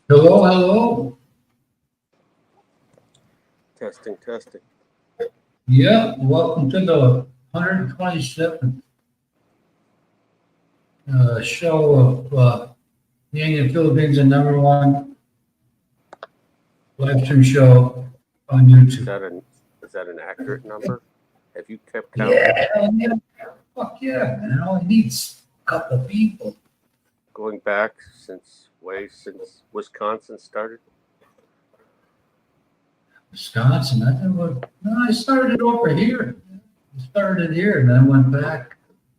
Hello, hello. Testing, testing. Yeah, welcome to the 127th show of the Indian Philippines, and number one live stream show on Is YouTube. that an is that an accurate number? Have you kept count Yeah, hell yeah. Fuck yeah, man. All it needs a couple of people. going back since Wisconsin started? Wisconsin, I think no, I started over here. I started here and then went back.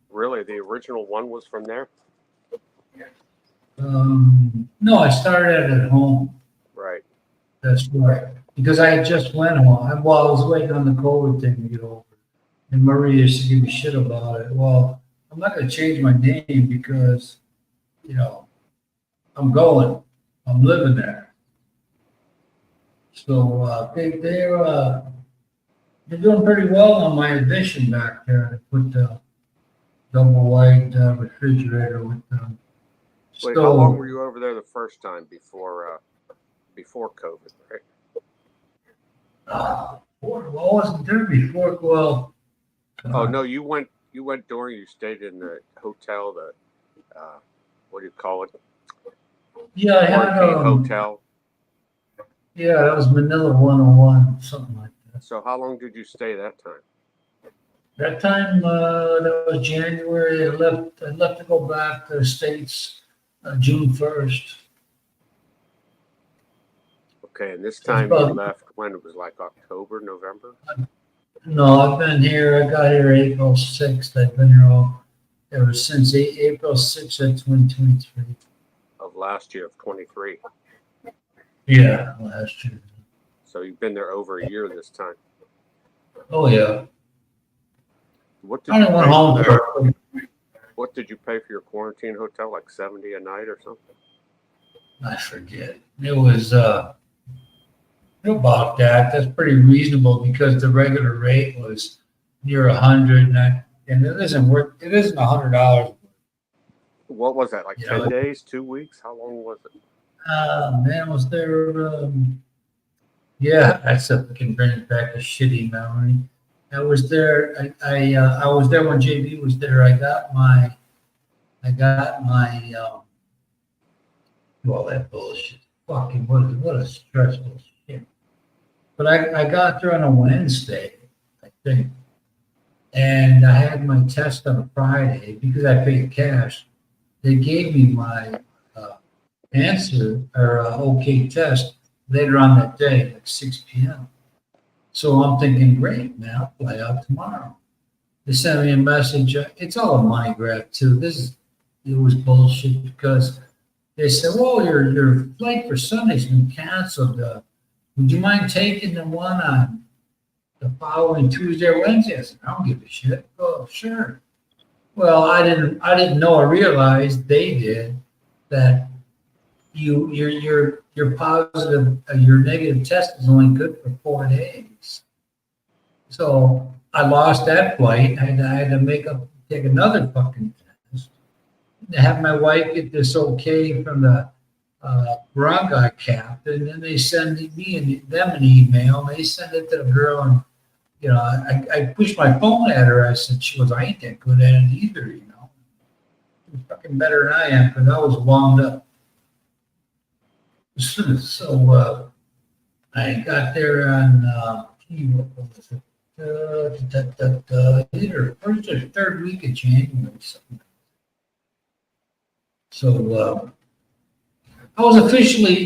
Really, the original one was from there? No, I started at home. Right. That's right. Because I had just went home. Well, I was waiting on the COVID thing to get over. And Maria used to give me shit about it. Well, I'm not going to change my name because, you know, I'm going. I'm living there. So they're doing pretty well on my addition back there. I put the double wide refrigerator with the Wait, how long were stove. you over there the first time before COVID, right? Well, I wasn't there before. Well, Oh no, you went during you stayed in the hotel, the what do you call it? yeah, I had Quarantine hotel. yeah, that was Manila 101, something like that. So how long did you stay that time? That time, that was January. I left to go back to the States June 1st. Okay, and this It's time you about, left when it was like October, November no, I've been here. I got here April 6th. I've been here ever since April 6th of 2023. of last year of 23. Yeah, last year. So you've been there over a year this time. Oh, yeah. What did I you only went pay home for for, What did you pay for your quarantine hotel? Like 70 a night or something? I forget. It was, about that. That's pretty reasonable because the regular rate was near 100, and it isn't worth. It isn't $100. What was that? Like You 10 know, days, 2 weeks? How long was it? man, was there? Yeah, that's a can bring it back a shitty memory. I was there. I was there when JB was there. I got my all that bullshit. Fucking what a stressful shit. But I got there on a Wednesday, I think, and I had my test on a Friday because I paid cash. They gave me my answer or okay test later on that day, like 6 p.m. So I'm thinking, great, man, I'll fly out tomorrow. They sent me a message. It's all a money grab too. It was bullshit because they said, "Well, your flight for Sunday's been canceled. Would you mind taking the one on the following Tuesday or Wednesday?" I said, "I don't give a shit." "Oh, sure." Well, I didn't know. I realized they did that. Your positive, your negative test is only good for 4 days. So I lost that flight. I had to take another fucking test. To have my wife get this okay from the barangay captain, and then they send me and them an email. And they send it to the girl, and I pushed my phone at her. I said, she goes, "I ain't that good at it either, you know." She's fucking better than I am because I was wound up. So I got there on what was it? Either first or third week of January. Something. So I officially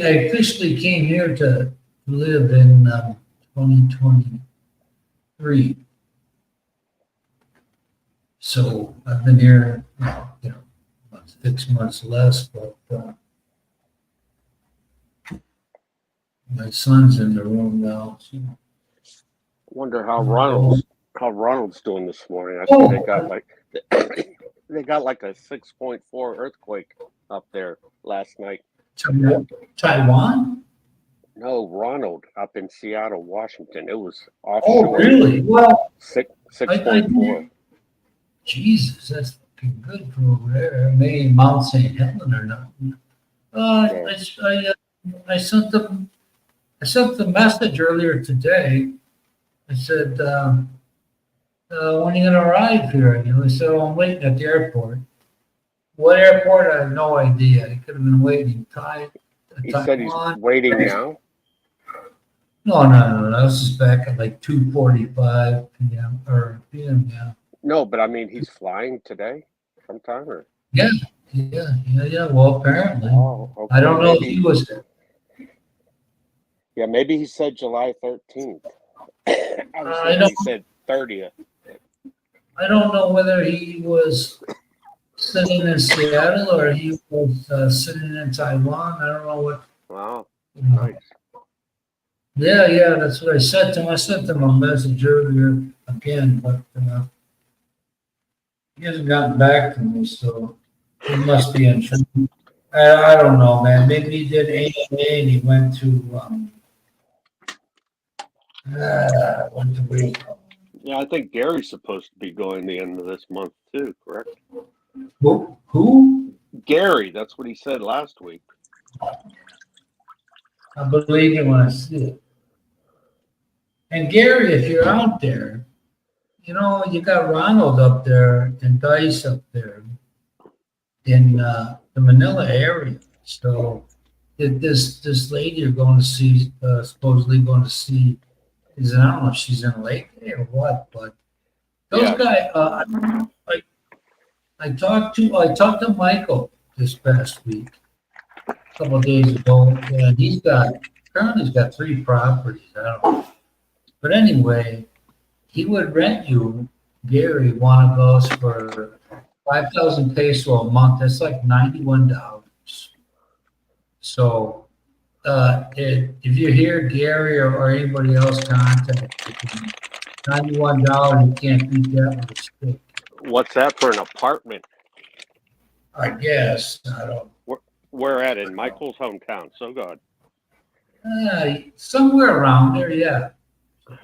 came here to live in 2023. So I've been here, about 6 months less, but my son's in the room now. So. Wonder how Ronald's doing this morning. I think they got like a 6.4 earthquake up there last night. Taiwan? No, Ronald up in Seattle, Washington. It was Oh, offshore. really? Well, Six I 6.4. Jesus, that's fucking good for over there. Maybe Mount St. Helena or nothing. Yeah. I sent them. I sent the message earlier today. I said, "When are you gonna arrive here?" And he said, "Oh, I'm waiting at the airport." What airport? I have no idea. He could have been waiting. He said he's Taiwan. waiting now. No. That was just back at like 2:45 p.m. or p.m. Yeah. No, but I mean, he's flying today sometime, or Yeah. Well, apparently, okay. I don't know if Maybe, he was. yeah, maybe he said July 13th. I was I thinking don't. he said 30th. I don't know whether he was sitting in Seattle or he was sitting in Taiwan. I don't know what. Wow, You know. nice. Yeah, that's what I said to him. I sent him a message earlier again, but he hasn't gotten back to me, so he must be in trouble. I don't know, man. Maybe he did AMA and he went to where? Yeah, I think Gary's supposed to be going the end of this month too, correct? Who? Gary, that's what he said last week. I believe it when I see it. And Gary, if you're out there, you know, you got Ronald up there and Dice up there in the Manila area. So this lady you're going to see, supposedly going to see, is I don't know if she's in Lake or what, but those guys. I talked to Michael this past week, a couple of days ago, and he's got 3 properties. I don't know, but anyway, he would rent you, Gary, one of those for 5,000 peso a month. That's like $91. So if you hear Gary or anybody else contact you, $91, you can't beat that with a stick. What's that for an apartment? I guess. I don't. Where at? In Michael's hometown. So good. Somewhere around there, yeah. I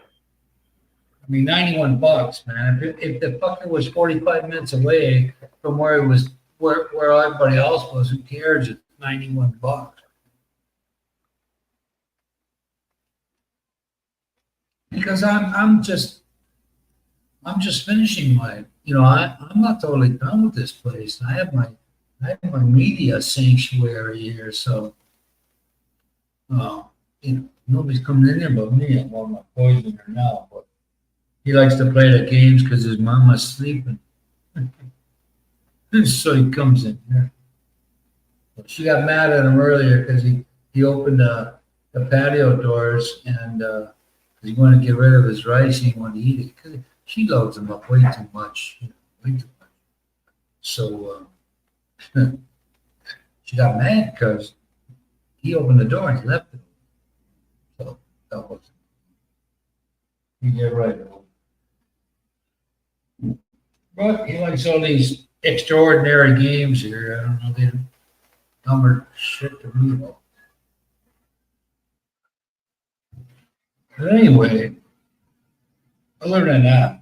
mean, $91, man. If the fucker was 45 minutes away from where it was, where everybody else was, who cares? It's $91. Because I'm just finishing my, I'm not totally done with this place. I have my media sanctuary here, so nobody's coming in there but me. I'm on my poisoner now, but he likes to play the games because his mama's sleeping. So he comes in here. She got mad at him earlier because he opened the patio doors and he wanted to get rid of his rice and he wanted to eat it. 'Cause she loads him up way too much. Way too much. So she got mad because he opened the door and he left it. So that was you get right. But he likes all these extraordinary games here. I don't know, they numbered shit to me though. But anyway, other than that,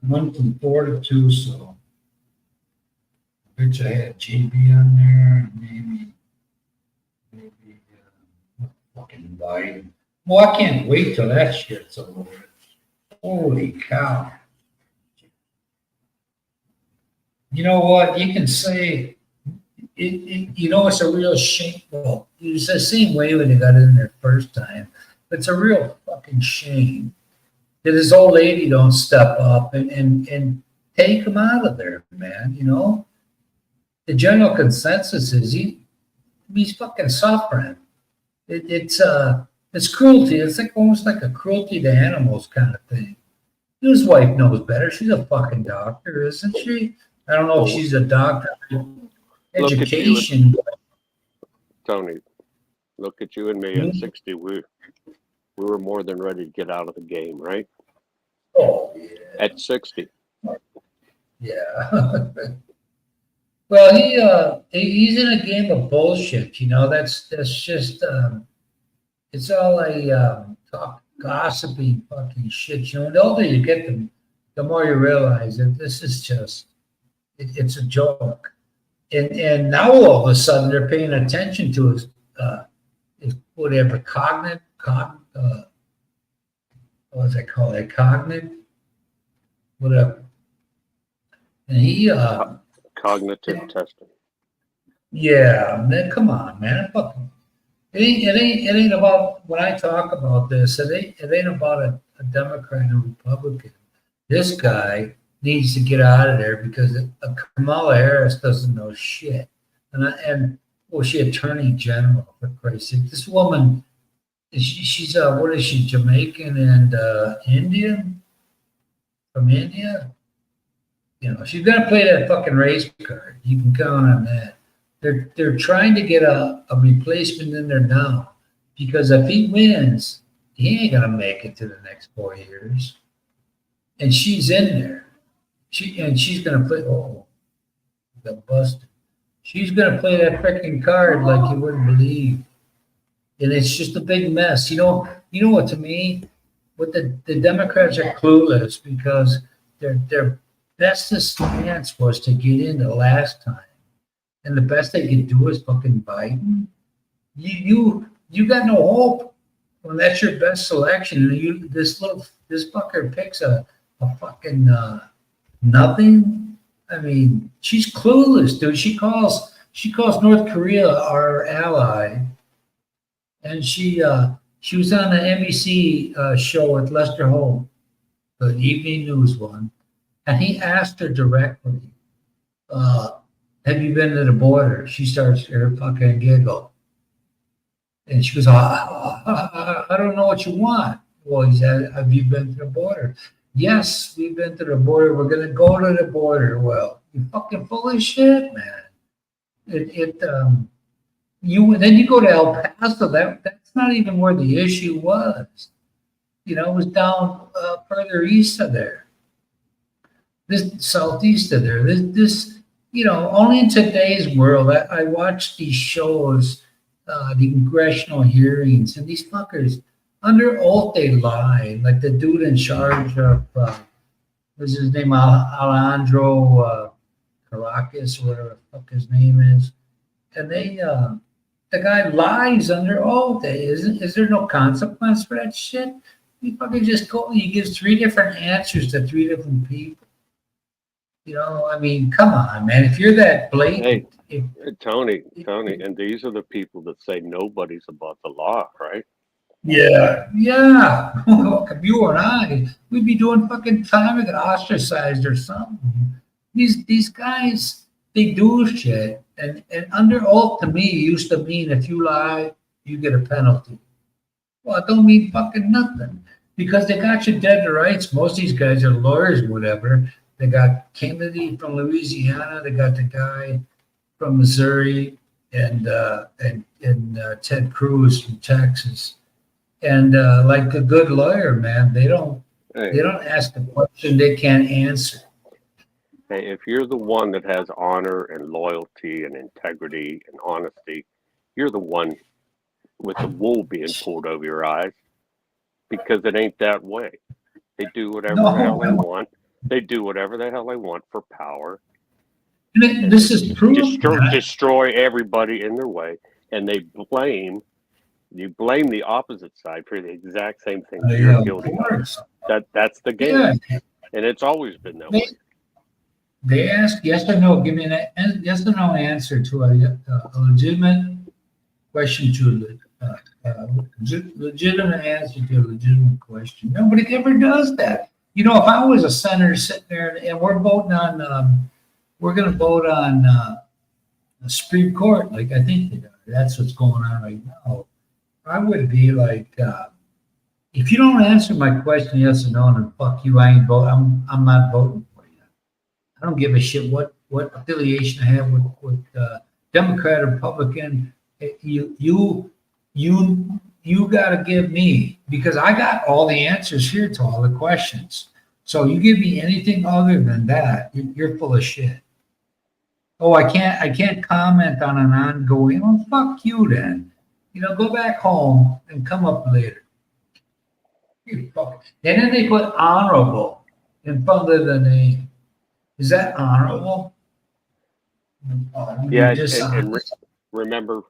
I went from 4 to 2, so I bet you I had JB on there, and maybe fucking Biden. Well, I can't wait till that shit's over. Holy cow. You know what? You can say, it's a real shame. Well, it's the same way when they got in there first time. It's a real fucking shame that this old lady don't step up and take him out of there, man. The general consensus is he's fucking suffering. It's cruelty. It's like almost like a cruelty to animals kind of thing. His wife knows better. She's a fucking doctor, isn't she? I don't know if she's a doctor. Education. Tony, look at you and me at 60. We were more than ready to get out of the game, right? Oh, yeah. At 60. Yeah. Well, he's in a game of bullshit. That's just it's all a talk, gossipy fucking shit. The older you get, the more you realize that this is just it's a joke. And now all of a sudden they're paying attention to is whatever what's that called? A cognate, whatever. And he Cognitive testing. yeah, man, come on, man. Fucking, it ain't about when I talk about this, it ain't about a Democrat and a Republican. This guy needs to get out of there because Kamala Harris doesn't know shit. And well, she attorney general for Christ's sake. This woman, she's what is she, Jamaican and Indian from India? You know, she's gonna play that fucking race card. You can count on that. They're trying to get a replacement in there now because if he wins, he ain't gonna make it to the next 4 years. And she's in there. She's gonna play. Oh, got busted. She's gonna play that freaking card like you wouldn't believe, and it's just a big mess. You know what? To me, what the Democrats are clueless because their bestest chance was to get in the last time, and the best they could do is fucking Biden. You got no hope when that's your best selection. And this fucker picks a fucking nothing. I mean, she's clueless, dude. She calls North Korea our ally, and she was on the NBC show with Lester Holt, the evening news one, and he asked her directly, "Have you been to the border?" She starts to fucking giggle, and she goes, "I don't know what you want." Well, he said, "Have you been to the border?" Yes, we've been to the border. We're gonna go to the border. Well, you fucking full of shit, man. Then you go to El Paso. That's not even where the issue was. You know, it was down further east of there. This southeast of there. This you know, only in today's world. I watch these shows, the congressional hearings, and these fuckers. Under oath, they lie. Like the dude in charge of, what's his name, Alejandro Caracas, or whatever the fuck his name is. And the guy lies under oath. Is there no consequence for that shit? He fucking just he gives 3 different answers to 3 different people. You know, I mean, come on, man. If you're that blatant. Hey, Tony, and these are the people that say nobody's above the law, right? Yeah. If you and I, we'd be doing fucking time and get ostracized or something. These guys, they do shit, and under oath to me used to mean if you lie, you get a penalty. Well, it don't mean fucking nothing because they got you dead to rights. Most of these guys are lawyers, whatever. They got Kennedy from Louisiana. They got the guy from Missouri, and Ted Cruz from Texas. And like a good lawyer, man, they don't ask a question they can't answer. Hey, if you're the one that has honor and loyalty and integrity and honesty, you're the one with the wool being pulled over your eyes because it ain't that way. They do whatever the hell they want. They do whatever the hell they want for power. And this is proof. Destroy everybody in their way, and they blame. You blame the opposite side for the exact same thing you're guilty of. That's the game, and it's always been that way. They ask yes or no. Give me an yes or no answer to a legitimate question to a legitimate answer to a legitimate question. Nobody ever does that. You know, if I was a senator sitting there and we're voting on, we're going to vote on the Supreme Court, like I think they are. That's what's going on right now. I would be like, if you don't answer my question yes or no, then fuck you. I ain't voting. I'm not voting for you. I don't give a shit what affiliation I have with Democrat or Republican. You got to give me, because I got all the answers here to all the questions. So you give me anything other than that, you're full of shit. Oh, I can't comment on an ongoing. Well, fuck you then. You know, go back home and come up later. You fuck. And then they put honorable in front of the name. Is that honorable? Yeah, Remember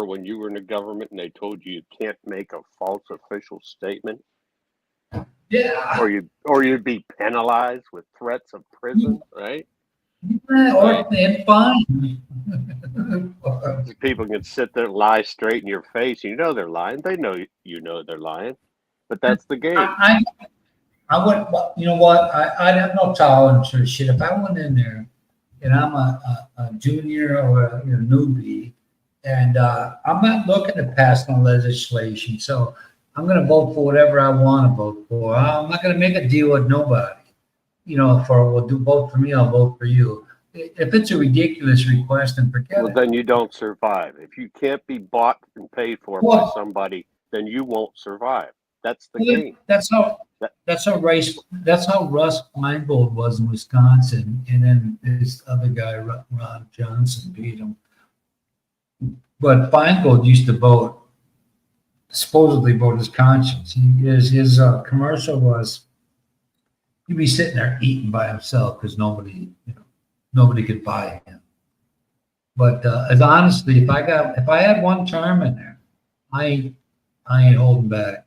when you were in the government and they told you can't make a false official statement, Yeah. or you'd be penalized with threats of prison, right? Yeah, Right. or and fine. People can sit there and lie straight in your face. You know they're lying. They know you know they're lying, but that's the game. I would, you know what? I'd have no tolerance for shit. If I went in there and I'm a junior or a newbie, and I'm not looking to pass no legislation, so I'm going to vote for whatever I want to vote for. I'm not going to make a deal with nobody. For well, do vote for me, I'll vote for you. If it's a ridiculous request, then forget Well, it. then you don't survive. If you can't be bought and paid for by Well, somebody, then you won't survive. That's the well, game. that's how That- that's how Russ Feingold was in Wisconsin, and then this other guy, Ron Johnson, beat him. But Feingold used to vote, supposedly vote his conscience. His commercial was he'd be sitting there eating by himself because nobody could buy him. But as honestly, if I had one term in there, I ain't holding back.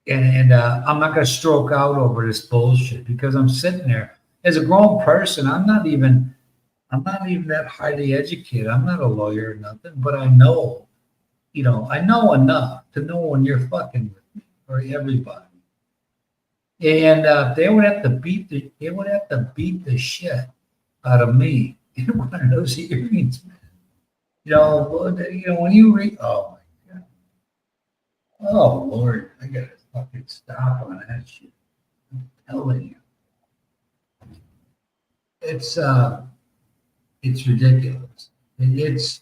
And I'm not gonna stroke out over this bullshit because I'm sitting there as a grown person. I'm not even that highly educated. I'm not a lawyer or nothing, but I know, I know enough to know when you're fucking with me or everybody. And they would have to beat the shit out of me in one of those hearings, man. When you read, oh my god, oh Lord, I gotta fucking stop on that shit. I'm telling you, it's ridiculous. It's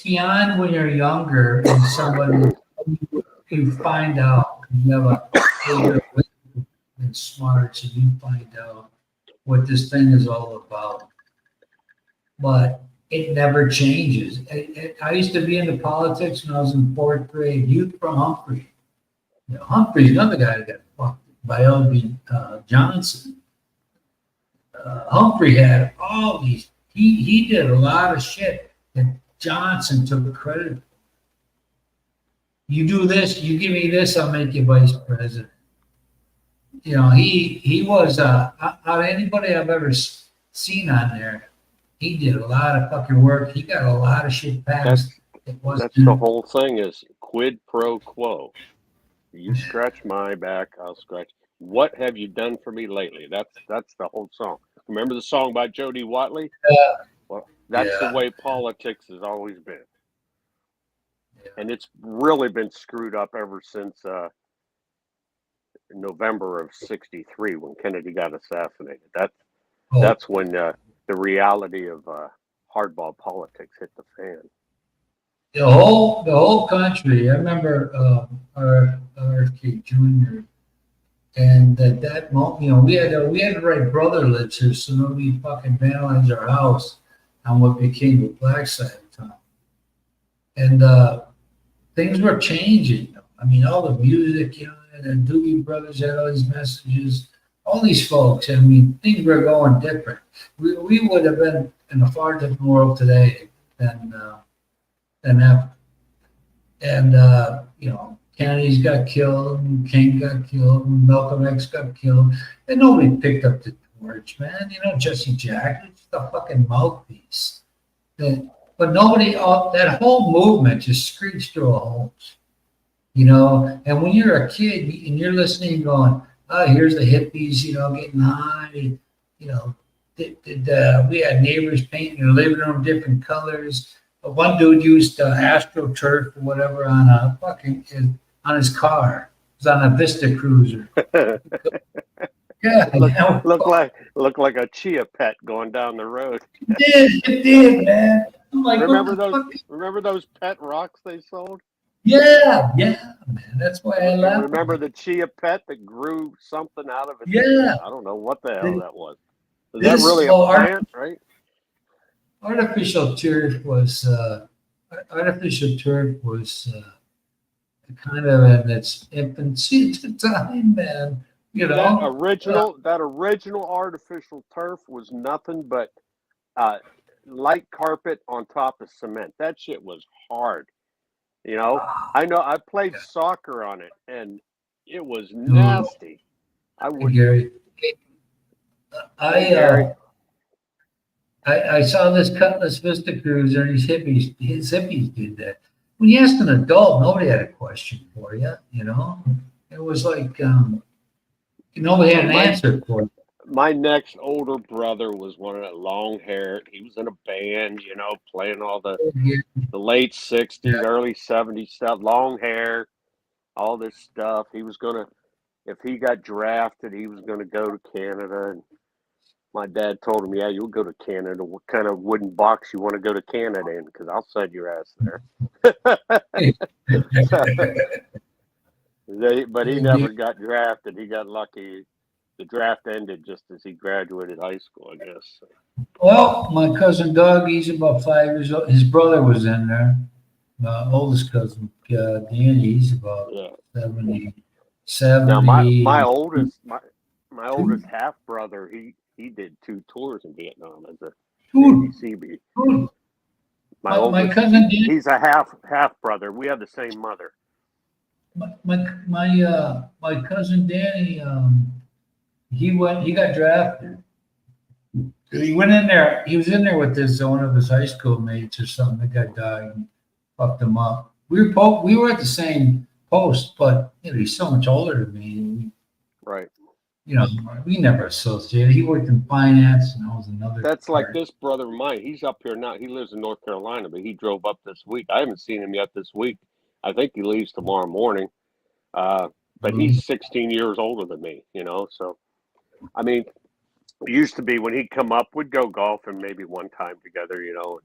beyond when you're younger and somebody you find out you have a and smarts and you find out what this thing is all about. But it never changes. I used to be into politics when I was in fourth grade. Youth for Humphrey. Humphrey's another guy that got fucked by L.B. Johnson. Humphrey had all these. He did a lot of shit that Johnson took credit for. You do this, you give me this, I'll make you vice president. He was out of anybody I've ever seen on there. He did a lot of fucking work. He got a lot of shit passed. That's the whole thing is quid pro quo. You scratch my back, I'll scratch. What have you done for me lately? That's the whole song. Remember the song by Jody Watley? Well, that's the way politics has always been. And it's really been screwed up ever since November of '63 when Kennedy got assassinated. That's when the reality of hardball politics hit the fan. The whole country. I remember RFK Jr. and that moment, we had to write brother lists here so nobody fucking vandalized our house on what became the black side of town. And things were changing. I mean, all the music, and the Doobie Brothers had all these messages. All these folks, I mean, things were going different. We would have been in a far different world today than ever. And Kennedy's got killed, and King got killed, and Malcolm X got killed, and nobody picked up the torch, man. Jesse Jackson's just a fucking mouthpiece. But nobody, that whole movement just screeched to a halt. And when you're a kid and you're listening, going, "Oh, here's the hippies, getting high." We had neighbors painting their living room different colors. One dude used AstroTurf or whatever on his car. It was on a Vista Cruiser. Yeah, look like a chia pet going down the road. It did, man. I'm like, remember those pet rocks they sold? Yeah, man. That's why I love. Remember the chia pet that grew something out of it? Yeah. I don't know what the hell that was. Was that really a plant, right? Artificial turf was kind of in its infancy at the time, man. That original artificial turf was nothing but light carpet on top of cement. That shit was hard. You know, I know I played soccer on it, and it was nasty. I Hey, would. Gary. Hey, Gary. I saw this Cutlass Vista Cruiser, and his hippies did that. When you asked an adult, nobody had a question for you, you know? It was like, nobody had an answer for it. My next older brother was one of that long hair. He was in a band, you know, playing all the late 60s, Yeah. early 70s stuff, long hair, all this stuff. He was going to, if he got drafted, he was going to go to Canada. And my dad told him, yeah, you'll go to Canada. What kind of wooden box you want to go to Canada in? Because I'll send your ass there. But he never got drafted. He got lucky. The draft ended just as he graduated high school, I guess. Well, my cousin Doug, he's about 5 years old. His brother was in there. My oldest cousin, Danny, he's about 70. Now my oldest half brother, he did 2 tours in Vietnam as a Navy CB. My cousin Danny, he's a half brother. We have the same mother. My cousin Danny, he got drafted. He went in there. He was in there with one of his high school mates or something. The guy died and fucked him up. We were at the same post, but you know, he's so much older than me. Right. You know, we never associated. He worked in finance, and I was another. That's like this brother of mine. He's up here now. He lives in North Carolina, but he drove up this week. I haven't seen him yet this week. I think he leaves tomorrow morning. But he's 16 years older than me, you know. So, I mean, it used to be when he'd come up, we'd go golfing maybe one time together, you know.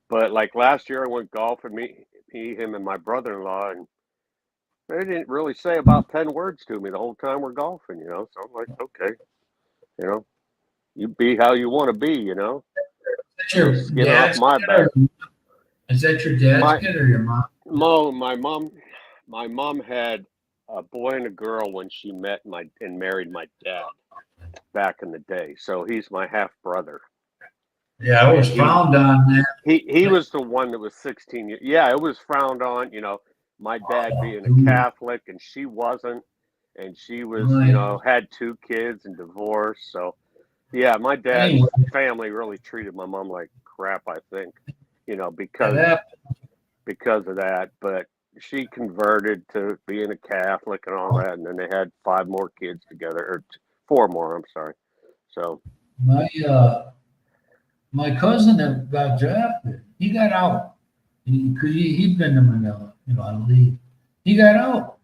But like last year, I went golfing, him, and my brother-in-law, and they didn't really say about 10 words to me the whole time we're golfing, you know. So I'm like, okay, you know, you be how you want to be, you know. Is that your dad's kid? Is that your dad's kid or your mom? No, my mom had a boy and a girl when she met and married my dad back in the day. So he's my half brother. Yeah, it was frowned on that. He was the one that was 16 years. Yeah, it was frowned on, you know, my dad being a Catholic and she wasn't, and she was, you know, had 2 kids and divorced. So yeah, my dad's family really treated my mom like crap, I think, you know, because of that. But she converted to being a Catholic and all that, and then they had 5 more kids together, or 4 more, I'm sorry. So my cousin that got drafted, he got out because he'd been in Manila, you know, on leave. He got out,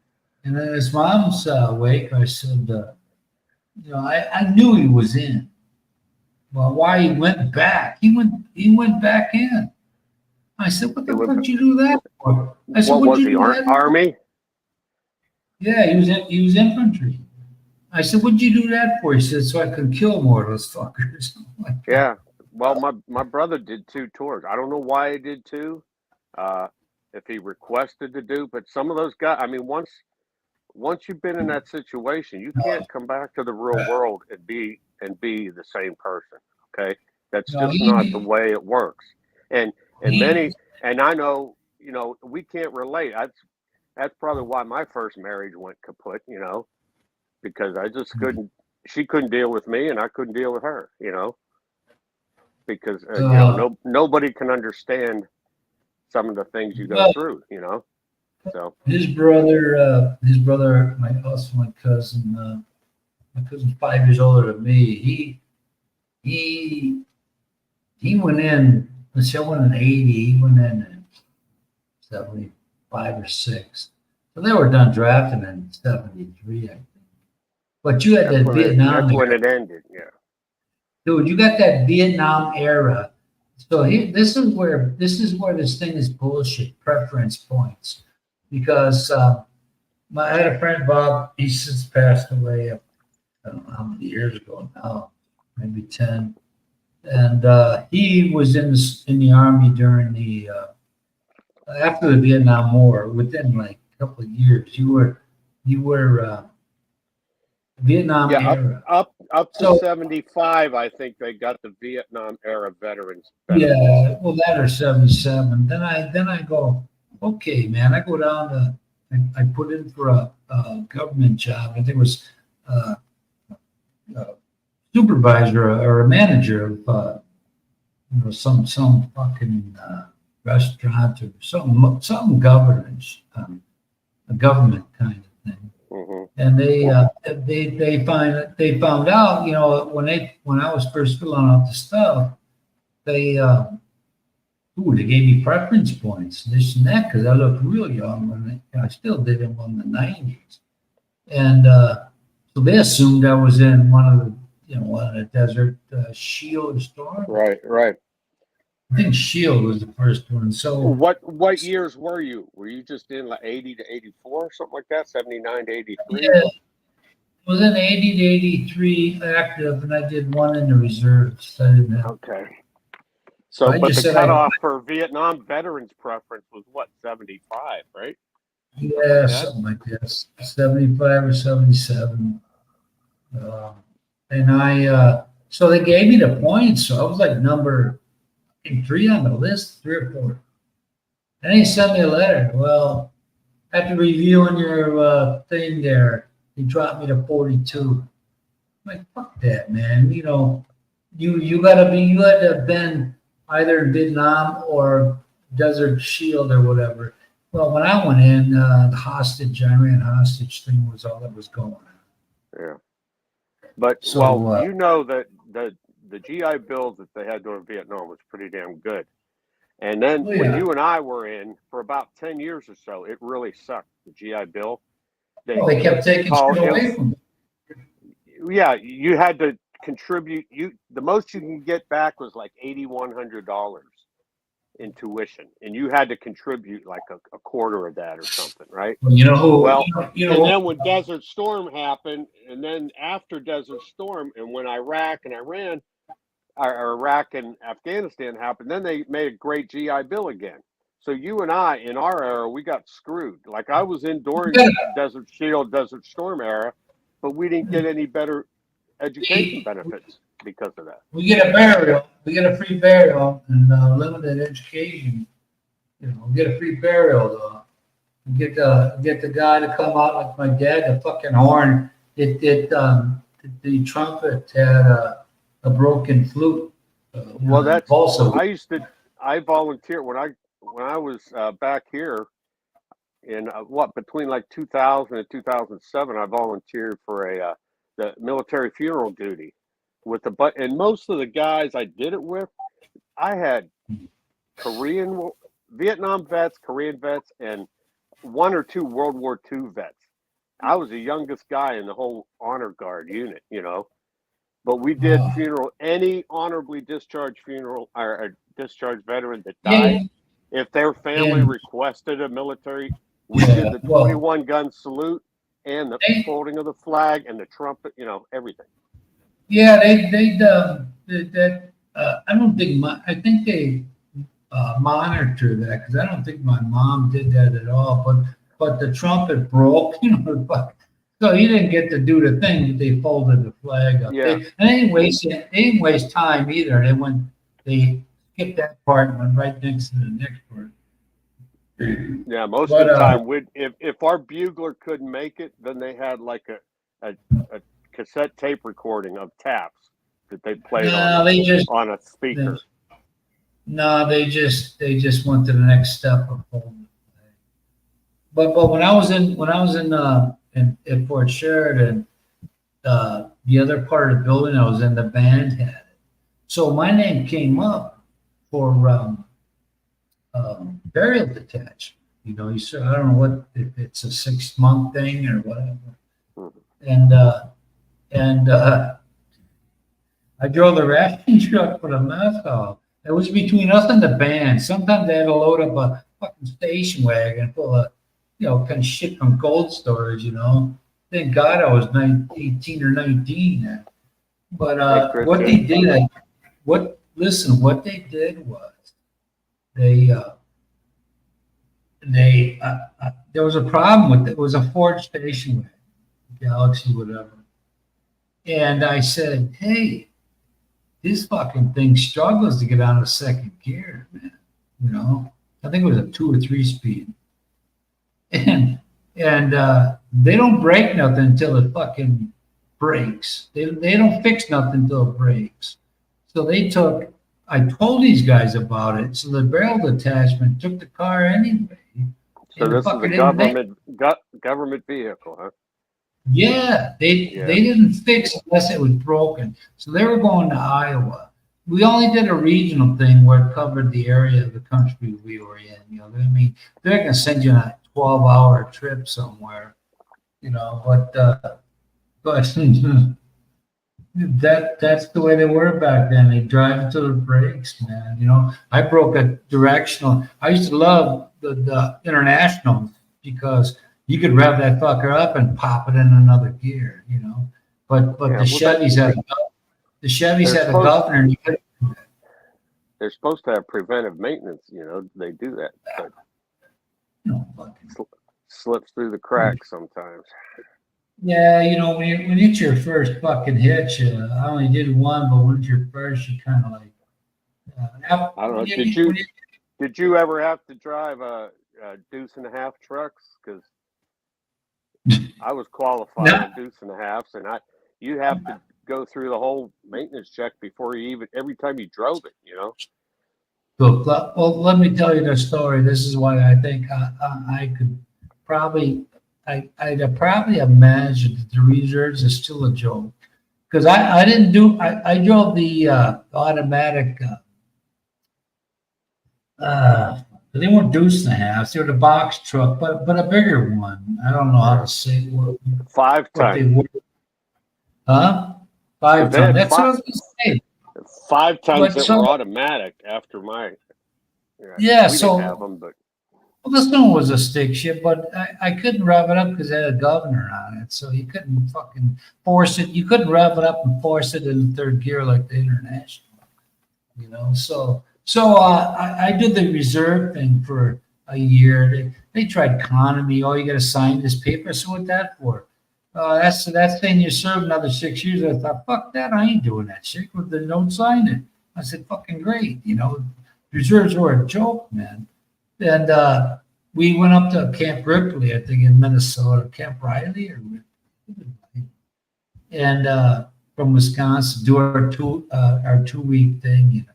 and at his mom's wake, I said, you know, I knew he was in. Well, why he went back? He went back in. I said, what the fuck did you do that for? I said, what was he, Army? Yeah, he was infantry. I said, what'd you do that for? He said, so I could kill more of those fuckers. Yeah. Well, my brother did 2 tours. I don't know why he did 2. If he requested to do, but some of those guys, I mean, once you've been in that situation, you can't come back to the real world and be the same person. Okay. That's just not the way it works. And I know, you know, we can't relate. That's probably why my first marriage went kaput, you know, because I just she couldn't deal with me and I couldn't deal with her, you know, because, you know, nobody can understand some of the things you go through, you know. So his brother, my cousin's 5 years older than me. He went in. Let's say I went in 80. He went in 75 or 6. So they were done drafting in 73, I think. But you had that Vietnam. That's when it ended, yeah. Dude, you got that Vietnam era. So this is where this thing is bullshit. Preference points, because I had a friend, Bob. He's since passed away. I don't know how many years ago now, maybe 10. And he was in the Army during the after the Vietnam War. Within like a couple of years, you were Vietnam era. up to So 75, I think they got the Vietnam era veterans benefit. yeah, well, that or 77. Then I go, okay, man. I go down to I put in for a government job. I think it was uh, a supervisor or a manager of some fucking restaurant or some governance, a government kind of thing. Hmm. And they found out, when I was first filling out the stuff, they they gave me preference points, this and that, because I looked real young when I still did it in the 90s. And so they assumed I was in one of the Desert Shield Storm. Right. I think Shield was the first one. So What years were you? Were you just in like 80 to 84, something like that? 79 to 83? yeah, I was in 80 to 83 active, and I did one in the reserves. So I didn't have. Okay. So, I but just the said I- cutoff for Vietnam veterans preference was what, 75, right? Yeah, something like that, 75 or 77. And so they gave me the points. So I was like number 3 on the list, 3 or 4. Then he sent me a letter. Well, after reviewing your thing there, he dropped me to 42. I'm like, fuck that, man. You had to have been either in Vietnam or Desert Shield or whatever. Well, when I went in, the Iran hostage thing was all that was going on. Yeah. But, So, that the GI Bill that they had during Vietnam was pretty damn good. And then when you and I were in for about 10 years or so, it really sucked, the GI Bill. They kept taking shit away from me. Yeah, you had to contribute. The most you can get back was like $8,100 in tuition, and you had to contribute like a quarter of that or something, right? Well, you know who? Well, you and know, then when Desert Storm happened, and then after Desert Storm, and when Iraq and Afghanistan happened, then they made a great GI Bill again. So you and I, in our era, we got screwed. Like I was in during Desert Shield, Desert Storm era, but we didn't get any better education benefits because of that. we get a burial. We get a free burial and limited education. We get a free burial though. We get the guy to come out like my dad. The fucking horn. The trumpet had a broken flute. Well, that's also. I volunteered when I was back here in between like 2000 and 2007. I volunteered for the military funeral duty and most of the guys I did it with, I had Vietnam vets, Korean vets, and 1 or 2 World War II vets. I was the youngest guy in the whole honor guard unit, But we did any honorably discharged funeral or a discharged veteran that died. If their family requested a military, we did the 21 gun salute and the folding of the flag and the trumpet, everything. Yeah, they that. I don't think I think they monitor that because I don't think my mom did that at all. But the trumpet broke, so he didn't get to do the thing. But they folded the flag up. Yeah. They didn't waste time either. They skipped that part and went right next to the next part. Yeah, most of the time, if our bugler couldn't make it, then they had like a cassette tape recording of taps that they played on a speaker. They just went to the next step of holding. But when I was in Fort Sheridan, the other part of the building I was in, the band had it. So my name came up for burial detachment. You said I don't know what if it's a 6-month thing or whatever. And I drove the ration truck for the mess hall. It was between us and the band. Sometimes they had to load up a fucking station wagon full of, kind of shit from cold storage, Thank God I was 18 or 19 then. But what they did, what they did was there was a problem with it. It was a Ford station wagon, Galaxy, whatever. And I said, hey, this fucking thing struggles to get out of second gear, man. You know, I think it was a 2 or 3 speed. And they don't break nothing until it fucking breaks. They don't fix nothing until it breaks. So I told these guys about it. So the barrel detachment took the car anyway. So And the this is a fucker didn't make. government vehicle, huh? Yeah, Yeah. they didn't fix it unless it was broken. So they were going to Iowa. We only did a regional thing where it covered the area of the country we were in. You know, I mean, they're gonna send you on a 12-hour trip somewhere. You know, but that's the way they were back then. They drive until it breaks, man. You know, I broke a directional. I used to love the internationals because you could rev that fucker up and pop it in another gear, you know. But Yeah, the Chevys had a governor, and you couldn't do that. they're supposed to have preventive maintenance. You know, they do that, but You know, fucking. slips through the cracks sometimes. Yeah, you know, when it's your first fucking hitch, I only did one, but when it's your first, you kind of like. I don't know. Did you ever have to drive a deuce and a half trucks? Because I was qualified No. on deuce and a halves, and you have to go through the whole maintenance check before every time you drove it. You know. Well, let me tell you the story. This is why I think I could probably, I'd probably imagine that the reserves is still a joke. Because I didn't do, I drove the automatic, they weren't deuce and a half, they were the box truck, but a bigger one. I don't know how to say what 5 they ton. were. Huh? 5 They ton. had That's what I was going to say. 5 tons But that so- were automatic after my. Yeah, we so- didn't have them, but Well, this one was a stick shift, but I couldn't rev it up because it had a governor on it. So you couldn't fucking force it. You couldn't rev it up and force it in third gear like the International, you know? So I did the reserve thing for a year. They tried conning me. Oh, you got to sign this paper. So what that for? That's saying you served another 6 years. I thought, fuck that. I ain't doing that shit. With the don't sign it. I said, fucking great. You know, reserves were a joke, man. And we went up to Camp Ripley, I think in Minnesota, Camp Riley or Ripley. And from Wisconsin, do our 2-week thing, you know.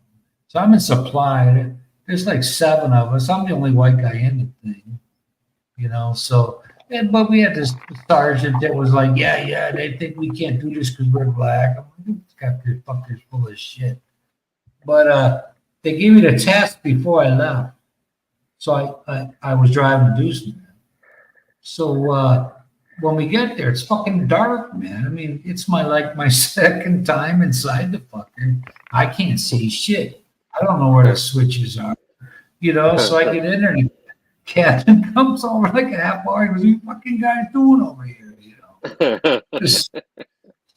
So I'm in supply. There's like 7 of us. I'm the only white guy in the thing, you know. So, but we had this sergeant that was like, yeah, they think we can't do this because we're black. I'm like, these goddamn fuckers full of shit. But they gave me the test before I left. So I was driving to Deuce. So when we get there, it's fucking dark, man. I mean, it's my second time inside the fucker. I can't see shit. I don't know where the switches are, you know. So I get in there, and the captain comes over like a half hour. He goes, "What are you fucking guys doing over here?" You know.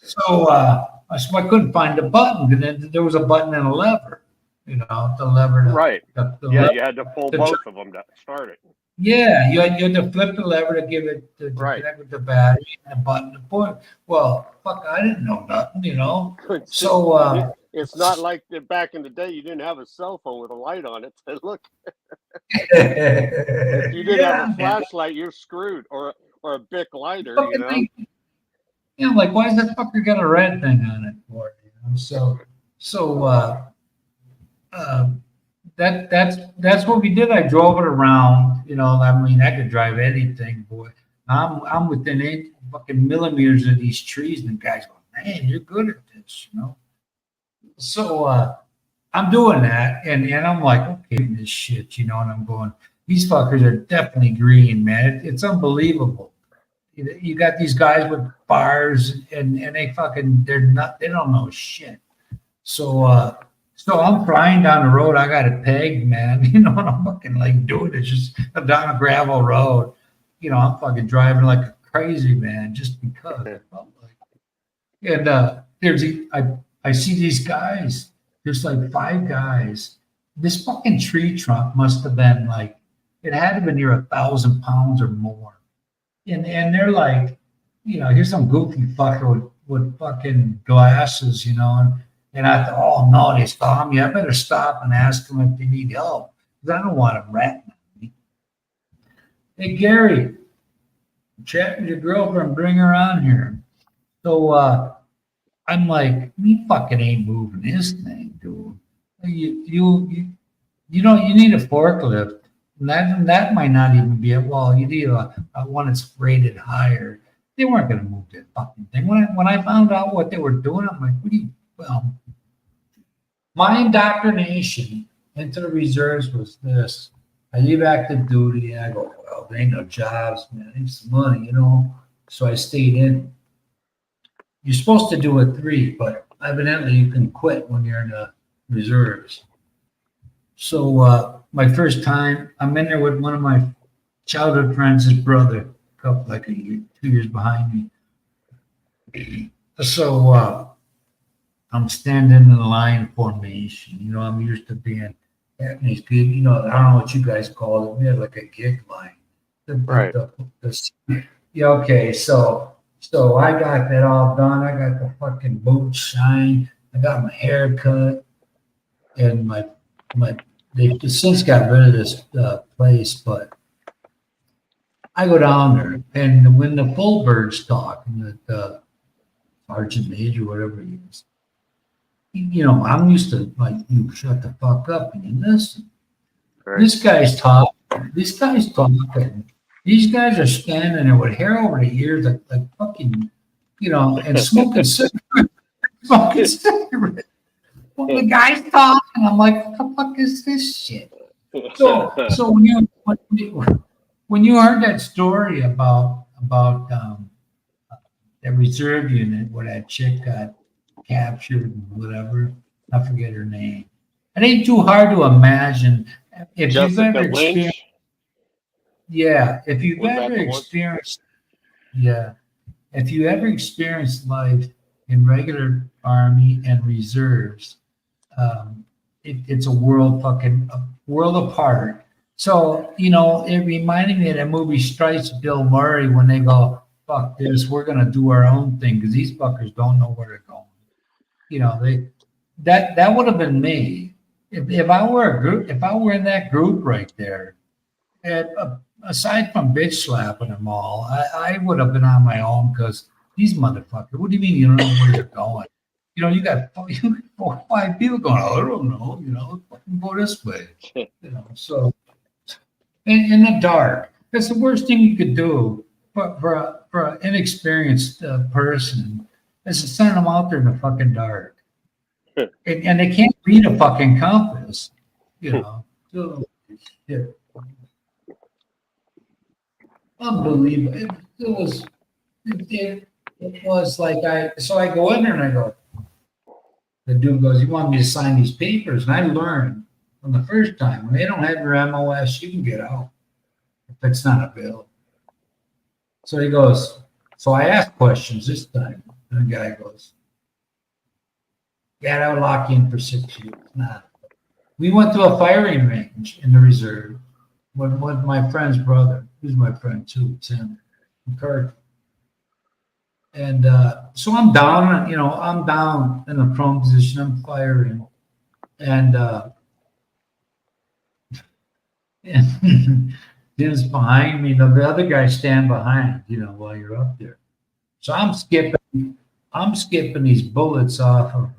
So I couldn't find the button, and then there was a button and a lever. You know, the lever. right. The Yeah, lever. you had to pull both of them to start it. Yeah, you had to flip the lever to give it to Right. connect with the battery and the button to push. Well, fuck, I didn't know nothing, you know. So It's not like back in the day you didn't have a cell phone with a light on it to look. If you didn't have a flashlight, you're screwed, or a Bic lighter, you know. Yeah, I'm like, why is that fucker got a red thing on it for? You know, that's what we did. I drove it around. You know, I mean, I could drive anything, boy. I'm within 8 fucking millimeters of these trees, and the guys go, man, you're good at this, you know. So I'm doing that, and I'm like, okay, this shit, you know, and I'm going, these fuckers are definitely green, man. It's unbelievable. You got these guys with bars, and they don't know shit. So I'm flying down the road. I got it pegged, man. You know, and I'm fucking like doing it just down a gravel road. You know, I'm fucking driving like a crazy man just because. And I see these guys. There's like 5 guys. This fucking tree trunk must have been like, it had to have been near 1,000 pounds or more. And they're like, you know, here's some goofy fucker with fucking glasses, and I thought, oh no, they saw me. I better stop and ask them if they need help because I don't want them ratting at me. Hey Gary, chat with your girlfriend, bring her on here. So I'm like, we fucking ain't moving this thing, dude. You need a forklift. And that might not even be it. Well, you need a one that's rated higher. They weren't going to move that fucking thing. When I found out what they were doing, I'm like, well, my indoctrination into the reserves was this. I leave active duty and I go, well, there ain't no jobs, man. It's some money, So I stayed in. You're supposed to do a 3, but evidently you can quit when you're in the reserves. So my first time, I'm in there with one of my childhood friends, his brother, like 2 years behind me. So I'm standing in the line formation. I'm used to being at these good, I don't know what you guys call it. We had like a gig line. Right. Yeah, okay. So I got that all done. I got the fucking boots shined. I got my hair cut. And they've since got rid of this place, but I go down there, and when the full birds talk, and the Sergeant Major, whatever he is, I'm used to like, you shut the fuck up and you listen. Right. This guy's talking. These guys are standing there with hair over the ears, like fucking, and smoking cigarettes. Smoking cigarettes. Well, the guy's talking. I'm like, what the fuck is this shit? So when you heard that story about that reserve unit where that chick got captured and whatever, I forget her name. It ain't too hard to imagine if you've Jessica ever experienced. Lynch. Yeah, if you've Was that ever the one? experienced. Yeah, if you ever experienced life in regular Army and reserves, it's a world apart. So, it reminded me of that movie Stripes, Bill Murray, when they go, fuck this, we're going to do our own thing because these fuckers don't know where they're going. That would have been me. If I were a group, if I were in that group right there, aside from bitch slapping them all, I would have been on my own because these motherfuckers, what do you mean you don't know where you're going? You got 4 or 5 people going, I don't know, fucking go this way. So in the dark, that's the worst thing you could do for an inexperienced person is to send them out there in the fucking dark. And they can't read a fucking compass, So, yeah. Unbelievable. It was like I go in there and I go, the dude goes, you want me to sign these papers? And I learned from the first time, when they don't have your MOS, you can get out if it's not available. So he goes, so I asked questions this time. And the guy goes, yeah, that would lock you in for 6 years. Nah. We went to a firing range in the reserve with my friend's brother, who's my friend too, Tim McCarthy. And so I'm down, I'm down in the prone position, I'm firing. And Jim's behind me. The other guys stand behind, while you're up there. So I'm skipping these bullets off of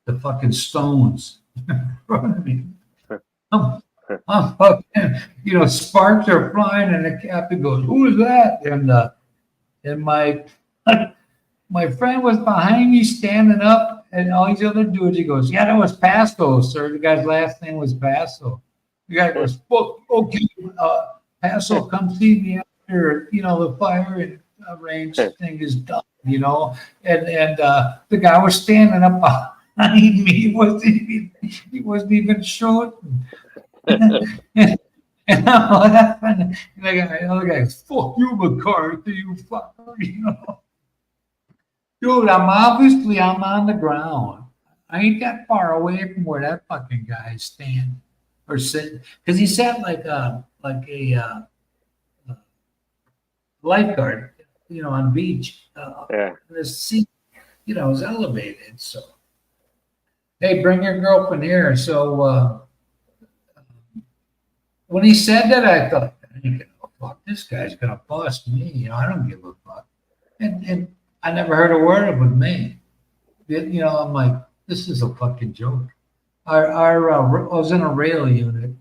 the fucking stones in front of me. I'm fucking, sparks are flying, and the captain goes, "Who is that?" And my friend was behind me, standing up, and all these other dudes. He goes, "Yeah, that was Paso, sir." The guy's last name was Paso. The guy goes, "Okay, Paso, come see me after the firing range thing is done." And the guy was standing up behind me. He wasn't even shooting. And I'm laughing. And the other guy goes, "Fuck you, McCarthy, you fucker," Dude, I'm on the ground. I ain't that far away from where that fucking guy is standing or sitting, because he sat like a lifeguard. on beach. Yeah. The seat, is elevated. So, hey, bring your girlfriend here. So when he said that, I thought, oh, fuck, this guy's gonna bust me. I don't give a fuck. And I never heard a word of it with me. I'm like, this is a fucking joke. I was in a rail unit,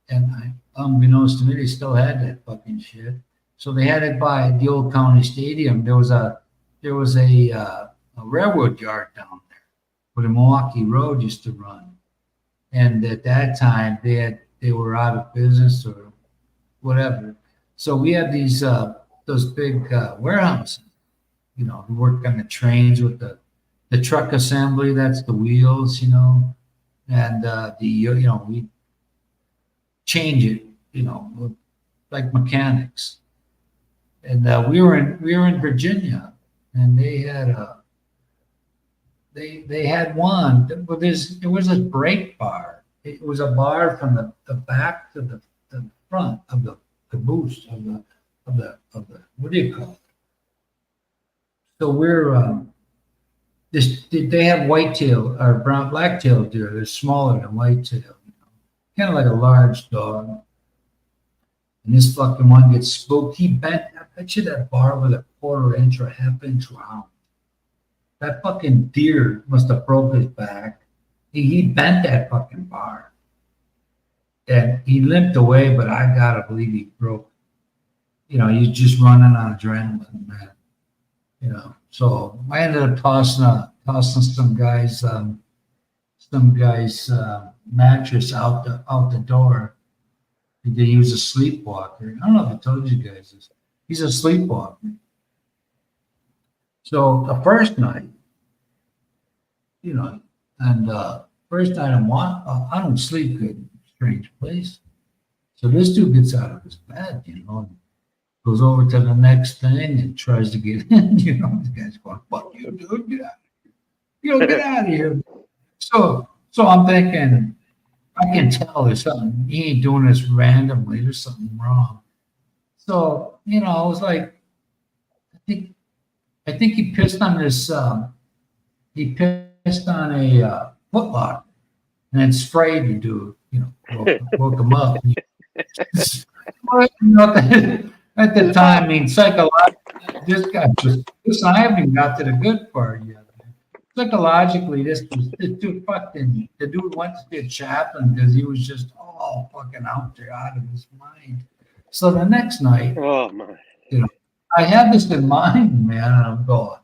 and unbeknownst to me, they still had that fucking shit. So they had it by the old county stadium. There was a railroad yard down there where the Milwaukee Road used to run, and at that time they were out of business or whatever. So we had those big warehouses, who worked on the trains with the truck assembly. That's the wheels, and we change it, like mechanics. And we were in Virginia, and they had one. But there was a break bar. It was a bar from the back to the front of the caboose of the what do you call it? So we're they have whitetail or blacktail deer. They're smaller than whitetail, kind of like a large dog. And this fucking one gets spooked. He bent. I bet you that bar with a quarter inch or a half inch round. That fucking deer must have broke his back. He bent that fucking bar. And he limped away, but I gotta believe he broke. He's just running on adrenaline, man. So I ended up tossing some guys mattress out the door. He was a sleepwalker. I don't know if I told you guys this. He's a sleepwalker. So the first night, first night I don't sleep good in a strange place. So this dude gets out of his bed, and goes over to the next thing and tries to get in. The guy's going, "Fuck you, dude! Get out of here! Get out of here!" So I'm thinking, I can tell there's something. He ain't doing this randomly. There's something wrong. So I was like, I think he pissed on this. He pissed on a Foot Locker and then sprayed the dude. Woke him up. At the time, I mean, psychologically, this guy was. Listen, I haven't got to the good part yet. Psychologically, this dude fucking. The dude went to be a chaplain because he was just all fucking out there, out of his mind. So the next night, oh my, I had this in mind, man, and I'm going,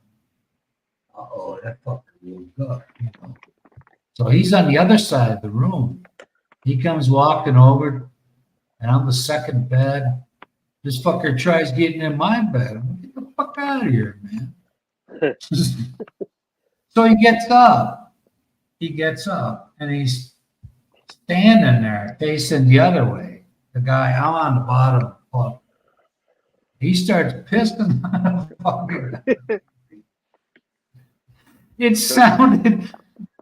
oh, that fucker woke up. So he's on the other side of the room. He comes walking over, and I'm the second bed. This fucker tries getting in my bed. I'm like, get the fuck out of here, man. So he gets up. And he's standing there facing the other way. The guy, I'm on the bottom. Oh, he starts pissing on the fucker. It sounded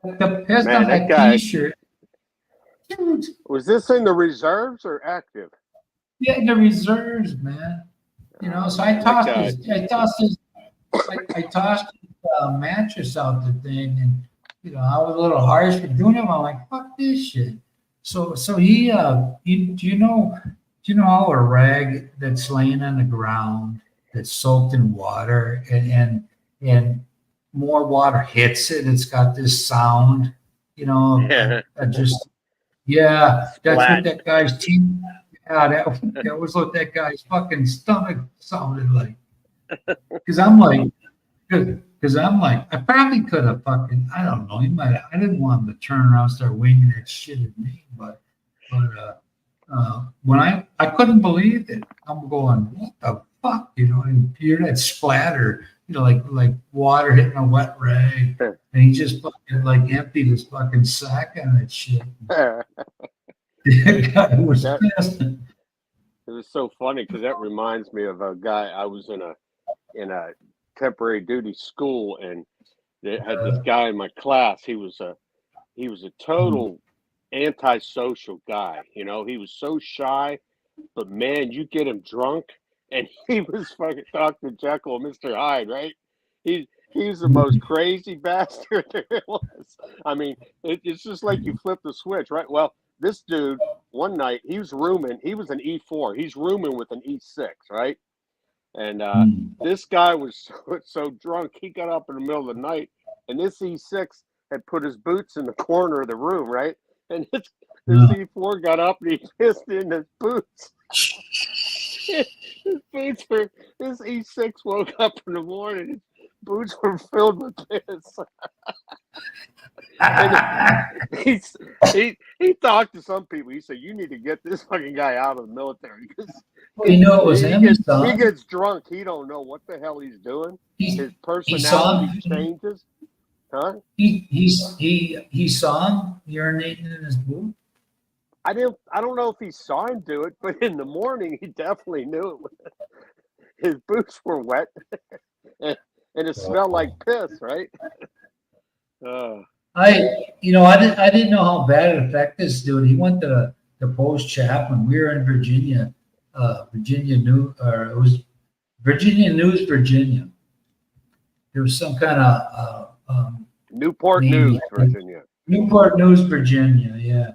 like the piss on that t-shirt. Dude. Was this in the reserves or active? Yeah, the reserves, man. So I tossed his mattress out the thing, and I was a little harsh for doing it. I'm like, fuck this shit. So he, do you know how a rag that's laying on the ground that's soaked in water and more water hits it, it's got this sound, Yeah. That's what that guy's teeth. Yeah, that was what that guy's fucking stomach sounded like. Because I'm like, I probably could have fucking, I don't know. I didn't want him to turn around and start winging that shit at me, but when I couldn't believe it. I'm going, what the fuck, and you hear that splatter, like water hitting a wet rag, and he just fucking like emptied his fucking sack on that shit. It was pissed. It was so funny because that reminds me of a guy. I was in a temporary duty school, and they had this guy in my class. He was a total antisocial guy. He was so shy, but man, you get him drunk, and he was fucking Dr. Jekyll and Mr. Hyde, right? He's the most crazy bastard there was. I mean, it's just like you flip the switch, right? Well, this dude one night he was an E4. He's rooming with an E6, right? And this guy was so drunk he got up in the middle of the night, and this E6 had put his boots in the corner of the room, right? And this E4 got up and he pissed in his boots. His E6 woke up in the morning. His boots were filled with piss. And he talked to some people. He said, "You need to get this fucking guy out of the military because Well, you know, it was him. he gets drunk. He don't know what the hell he's doing. His personality changes." Huh? He saw him urinating in his boot. I don't know if he saw him do it, but in the morning he definitely knew it. His boots were wet, and it smelled like piss, right? I didn't know how bad it affected this dude. He went to the post chaplain. We were in Virginia, Virginia News, Virginia. There was some kind of Newport News, Virginia. Newport News, Virginia, yeah.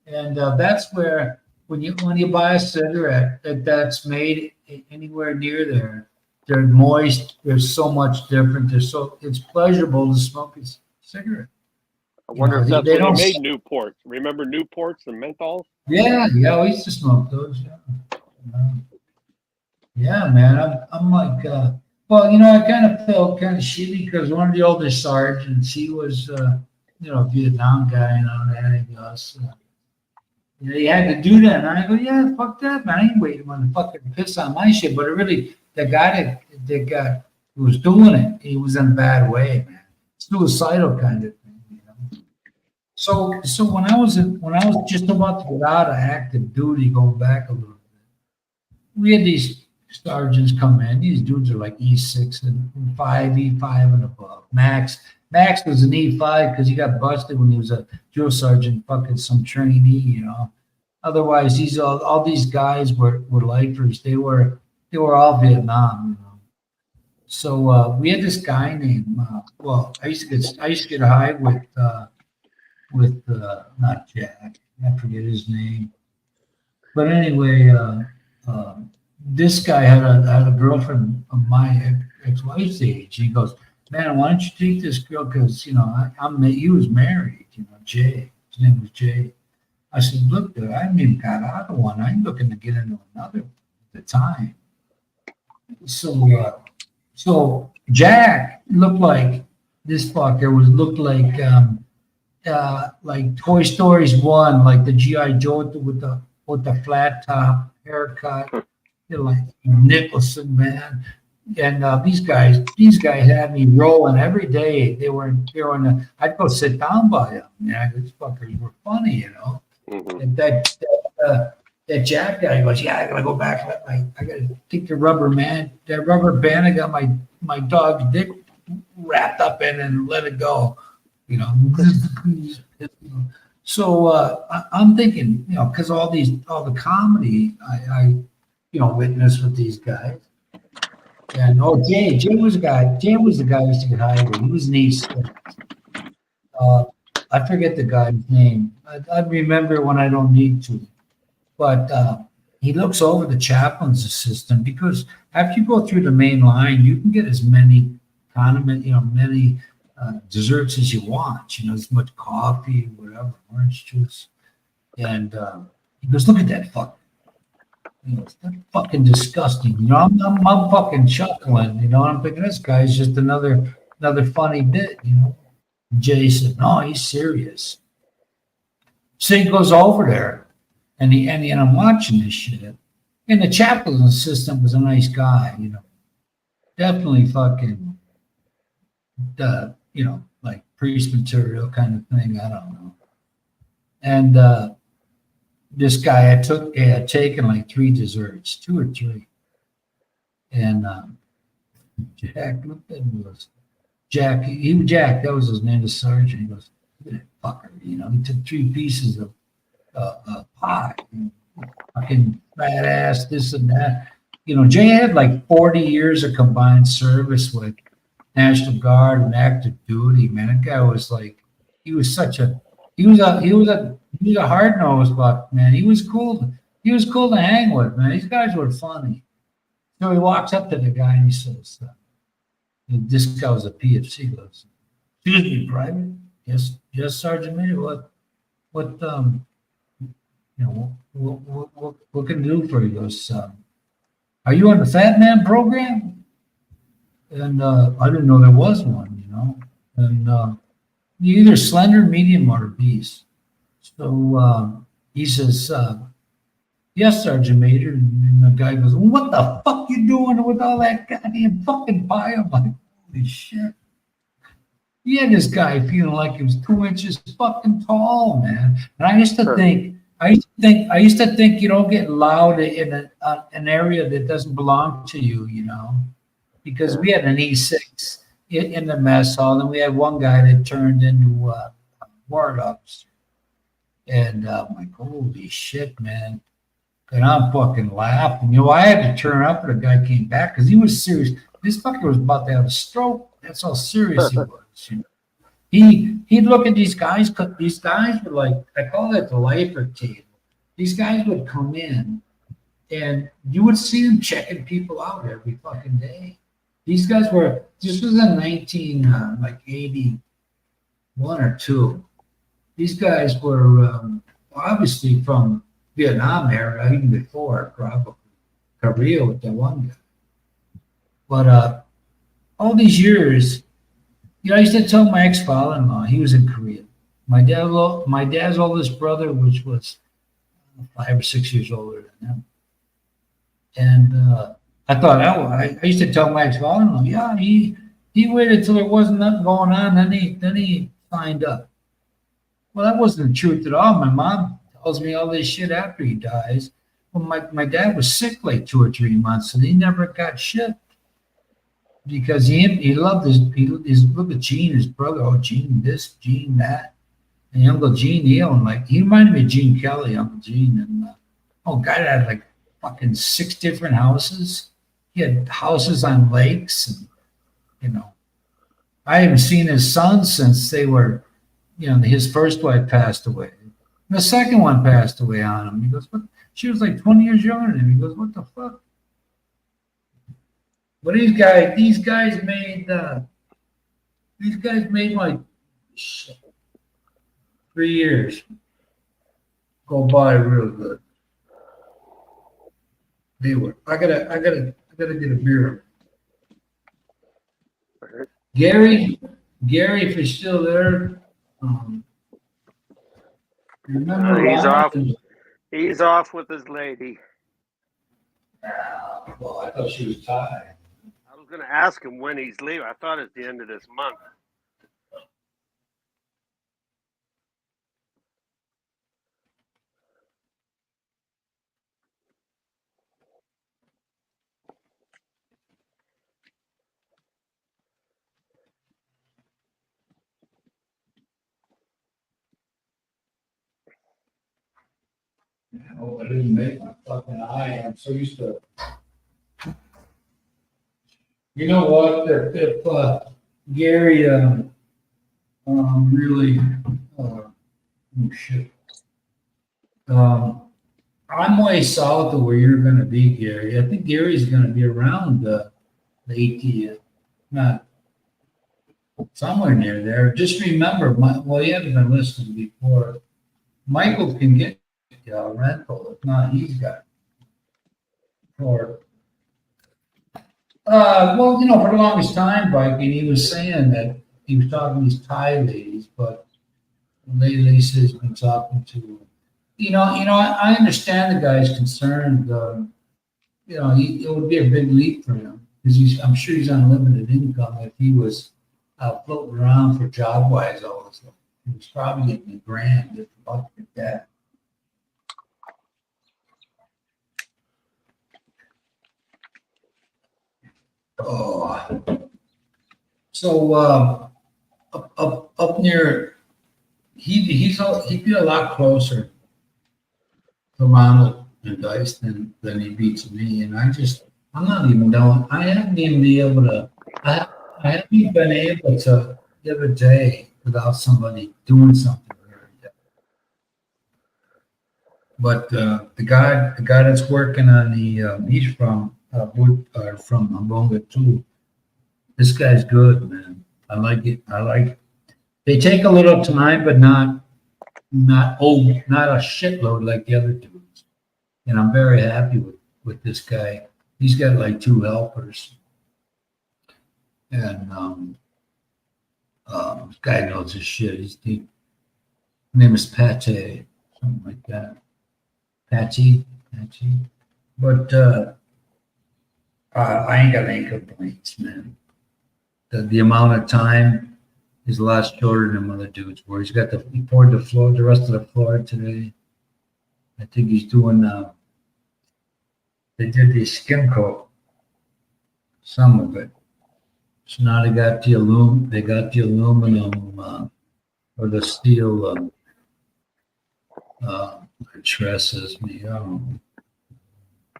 And that's where when you buy a cigarette that's made anywhere near there, they're moist. They're so much different. It's pleasurable to smoke a cigarette. I wonder if that's when they made Newports. Remember Newports and menthols? Yeah, we used to smoke those. Yeah, man. I'm like, well, I kind of felt kind of shitty because one of the older sergeants, he was, a Vietnam guy and all that. And he goes, he had to do that. And I go, yeah, fuck that, man. I ain't waiting on the fucking piss on my shit. But it really, the guy that who was doing it, he was in a bad way, man. Suicidal kind of thing, So when I was just about to get out of active duty, going back a little bit, we had these sergeants come in. These dudes are like E6 and 5, E5 and above. Max was an E5 because he got busted when he was a drill sergeant, fucking some trainee, Otherwise, all these guys were lifers. They were all Vietnam, So we had this guy named I used to get high with not Jack. I forget his name, but anyway, this guy had a girlfriend of my ex-wife's age. He goes, man, why don't you take this girl? Because he was married. Jay. His name was Jay. I said, look, dude, I haven't even got out of one. I'm looking to get into another at the time. So Jack looked like this fucker looked like Toy Stories 1, like the G.I. Joe with the flat top haircut, like Nicholson, man. And these guys had me rolling every day. They were I'd go sit down by them. Yeah, these fuckers were funny, Mm-hmm. And that Jack guy goes, yeah, I gotta go back. I gotta take the rubber band. I got my dog's dick wrapped up in and let it go. So I'm thinking, because all the comedy I witnessed with these guys. And Jay was the guy I used to get high with. He was an East. I forget the guy's name. I remember when I don't need to. But he looks over the chaplain's assistant because after you go through the main line, you can get as many condiment, many desserts as you want. As much coffee, whatever, orange juice. And he goes, look at that fuck. It's fucking disgusting. I'm fucking chuckling. I'm thinking this guy's just another funny bit. Jay said, no, he's serious. So he goes over there, and I'm watching this shit. And the chaplain's assistant was a nice guy. Definitely fucking, like priest material kind of thing. I don't know. And this guy had taken like 3 desserts, 2 or 3. And Jack looked at him and goes, Jack, that was his name, the sergeant. He goes, look at that fucker. He took 3 pieces of pie. Fucking fat ass, this and that. Jay had like 40 years of combined service with National Guard and active duty. Man, that guy was like, he was such a, he was a hard nosed buck, man. He was cool. He was cool to hang with, man. These guys were funny. So he walks up to the guy and he says, this guy was a PFC. He goes, excuse me, Private. Yes, Sergeant Major. What what can I do for you? He goes, are you on the Fat Man program? And I didn't know there was one, And you're either slender, medium, or obese. So he says, yes, Sergeant Major. And the guy goes, what the fuck you doing with all that goddamn fucking bio? I'm like, holy shit. He had this guy feeling like he was 2 inches fucking tall, man. And I used to think you don't get loud in an area that doesn't belong to you, because we had an E6 in the mess hall, and we had one guy that turned into Ward officer. And I'm like, holy shit, man. And I'm fucking laughing. I had to turn up when the guy came back because he was serious. This fucker was about to have a stroke. That's how serious he was. He'd look at these guys, because these guys were like, I call it the lifer table. These guys would come in and you would see them checking people out every fucking day. This was in 1981 or 2. These guys were obviously from Vietnam era, even before, probably Korea with that one guy. But all these years, I used to tell my ex-father-in-law, he was in Korea. My dad's oldest brother, which was 5 or 6 years older than him. And I thought, I used to tell my ex-father-in-law, yeah, he waited till there wasn't nothing going on, then he signed up. Well, that wasn't the truth at all. My mom tells me all this shit after he dies. Well, my dad was sick like 2 or 3 months, and he never got shit. Because he loved his look at Gene, his brother. Oh, Gene this, Gene that, and Uncle Gene Neal, and he reminded me of Gene Kelly, Uncle Gene, and guy that had like fucking 6 different houses. He had houses on lakes, and I haven't seen his sons since they were, his first wife passed away, and the second one passed away on him. He goes, what? She was like 20 years younger than him. He goes, what the fuck? But these guys made like 3 years go by real good. They were. I gotta get a beer. Gary, if you're still there, remember he's off. He's off with his lady. Well, I thought she was tied. I was going to ask him when he's leaving. I thought it's the end of this month. Oh, I didn't make my fucking eye. I'm so used to. You know what? If Gary really, oh shit. I'm way south of where you're going to be, Gary. I think Gary's going to be around the 80th, not somewhere near there. Just remember, you haven't been listening before. Michael can get rental. If not, he's got for for the longest time, biking, he was saying that he was talking to these Thai ladies, but lately he's been talking to, I understand the guy's concerned. It would be a big leap for him because I'm sure he's on limited income. If he was floating around for job wise all this life, he was probably getting $1,000 if about like that. Oh, so up near, he'd be a lot closer to Ronald and Dice than he beats me, and I just I'm not even down. I haven't even been able to. I, I haven't even been able to live a day without somebody doing something. But the guy that's working on the, he's from from Ambonga too. This guy's good, man. I like it. I like. They take a little time, but not a shitload like the other dudes. And I'm very happy with this guy. He's got like 2 helpers, and this guy knows his shit. His name is Pate, something like that. Patchy. But I ain't got any complaints, man. The amount of time is a lot shorter than other dudes. Where he poured the rest of the floor today. I think he's doing. They did the skim coat, some of it. So now they got the aluminum or the steel trusses. Me, I don't know.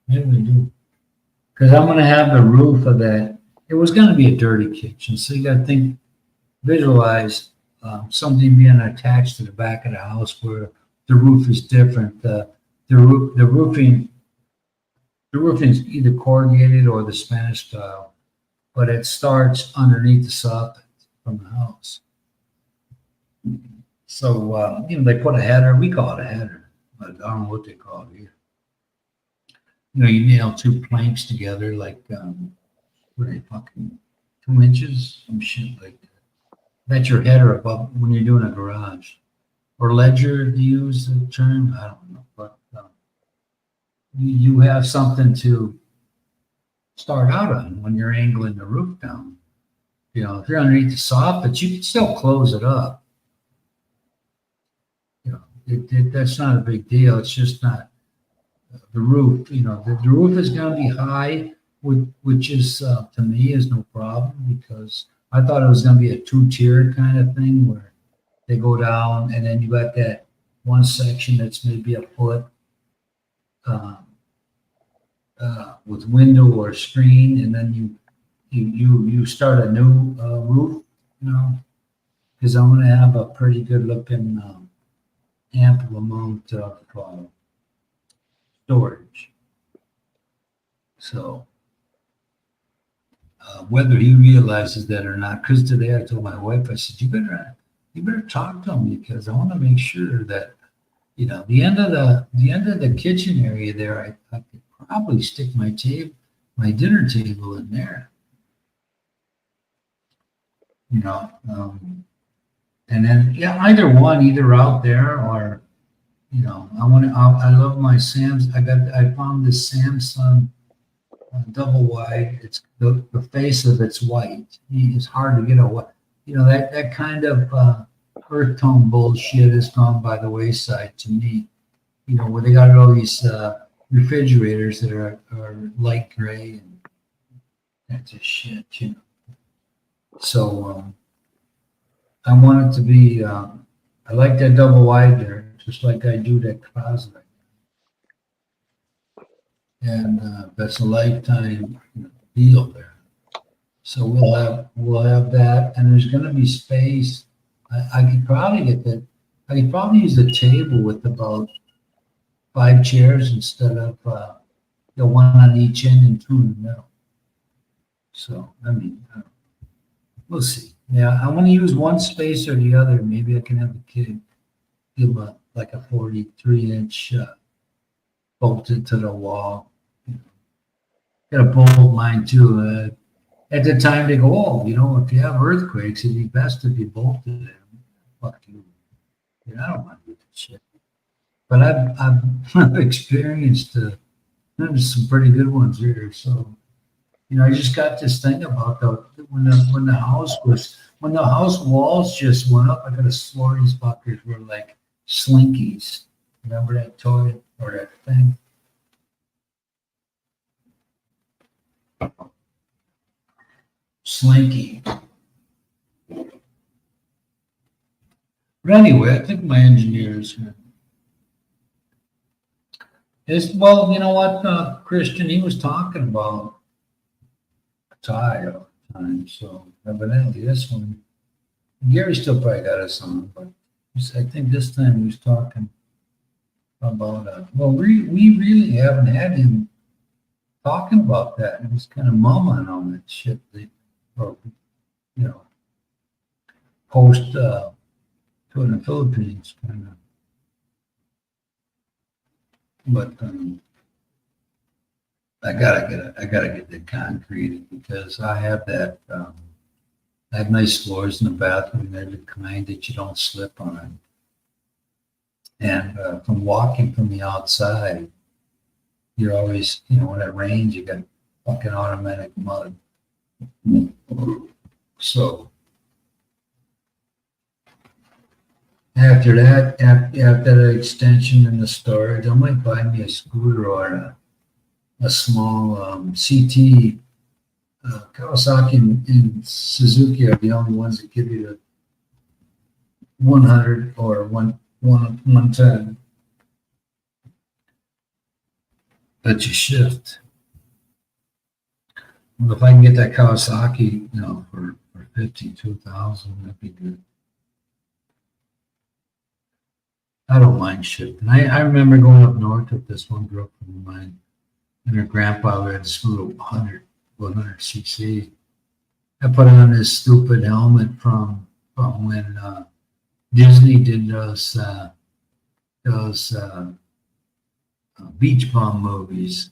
Maybe we do. Because I'm going to have the roof of that. It was going to be a dirty kitchen, so you got to visualize something being attached to the back of the house where the roof is different. The roofing is either corrugated or the Spanish style, but it starts underneath the soffit from the house. So they put a header. We call it a header, but I don't know what they call it here. You nail 2 planks together, like what are they, fucking 2 inches, some shit like that. That's your header above when you're doing a garage, or ledger to use the term. I don't know, but you have something to start out on when you're angling the roof down. If you're underneath the soffit, you can still close it up. That's not a big deal. It's just not the roof. The roof is going to be high, which is to me is no problem, because I thought it was going to be a 2-tier kind of thing where they go down and then you got that one section that's maybe a foot with window or screen, and then you start a new roof. Because I'm going to have a pretty good looking ample amount of storage. So whether he realizes that or not, because today I told my wife, I said, you better talk to him, because I want to make sure that the end of the kitchen area there, I could probably stick my dinner table in there. And then either out there or I love my Sam's. I found this Samsung double wide. It's the face of it's white. It's hard to get a that kind of earth tone bullshit has gone by the wayside to me. Where they got all these refrigerators that are light gray, and that's just shit. So I want it to be. I like that double wide there, just like I do that closet. And that's a lifetime deal there. So we'll have that, and there's going to be space. I could probably get that. I could probably use a table with about 5 chairs instead of one on each end and 2 in the middle. So we'll see. Yeah, I want to use one space or the other. Maybe I can have the kid give him like a 43-inch bolted to the wall. Got to bolt mine too. At the time they go, if you have earthquakes, it'd be best if you bolted them. Fuck you. I don't want to do that shit. But I've experienced there's some pretty good ones here. So I just got this thing about when the house walls just went up. I got to swore these fuckers were like Slinkies. Remember that toy or that thing? Slinky. But anyway, I think my engineers. Well, you know what, Christian, he was talking about tie all the time. So evidently this one, Gary still probably got us on, but I think this time he was talking about, well, we really haven't had him talking about that. He was kind of mumbling on that shit, or, post to in the Philippines, kind of. But I gotta get the concrete because I have that. I have nice floors in the bathroom. They're the kind that you don't slip on. And from walking from the outside, you're always, when it rains, you got fucking automatic mud. So after that extension in the storage, I might buy me a scooter or a small CT. Kawasaki and Suzuki are the only ones that give you the 100 or 110 that you shift. Well, if I can get that Kawasaki, for 52,000, that'd be good. I don't mind shifting. I remember going up north with this one girl from mine, and her grandfather had a scooter 100 cc. I put on this stupid helmet from when Disney did those beach bum movies.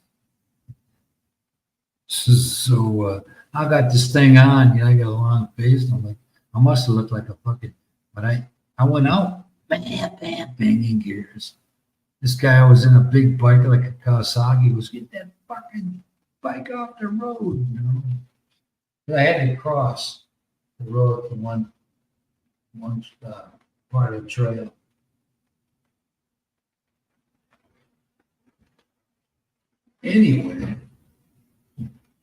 So I got this thing on. I got a long face, and I'm like, I must have looked like a fucking. But I went out, banging gears. This guy was in a big bike like a Kawasaki. Was get that fucking bike off the road, I had to cross the road from one part of the trail. Anyway,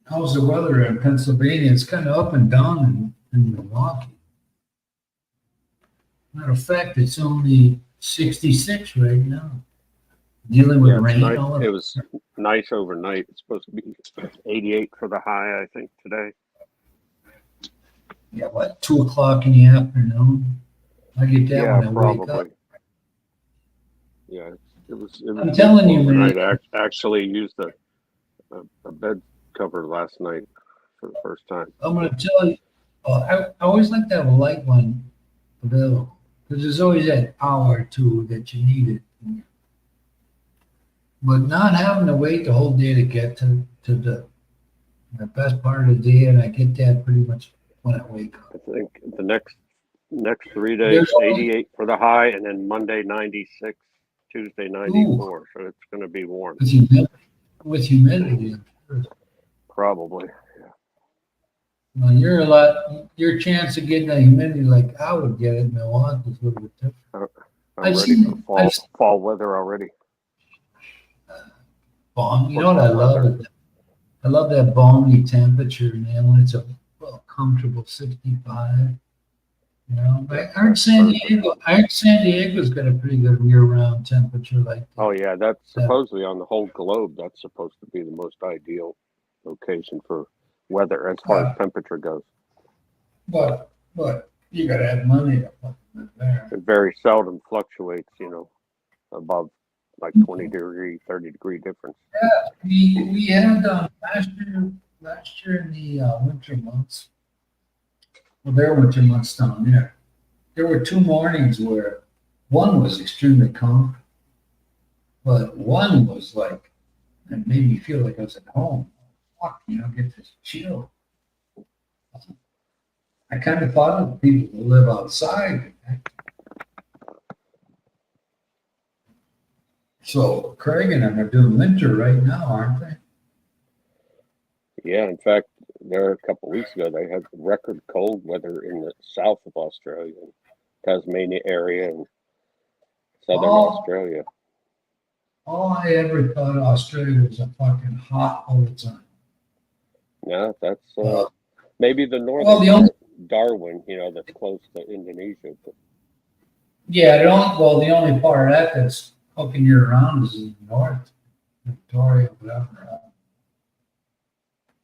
how's the weather in Pennsylvania? It's kind of up and down in Milwaukee. Matter of fact, it's only 66 right now. Dealing with rain. It was nice overnight. It's supposed to be 88 for the high, I think, today. Yeah, 2 o'clock in the afternoon? I get that when I wake up. Yeah, it was I'm telling you, man. I actually used a bed cover last night for the first time. I'm going to tell you, I always like to have a light one available because there's always that hour or two that you need it. But not having to wait the whole day to get to the best part of the day, and I get that pretty much when I wake up. I think the next 3 days, 88 for the high, and then Monday 96, Tuesday 94. Ooh. So it's going to be warm. With humidity. Probably, yeah. Well, your chance of getting that humidity like I would get it in Milwaukee is a little bit different. I'm ready for fall weather already. Balmy. You know what I love? I love that balmy temperature, man, when it's a comfortable 65. Aren't San Diego's got a pretty good year-round temperature like that? Oh yeah, that's supposedly on the whole globe. That's supposed to be the most ideal location for weather as far as temperature goes. But you got to have money to put it there. It very seldom fluctuates, above like 20 degree, 30 degree difference. Yeah, we had last year in the winter months. Well, there were 2 months down there. There were 2 mornings where one was extremely comfortable, but one was like, it made me feel like I was at home. Fuck, get this chill. I kind of thought of people who live outside. So Craig and them are doing winter right now, aren't they? Yeah, in fact, there a couple of weeks ago, they had record cold weather in the south of Australia, Tasmania area, and southern Australia. All I ever thought Australia was a fucking hot all the time. Yeah, that's maybe the northern Darwin, that's close to Indonesia. But... Yeah, the only part of that that's fucking year round is in the north, Victoria, whatever.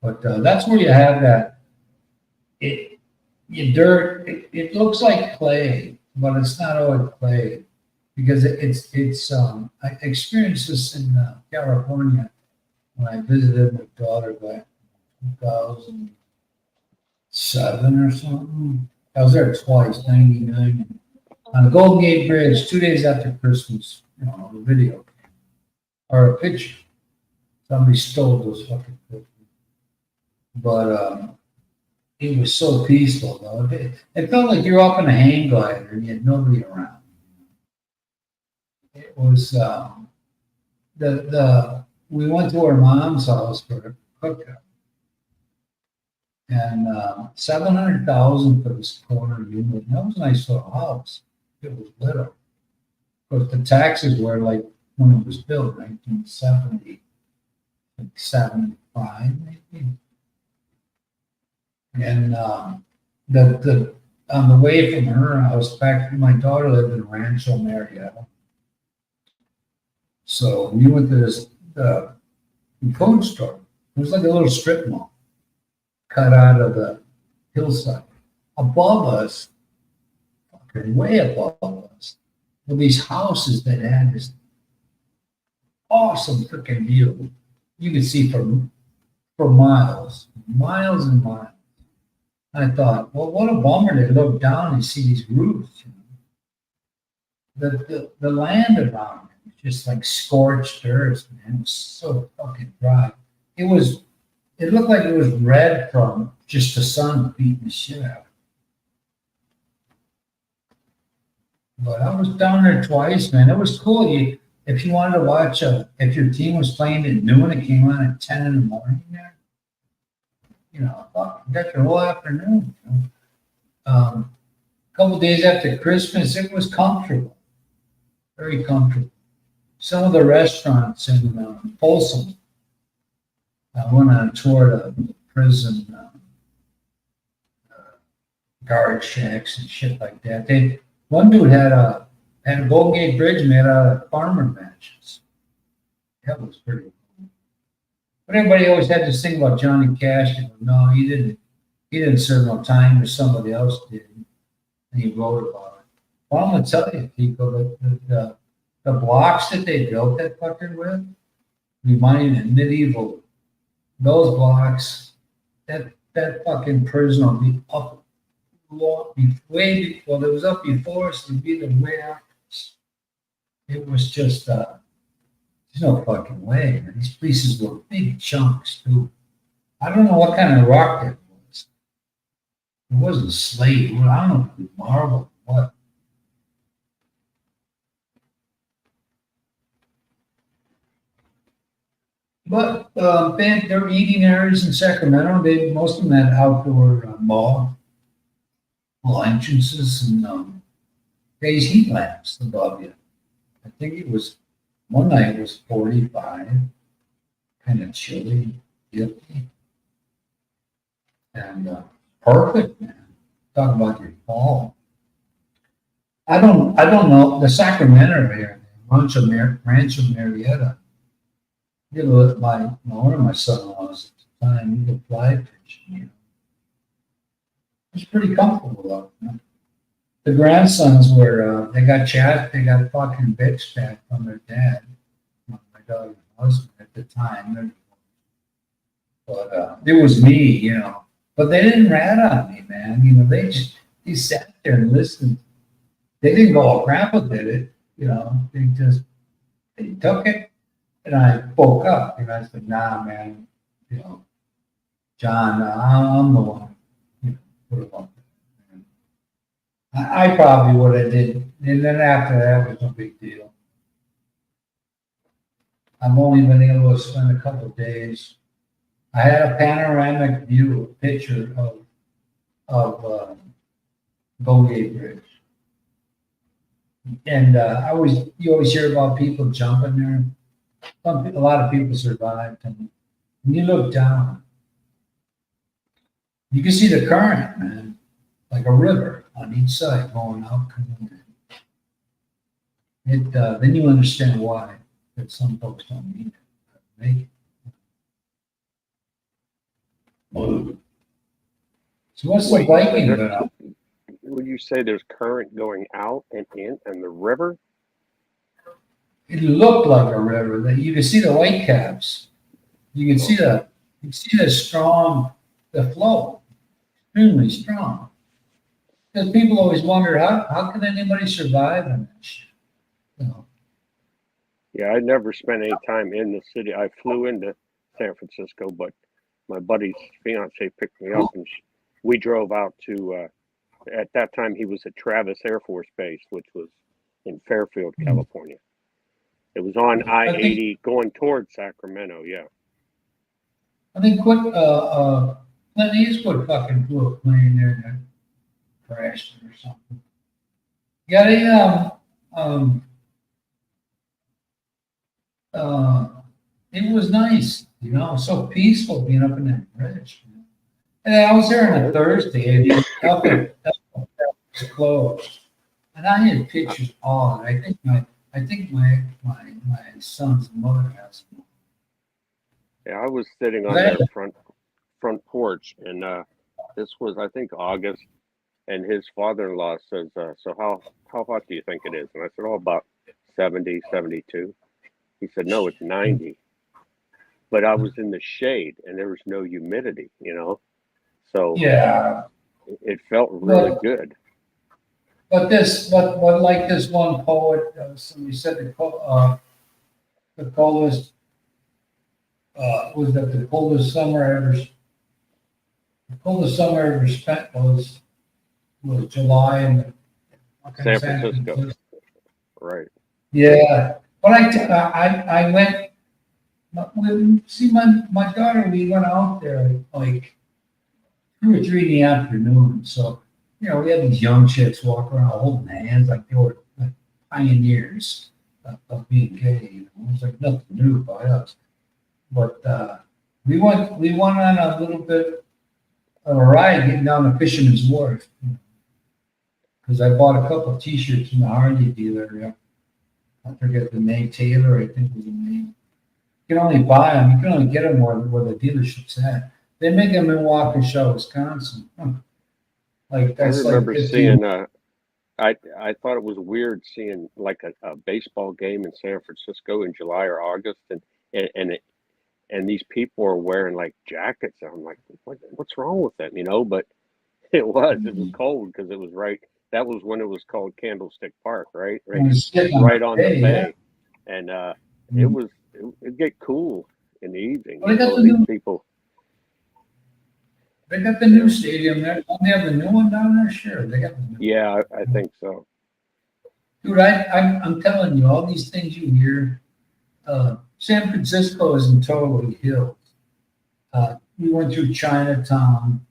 But that's where you have that. Dirt. It looks like clay, but it's not always clay because it's. I experienced this in California when I visited my daughter back in 2007 or something. I was there twice, 99. On the Golden Gate Bridge, 2 days after Christmas, the video or a picture. Somebody stole those fucking pictures. But it was so peaceful, though. It felt like you're up in a hang glider and you had nobody around. It was we went to her mom's house for a cookout, and 700,000 for this corner unit. That was a nice little house. It was little, but the taxes were like when it was built, 1970, like 75 maybe. And the on the way from her house back, my daughter lived in Rancho Marietta. So we went to this food store. It was like a little strip mall cut out of the hillside. Above us, fucking way above us, were these houses that had this awesome freaking view. You could see for miles, miles and miles. I thought, well, what a bummer to look down and see these roofs. The land around it was just like scorched earth, man. It was so fucking dry. It looked like it was red from just the sun beating the shit out. But I was down there twice, man. It was cool. If you wanted to watch if your team was playing at noon, it came on at 10 in the morning there. Fuck, you got your whole afternoon. A couple days after Christmas, it was comfortable, very comfortable. Some of the restaurants in Folsom, I went on a tour to the prison guard shacks and shit like that. One dude had a Golden Gate Bridge made out of farmer matches. That was pretty cool. But everybody always had this thing about Johnny Cash. No, he didn't. He didn't serve no time, or somebody else did, and he wrote about it. Well, I'm gonna tell you, people, that the blocks that they built that fucker with remind me of medieval. Those blocks, that fucking prison will be up way before. It was up before us, it'd be the way after us. It was just there's no fucking way. Man. These pieces were big chunks too. I don't know what kind of rock that was. It wasn't slate. Well, I don't know if it was marble or what. But their eating areas in Sacramento, most of them had outdoor mall entrances and these heat lamps above you. I think it was one night it was 45, kind of chilly, iffy, and perfect, man. Talk about your fall. I don't know the Sacramento area, Rancho Marietta. One of my son-in-laws at the time, he could fly fishing. It's pretty comfortable out there. The grandsons were, they got fucking bitch back from their dad, my daughter's husband at the time. But it was me, But they didn't rat on me, man. They sat there and listened. They didn't go, oh, Grandpa did it, they took it. And I spoke up, and I said, nah, man, John, I'm the one, put it on. I probably would have did, and then after that was no big deal. I've only been able to spend a couple of days. I had a panoramic view, picture of Golden Gate Bridge. And you always hear about people jumping there. A lot of people survived, and when you look down, you can see the current, man, like a river on each side going out, coming in. Then you understand why, that some folks don't need it. So what's the Wait, Viking gonna? would you say there's current going out and in and the river? It looked like a river. That you can see the white caps. You can see the strong, the flow, extremely strong. Because people always wonder how can anybody survive in that shit? You know? Yeah, I never spent any time in the city. I flew into San Francisco, but my buddy's fiance picked me up, and we drove out to. At that time, he was at Travis Air Force Base, which was in Fairfield, California. It was on I-80 going towards Sacramento. Yeah. I think Clint Eastwood fucking flew a plane there and crashed it or something. Yeah, it was nice, so peaceful being up in that bridge. Man. And I was there on a Thursday, and Elko was closed, and I had pictures all. I think my son's mother has them. Yeah, I was sitting on their front porch, and this was, I think, August, and his father-in-law says, so how hot do you think it is? And I said, oh, about 70, 72. He said, no, it's 90. But I was in the shade, and there was no humidity, So yeah, it felt really good. But like this one poet, somebody said the coldest was that the coldest summer ever spent was July in San Francisco. Right. Yeah, but I went. See, my daughter, we went out there like 2 or 3 in the afternoon. So we had these young chicks walking around holding hands like they were like pioneers of being gay. It was like nothing new by us. But we went on a little bit of a ride getting down to Fisherman's Wharf because I bought a couple of T-shirts from the Harley dealer. Yeah. I forget the name. Taylor, I think was the name. You can only buy them. You can only get them where the dealership's at. They make them in Waukesha, Wisconsin. Like that's I remember like seeing. I thought it was weird seeing like a baseball game in San Francisco in July or August, and these people are wearing like jackets. And I'm like, what's wrong with them? But it was cold because it was right. That was when it was called Candlestick Park, right? Right on the bay, yeah. And it'd get cool in the evening. Well, people. They got the new stadium there. Don't they have the new one down there? Sure, they got the new Yeah, I think so. Dude, I'm telling you, all these things you hear. San Francisco isn't totally hills. We went through Chinatown.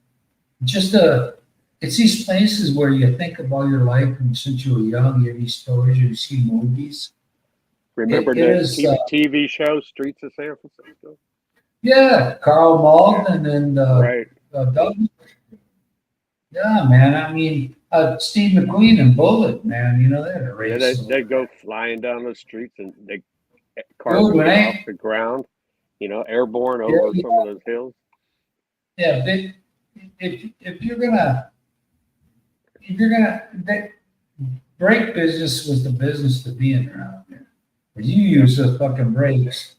It's these places where you think of all your life, and since you were young, you hear these stories, you see movies. Remember the TV show Streets of San Francisco? Yeah, Carl Malden and right. Douglas. Yeah, man. I mean, Steve McQueen and Bullet, man. They had a race. Yeah, they'd go flying down the streets and they carve off the ground. Airborne over some of those hills. Yeah, if you're gonna brake business was the business to be in around there. You use those fucking brakes.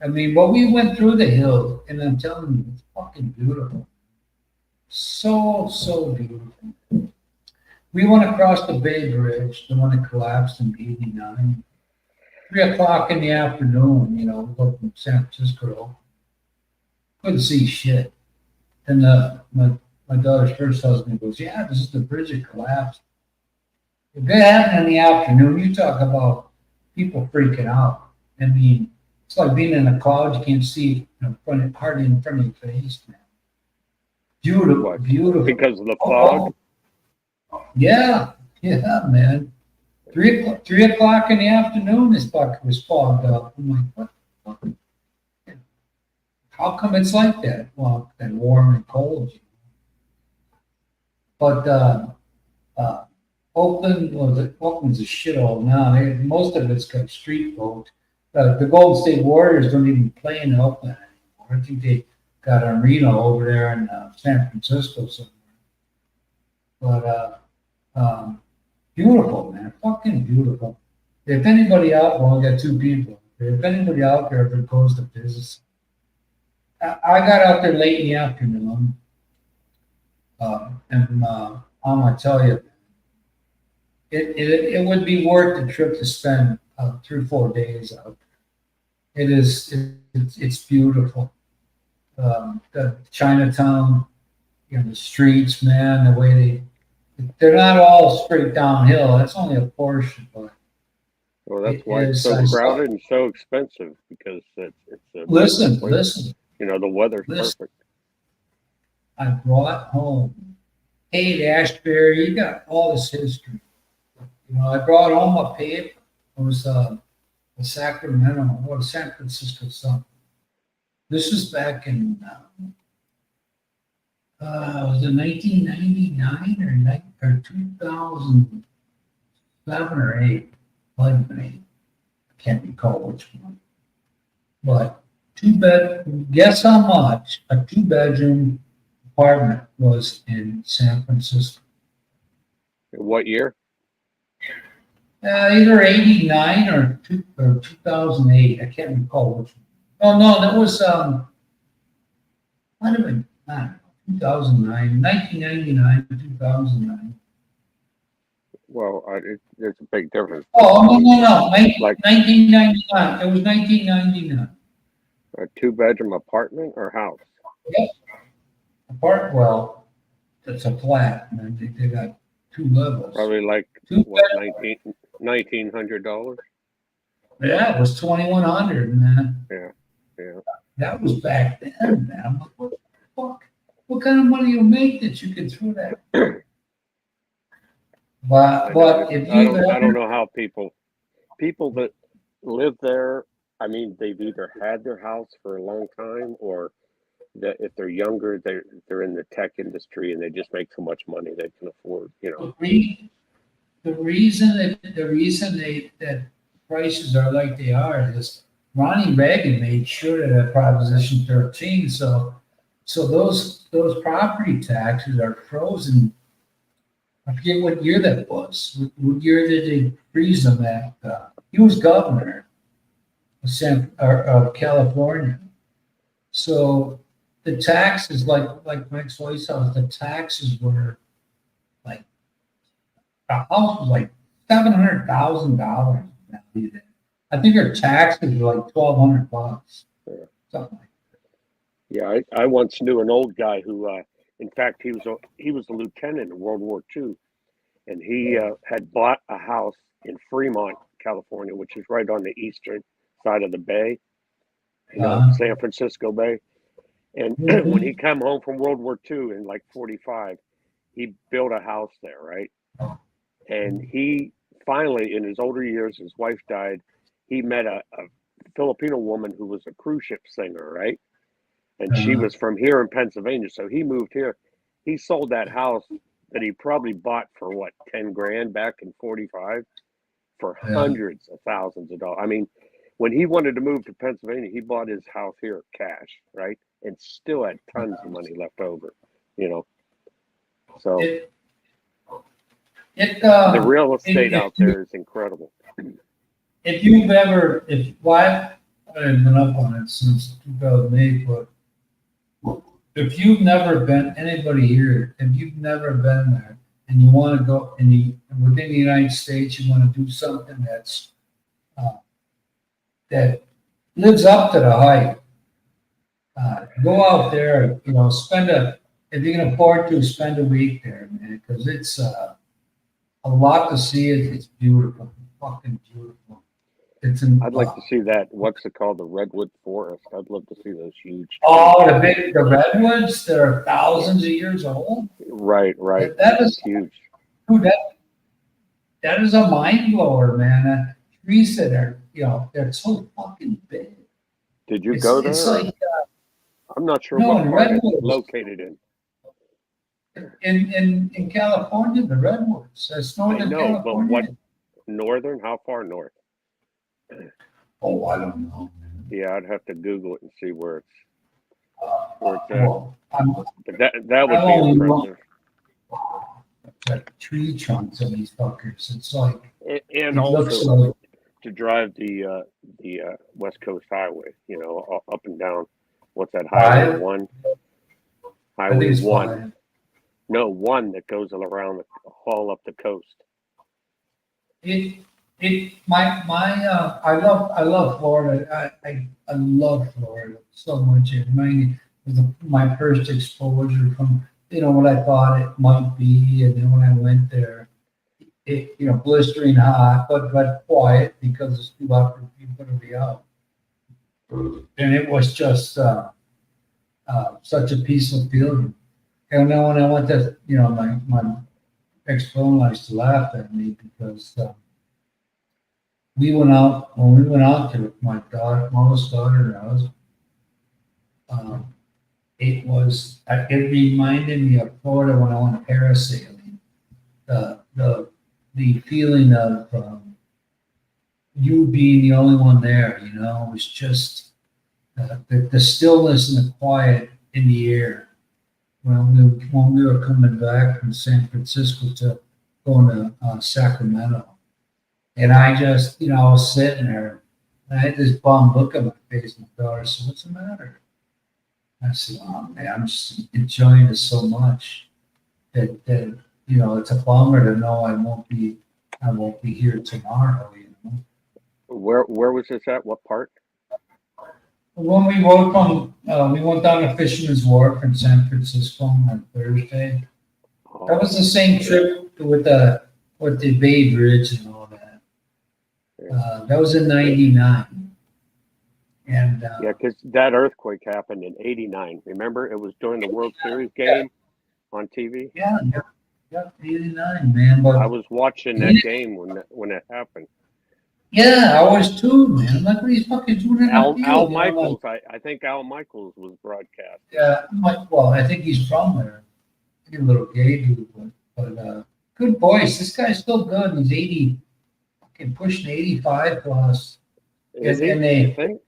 I mean, but we went through the hill, and I'm telling you, it's fucking beautiful. So beautiful. We went across the Bay Bridge, the one that collapsed in '89. 3:00 in the afternoon, we go from San Francisco. Couldn't see shit. And my daughter's first husband goes, yeah, this is the bridge that collapsed. If that happened in the afternoon, you talk about people freaking out. I mean, it's like being in a cloud, you can't see hardly in front of your face, man. Beautiful. Because of the fog? Yeah, man. 3:00 in the afternoon, this fucker was fogged up. I'm like, what? How come it's like that? Well, and warm and cold. But Oakland's a shithole now. Most of it's got street folks. The Golden State Warriors don't even play in Oakland anymore. I think they got a Reno over there in San Francisco somewhere. But beautiful, man, fucking beautiful. If anybody out, well, I got two people. If anybody out there ever goes to business, I got out there late in the afternoon, and I'm gonna tell you, it would be worth the trip to spend 3 or 4 days out there. It's beautiful. The Chinatown, the streets, man, the way they're not all straight downhill. That's only a portion, but Well, that's it why it's is. so crowded and so expensive because it's a Listen, place. listen, The weather's listen. perfect. I brought home Haight-Ashbury. You got all this history. I brought home a paper. It was a Sacramento or San Francisco something. This is back in was it 1999 or 2007 or 8? Might have been 8. I can't recall which one. But guess how much a 2-bedroom apartment was in San Francisco? What year? Either 89 or 2008. I can't recall which one. Oh, no, that was, might have been, I don't know, 2009, 1999, 2009. Well, there's a big difference. Oh, no. Like 1999. It was 1999. a 2-bedroom apartment or house? Yep. Well, it's a flat, and they got 2 levels. Probably like Two what, bedroom. $1,900? Yeah, it was 2,100, man. Yeah. That was back then, man. I'm like, what the fuck? What kind of money you make that you could throw that? But if I you don't know how people that live there. I mean, they've either had their house for a long time, or that if they're younger, they're in the tech industry and they just make so much money they can afford. the reason that prices are like they are is Ronnie Reagan made sure that Proposition 13. So those property taxes are frozen. I forget what year that was. What year did they freeze them at? He was governor of California. So the taxes, like Mike's Voice House, the taxes were like, the house was like $700,000. I think our taxes were like $1,200, something like that. Yeah, I once knew an old guy who, in fact, he was a lieutenant in World War II, and he had bought a house in Fremont, California, which is right on the eastern side of the bay, San Francisco Bay. And when he came home from World War II in like 45, he built a house there, right? And he finally, in his older years, his wife died. He met a Filipino woman who was a cruise ship singer, right? And she was from here in Pennsylvania. So he moved here. He sold that house that he probably bought for what, 10 grand back in 45 for hundreds of thousands of dollars. I mean, when he wanted to move to Pennsylvania, he bought his house here cash, right? And still had tons of money left over, So the real estate out there is incredible. I've been up on it since 2008, but if you've never been, anybody here, if you've never been there and you want to go within the United States, you want to do something that lives up to the hype, go out there, if you can afford to, spend a week there, man, because it's a lot to see. It's beautiful, fucking beautiful. I'd like to see that. What's it called? The Redwood Forest. I'd love to see those huge. Oh, the redwoods that are thousands of years old. Right. That is huge. Dude, that is a mind blower, man. Trees that are, they're so fucking big. Did you go there? It's like, I'm not sure no, what in part it's Redwoods. located in. In California, the redwoods. That's northern California. But what northern? How far north? Oh, I don't know. Yeah, I'd have to Google it and see where it's. where it's at. Well, But that would I'm be only impressive. like tree trunks on these fuckers. It's like And it looks also like to drive the West Coast Highway, you know, up and down. What's that, Highway five. 1? I think Highway it's 1. five. No, 1 that goes around the haul up the coast. I love Florida. I love Florida so much. It reminded me of my first exposure from what I thought it might be, and then when I went there, it blistering hot, but quiet because it's too hot for people to be out. And it was just such a peaceful feeling. And then when I went to, my ex-phone likes to laugh at me because when we went out to my oldest daughter and I was, it reminded me of Florida when I went parasailing. The feeling of you being the only one there, was just the stillness and the quiet in the air. When we were coming back from San Francisco to going to Sacramento, and I just, I was sitting there, and I had this bum look on my face. My daughter said, "What's the matter?" I said, "Oh man, I'm just enjoying it so much that it's a bummer to know I won't be here tomorrow." Where was this at? What part? When we went down to Fisherman's Wharf in San Francisco on Thursday. That was the same trip with the Bay Bridge and all that. That was in '99. And Yeah, because that earthquake happened in '89. Remember, it was during the World Series game on TV. yeah, 89, man. But I was watching that game when it happened. yeah, I was too, man. Like, what are these fuckers doing in the Al field? Michaels, I think Al Michaels was broadcast. Yeah, well, I think he's from there. He's a little gay dude, but good voice. This guy's still good. He's 80, fucking pushing 85 plus. Is he? And they, You think?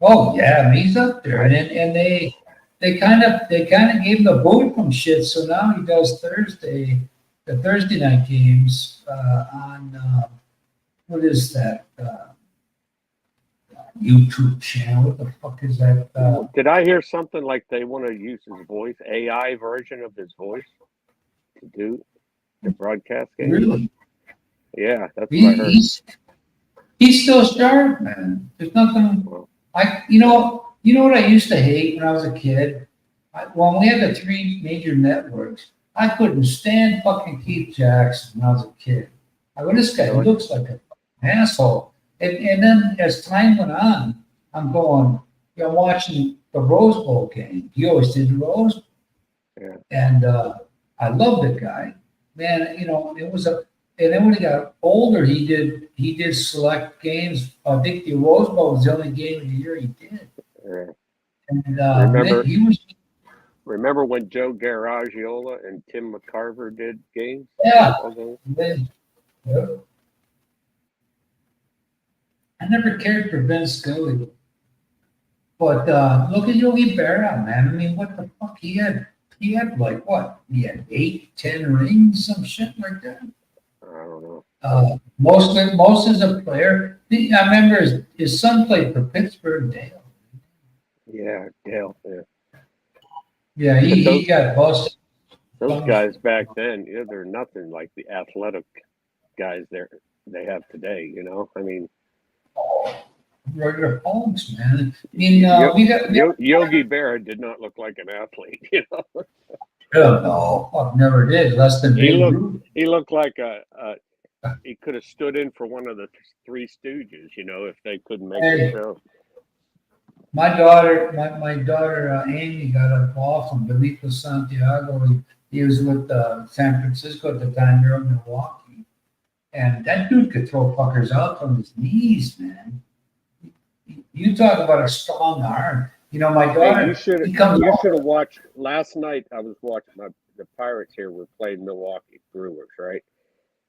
oh yeah, I mean, he's up there, and they kind of gave him the boot from shit. So now he does the Thursday night games on what is that YouTube channel? What the fuck is that? Did I hear something like they want to use his voice, AI version of his voice, to do the broadcast game? Really? Yeah, that's what I heard. He's still sharp, man. There's nothing. You know what I used to hate when I was a kid? When we had the three major networks, I couldn't stand fucking Keith Jackson when I was a kid. This guy looks like an asshole. And then as time went on, I'm going, watching the Rose Bowl game. He always did the Rose Bowl. Yeah. And I love the guy. Man, it was and then when he got older, he did select games. I think the Rose Bowl was the only game of the year he did. Yeah. And remember when Joe Garagiola and Tim McCarver did games? Yeah. Yeah. I never cared for Vince Scully. But look at Yogi Berra, man. I mean, what the fuck? He had like what? He had 8, 10 rings, some shit like that. I don't know. Most as a player. I remember his son played for Pittsburgh, Dale. Yeah, Dale. Yeah. Yeah, he got busted. Those guys back then, they're nothing like the athletic guys they have today. I mean, regular punks, man. I mean, Yogi Berra did not look like an athlete. No, I never did. Less than he looked like he could have stood in for one of the Three Stooges, if they couldn't make the show. My daughter, Amy got a call from Benito Santiago. He was with San Francisco at the time. They're in Milwaukee, and that dude could throw fuckers out from his knees, man. You talk about a strong arm. My daughter. Hey, you should have watched last night. I was watching the Pirates here were playing Milwaukee Brewers, right?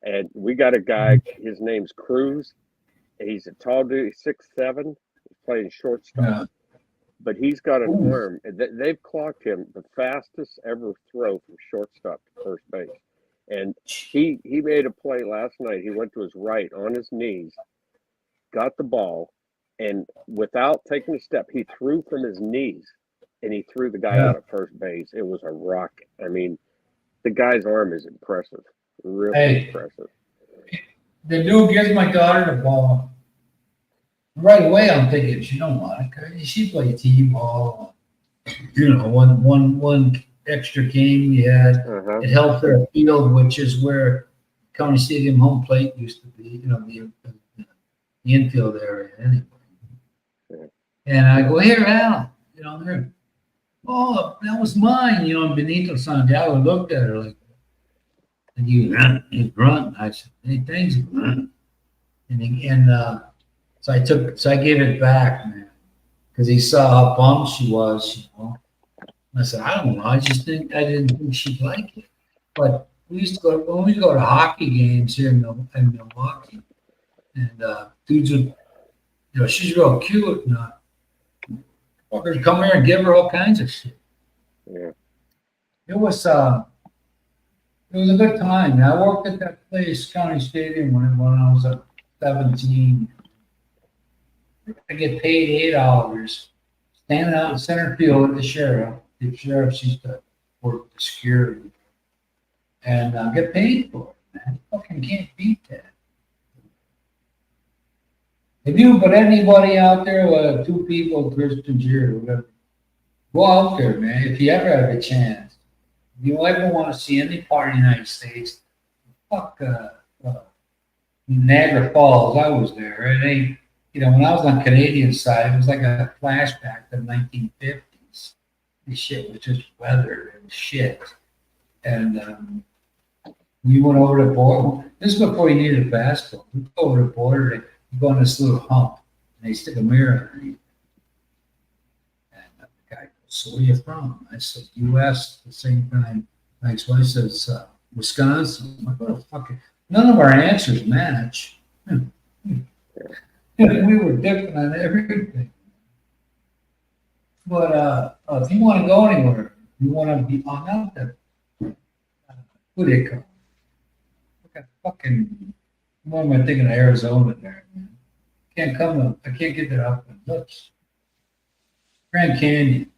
And we got a guy. His name's Cruz. He's a tall dude. He's 6'7". He's playing shortstop. but he's got an Ooh. arm. They've clocked him the fastest ever throw from shortstop to first base. And he made a play last night. He went to his right on his knees, got the ball, and without taking a step, he threw from his knees, and he threw the guy out at first base. It was a rocket. I mean, the guy's arm is impressive, really Hey. impressive. The dude gives my daughter the ball. Right away, I'm thinking, you know what? She played t-ball. You know, one extra game we had. Uh-huh. It helped their field, which is where County Stadium home plate used to be. You know, the infield area anyway. Yeah. And I go, here, Al. You know, there. Oh, that was mine. You know, and Benito Santiago looked at her like, and you grunt. I said, hey, thanks, grunt. So I gave it back, man, because he saw how bummed she was, you know. And I said, I don't know. I didn't think she'd like it. But when we go to hockey games here in Milwaukee, and dudes would, you know, she's real cute, and fuckers come here and give her all kinds of shit. Yeah. It was a good time. I worked at that place, County Stadium, when I was 17. I get paid $8, standing out in center field with the sheriff. The sheriff used to work the security, and get paid for it, man. You fucking can't beat that. But anybody out there, two people, Christian Jew, whatever, go out there, man. If you ever have a chance, if you ever want to see any part of the United States, fuck Niagara Falls. I was there. It ain't. You know, when I was on the Canadian side, it was like a flashback to the 1950s. This shit was just weather and shit. And we went over the border. This is before you needed a passport. We go over the border, and you go on this little hump, and they stick a mirror underneath. And the guy goes, so where you from? I said, U.S. At the same time, my ex-wife says, Wisconsin. I'm like, what the fuck? None of our answers match. We were different on everything. But if you want to go anywhere, you want to be on out there. Who they call? Look at fucking. What am I thinking of Arizona there? Man? Can't come up. I can't get that up. Looks. Grand Canyon.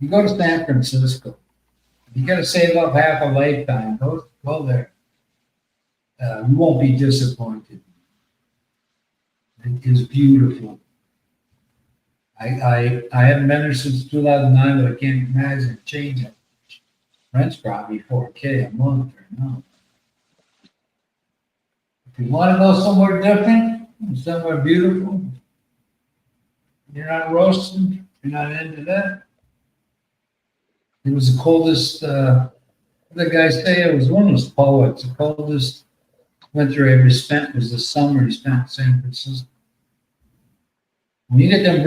You go to San Francisco. You got to save up half a lifetime. Go there. You won't be disappointed. It is beautiful. I haven't been there since 2009, but I can't imagine changing. Rent's probably $4K a month or no. If you want to go somewhere different, somewhere beautiful, you're not roasting, you're not into that. It was the coldest, the guy say it was one of those poets, the coldest winter I ever spent was the summer he spent in San Francisco. When you get them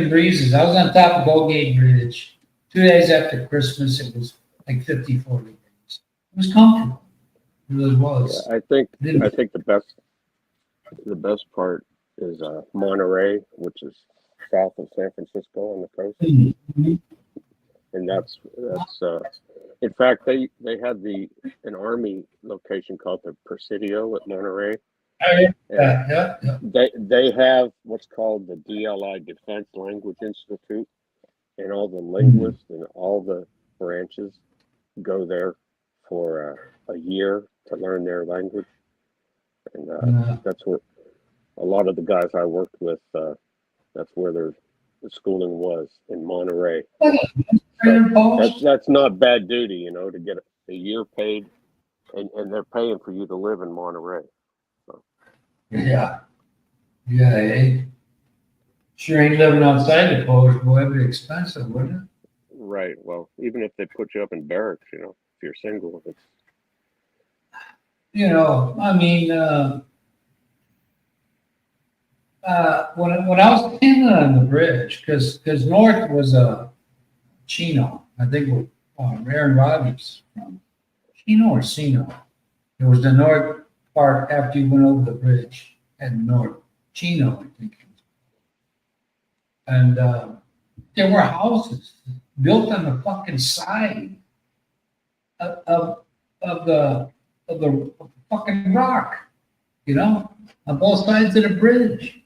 breezes, I was on top of Golgate Bridge. 2 days after Christmas, it was like 54 degrees. It was comfortable. It really was. Yeah, I think the best part is Monterey, which is south of San Francisco on the coast. Mm-hmm. And that's in fact they had an army location called the Presidio at Monterey. Yeah. They have what's called the DLI Defense Language Institute, and all the linguists and all the branches go there for a year to learn their language, and that's where a lot of the guys I worked with. That's where the schooling was in Monterey. So that's not bad duty, you know, to get a year paid, and they're paying for you to live in Monterey. So. Yeah. Sure ain't living outside the post, boy. It'd be expensive, wouldn't it? Right. Well, even if they put you up in barracks, you know, if you're single, it's. You know, I mean, when I was standing on the bridge, because north was Chino, I think Aaron Rodgers from Chino or Sino. It was the north part after you went over the bridge and north Chino, I think. And there were houses built on the fucking side of the fucking rock, you know, on both sides of the bridge.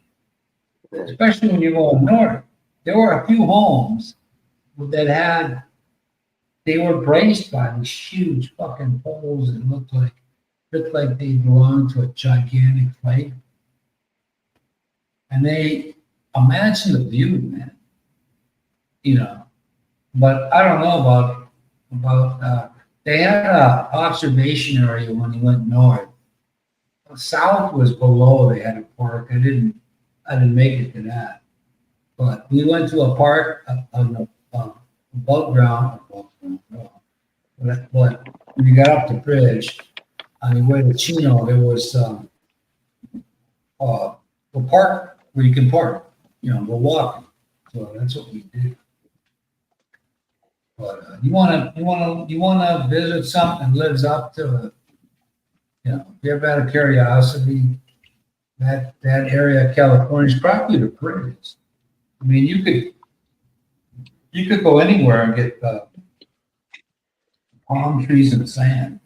Especially when you go north. There were a few homes that they were braced by these huge fucking poles that looked like they belonged to a gigantic lake. And they imagine the view, man. You know, but I don't know about they had an observation area when you went north. South was below. They had a park. I didn't make it to that. But we went to a park on the above ground. But when you got up the bridge on your way to Chino, there was a park where you can park. You know, go walking. So that's what we did. But you wanna visit something that lives up to, you know, if you ever had a curiosity, that area of California is probably the prettiest. I mean, you could go anywhere and get palm trees and sand.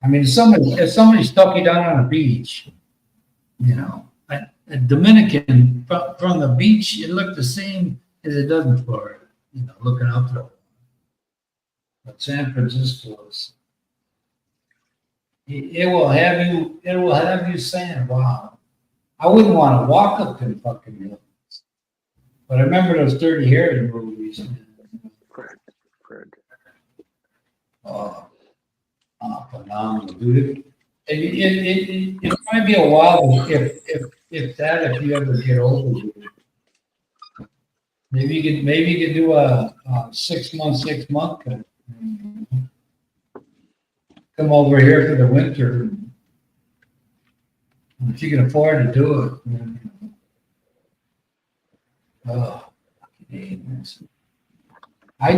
I mean, if somebody stuck you down on a beach, you know, a Dominican from the beach, it looked the same as it does in Florida. You know, looking up there. But San Francisco is, it will have you saying, wow, I wouldn't want to walk up them fucking hills. But I remember those Dirty Harry movies. Fred. Phenomenal, dude. It might be a while if you ever get older. Maybe you could do a 6 month. Come over here for the winter. If you can afford to do it. Oh, I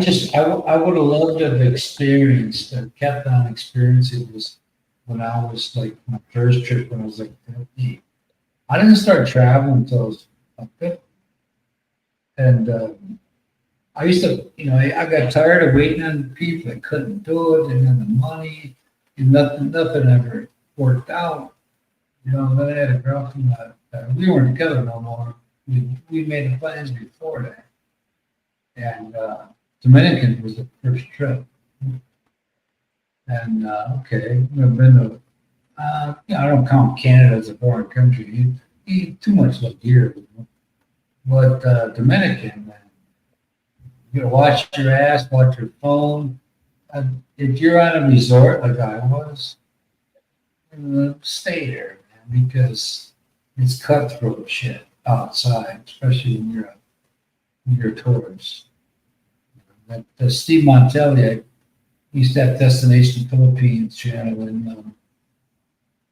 would have loved to have experienced and kept on experiencing this when I was like my first trip when I was like 50. I didn't start traveling until I was like 50. And I used to, you know, I got tired of waiting on people that couldn't do it, and then the money, and nothing ever worked out. You know, then I had a girlfriend that we weren't together no more. We made the plans before that. And Dominican was the first trip. And okay, we've been to, you know, I don't count Canada as a foreign country. You eat too much like here. But Dominican, man, you gotta watch your ass, watch your phone. If you're on a resort like I was, stay there, man, because it's cutthroat shit outside, especially when you're a tourist. The Steve Montelli, I used to have Destination Philippines channel, and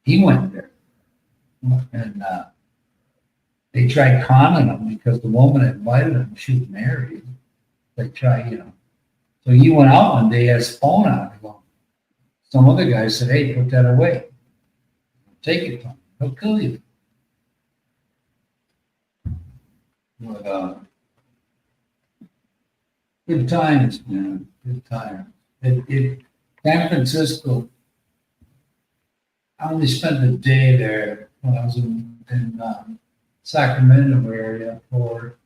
he went there, and they tried conning him because the woman that invited him, she was married. They tried, you know. So he went out one day, had his phone out. Some other guy said, "Hey, put that away. Take it from him. He'll kill you." But good times, man. Good times. San Francisco. I only spent a day there when I was in Sacramento area for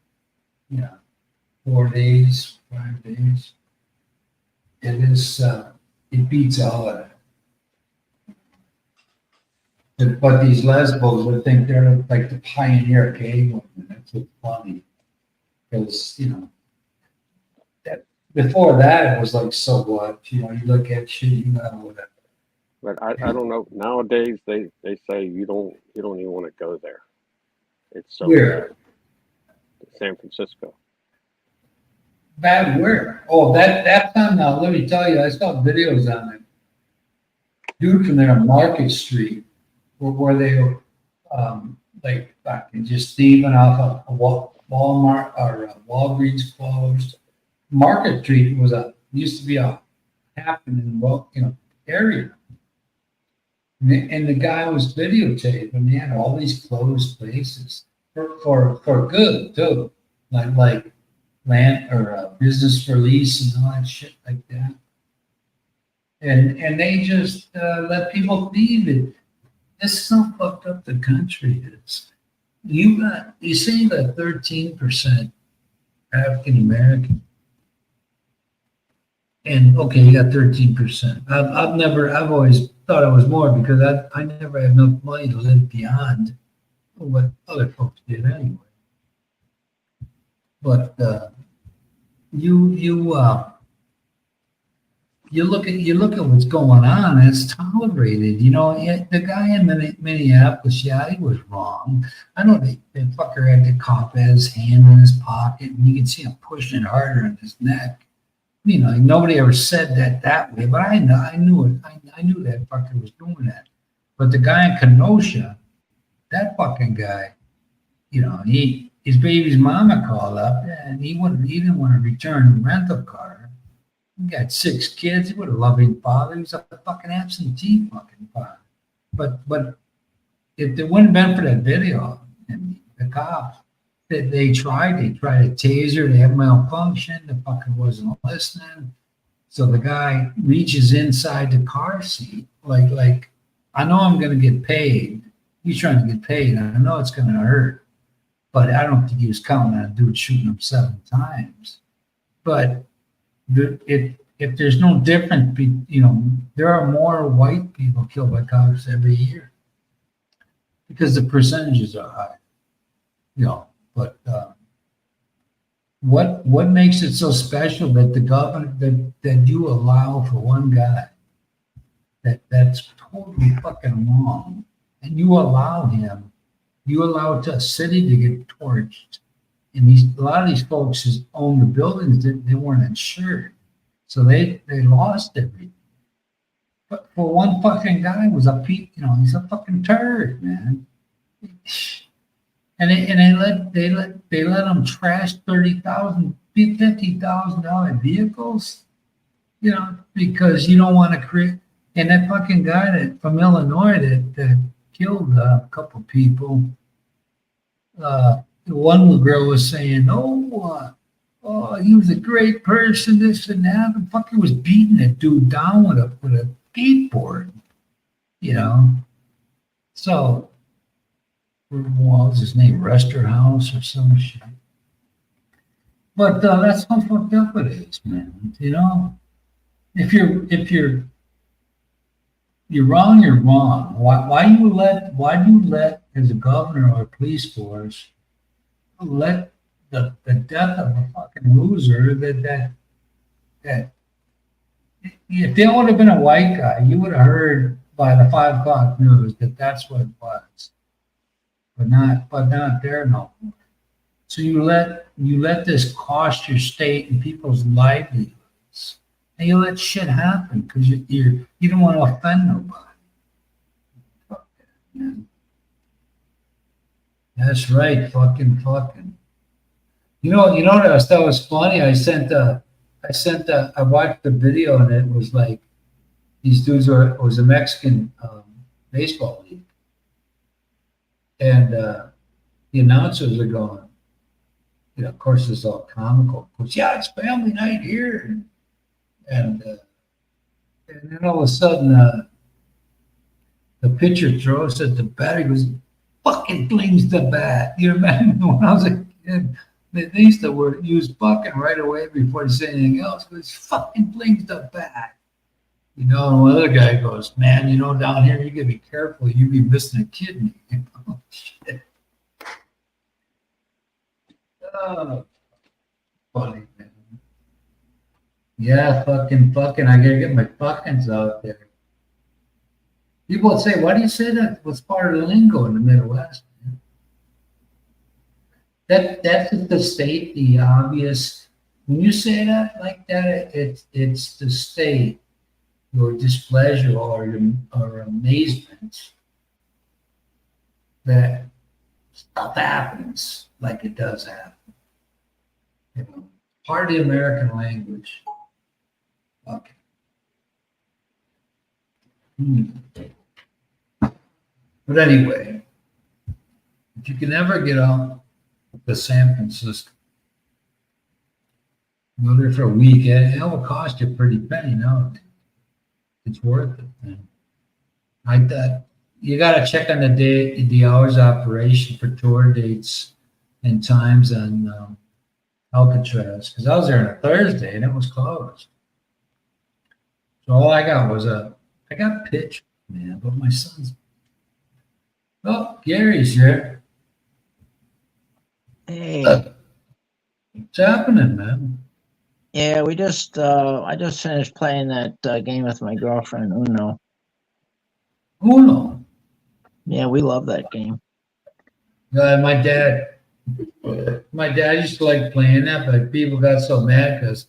4 days, 5 days. It is it beats all of that. But these lesbos would think they're like the pioneer gay movement. That's what's funny. Because, you know, that before that it was like, so what? You know, you look at shit, you know, whatever. But I don't know. Nowadays they say you don't even want to go there. It's so Where? bad. San Francisco. Bad where? Oh, that time now, let me tell you, I saw videos on it. Dude from there on Market Street, where they were like fucking just thieving off a Walmart or Walgreens closed. Market Street used to be a happening area. And the guy was videotaped, and they had all these closed places for good too, like land or business for lease and all that shit like that. And they just let people leave it. This is how fucked up the country is. You say that 13% African American. And okay, you got 13%. I've always thought it was more because I never had enough money to live beyond what other folks did anyway. But you look at what's going on. It's tolerated. You know, the guy in Minneapolis, yeah, he was wrong. I know the fucker had the cop had his hand in his pocket, and you can see him pushing harder on his neck. You know, nobody ever said that way, but I knew it. I knew that fucker was doing that. But the guy in Kenosha, that fucking guy, you know, his baby's mama called up, and he didn't want to return the rental car. He got 6 kids. He was a loving father. He was a fucking absentee fucking father. But if there wouldn't have been for that video and the cops, they tried to taser, they had malfunction, the fucker wasn't listening. So the guy reaches inside the car seat, like I know I'm gonna get paid. He's trying to get paid. I know it's gonna hurt, but I don't think he was counting on a dude shooting him 7 times. But if there's no difference, you know, there are more white people killed by cops every year because the percentages are high, you know. But what makes it so special that the governor that you allow for one guy that's totally fucking wrong, and you allow a city to get torched, and a lot of these folks who own the buildings they weren't insured, so they lost everything. But for one fucking guy was he's a fucking turd, man. And they let them trash $30,000, $50,000 vehicles, you know, because you don't want to create. And that fucking guy from Illinois that killed a couple people. The one girl was saying, "Oh, he was a great person, this and that." The fucker was beating that dude down with a skateboard, you know. So. What was his name? Westerhouse or some shit. But that's how fucked up it is, man. You know, if you're wrong, you're wrong. Why do you let as a governor or a police force let the death of a fucking loser that if there would have been a white guy, you would have heard by the 5 o'clock news that that's what it was. But not there no more. So you let this cost your state and people's livelihoods, and you let shit happen because you don't want to offend nobody. Fuck that, man. That's right, fucking. You know that was funny. I watched the video and it was like these dudes it was a Mexican baseball league. And the announcers are going, you know, of course, it's all comical. Of course, yeah, it's family night here. And then all of a sudden, the pitcher throws at the bat. He goes, fucking flings the bat. You remember when I was a kid? They used to use fucking right away before they say anything else. Because fucking flings the bat. You know, and the other guy goes, man, you know, down here, you gotta be careful. You'd be missing a kidney. Oh, shit. Oh, funny, man. Yeah, fucking. I gotta get my fuckings out there. People would say, why do you say that? What's part of the lingo in the Midwest? That's to state the obvious. When you say that like that, it's to state your displeasure or amazement that stuff happens like it does happen. You know, part of the American language. Okay. But anyway, if you can ever get out to San Francisco, Go there for a week. It will cost you a pretty penny. No, it's worth it. Man. I thought you got to check on the hours of operation for tour dates and times on Alcatraz because I was there on a Thursday and it was closed. So all I got was I got pitch, man, but my son's. Oh, Gary's here. Hey, What's happening, man? yeah, I just finished playing that game with my girlfriend, Uno. Uno. Yeah, we love that game. My dad used to like playing that, but people got so mad because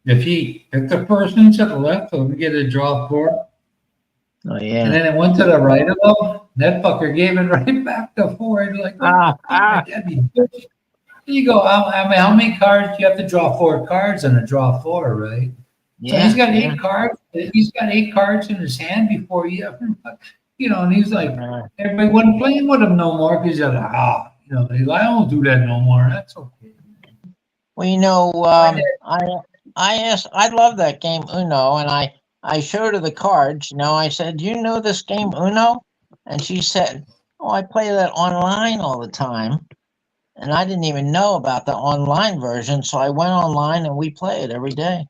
if the person to the left of him get a draw four, Oh and yeah. then it went to the right of him, that fucker gave it right back to four. And like, Ah, my dad be bitch. You go, I mean, how many cards? You have to draw 4 cards in a draw 4, right? So yeah. he's got yeah. 8 cards. He's got 8 cards in his hand before you ever, and he's like, everybody wasn't playing with him no more because you're like, he's like, I don't do that no more. That's okay. Well, I love that game Uno, and I showed her the cards. I said, "Do you know this game Uno?" And she said, "Oh, I play that online all the time." And I didn't even know about the online version, so I went online and we play it every day.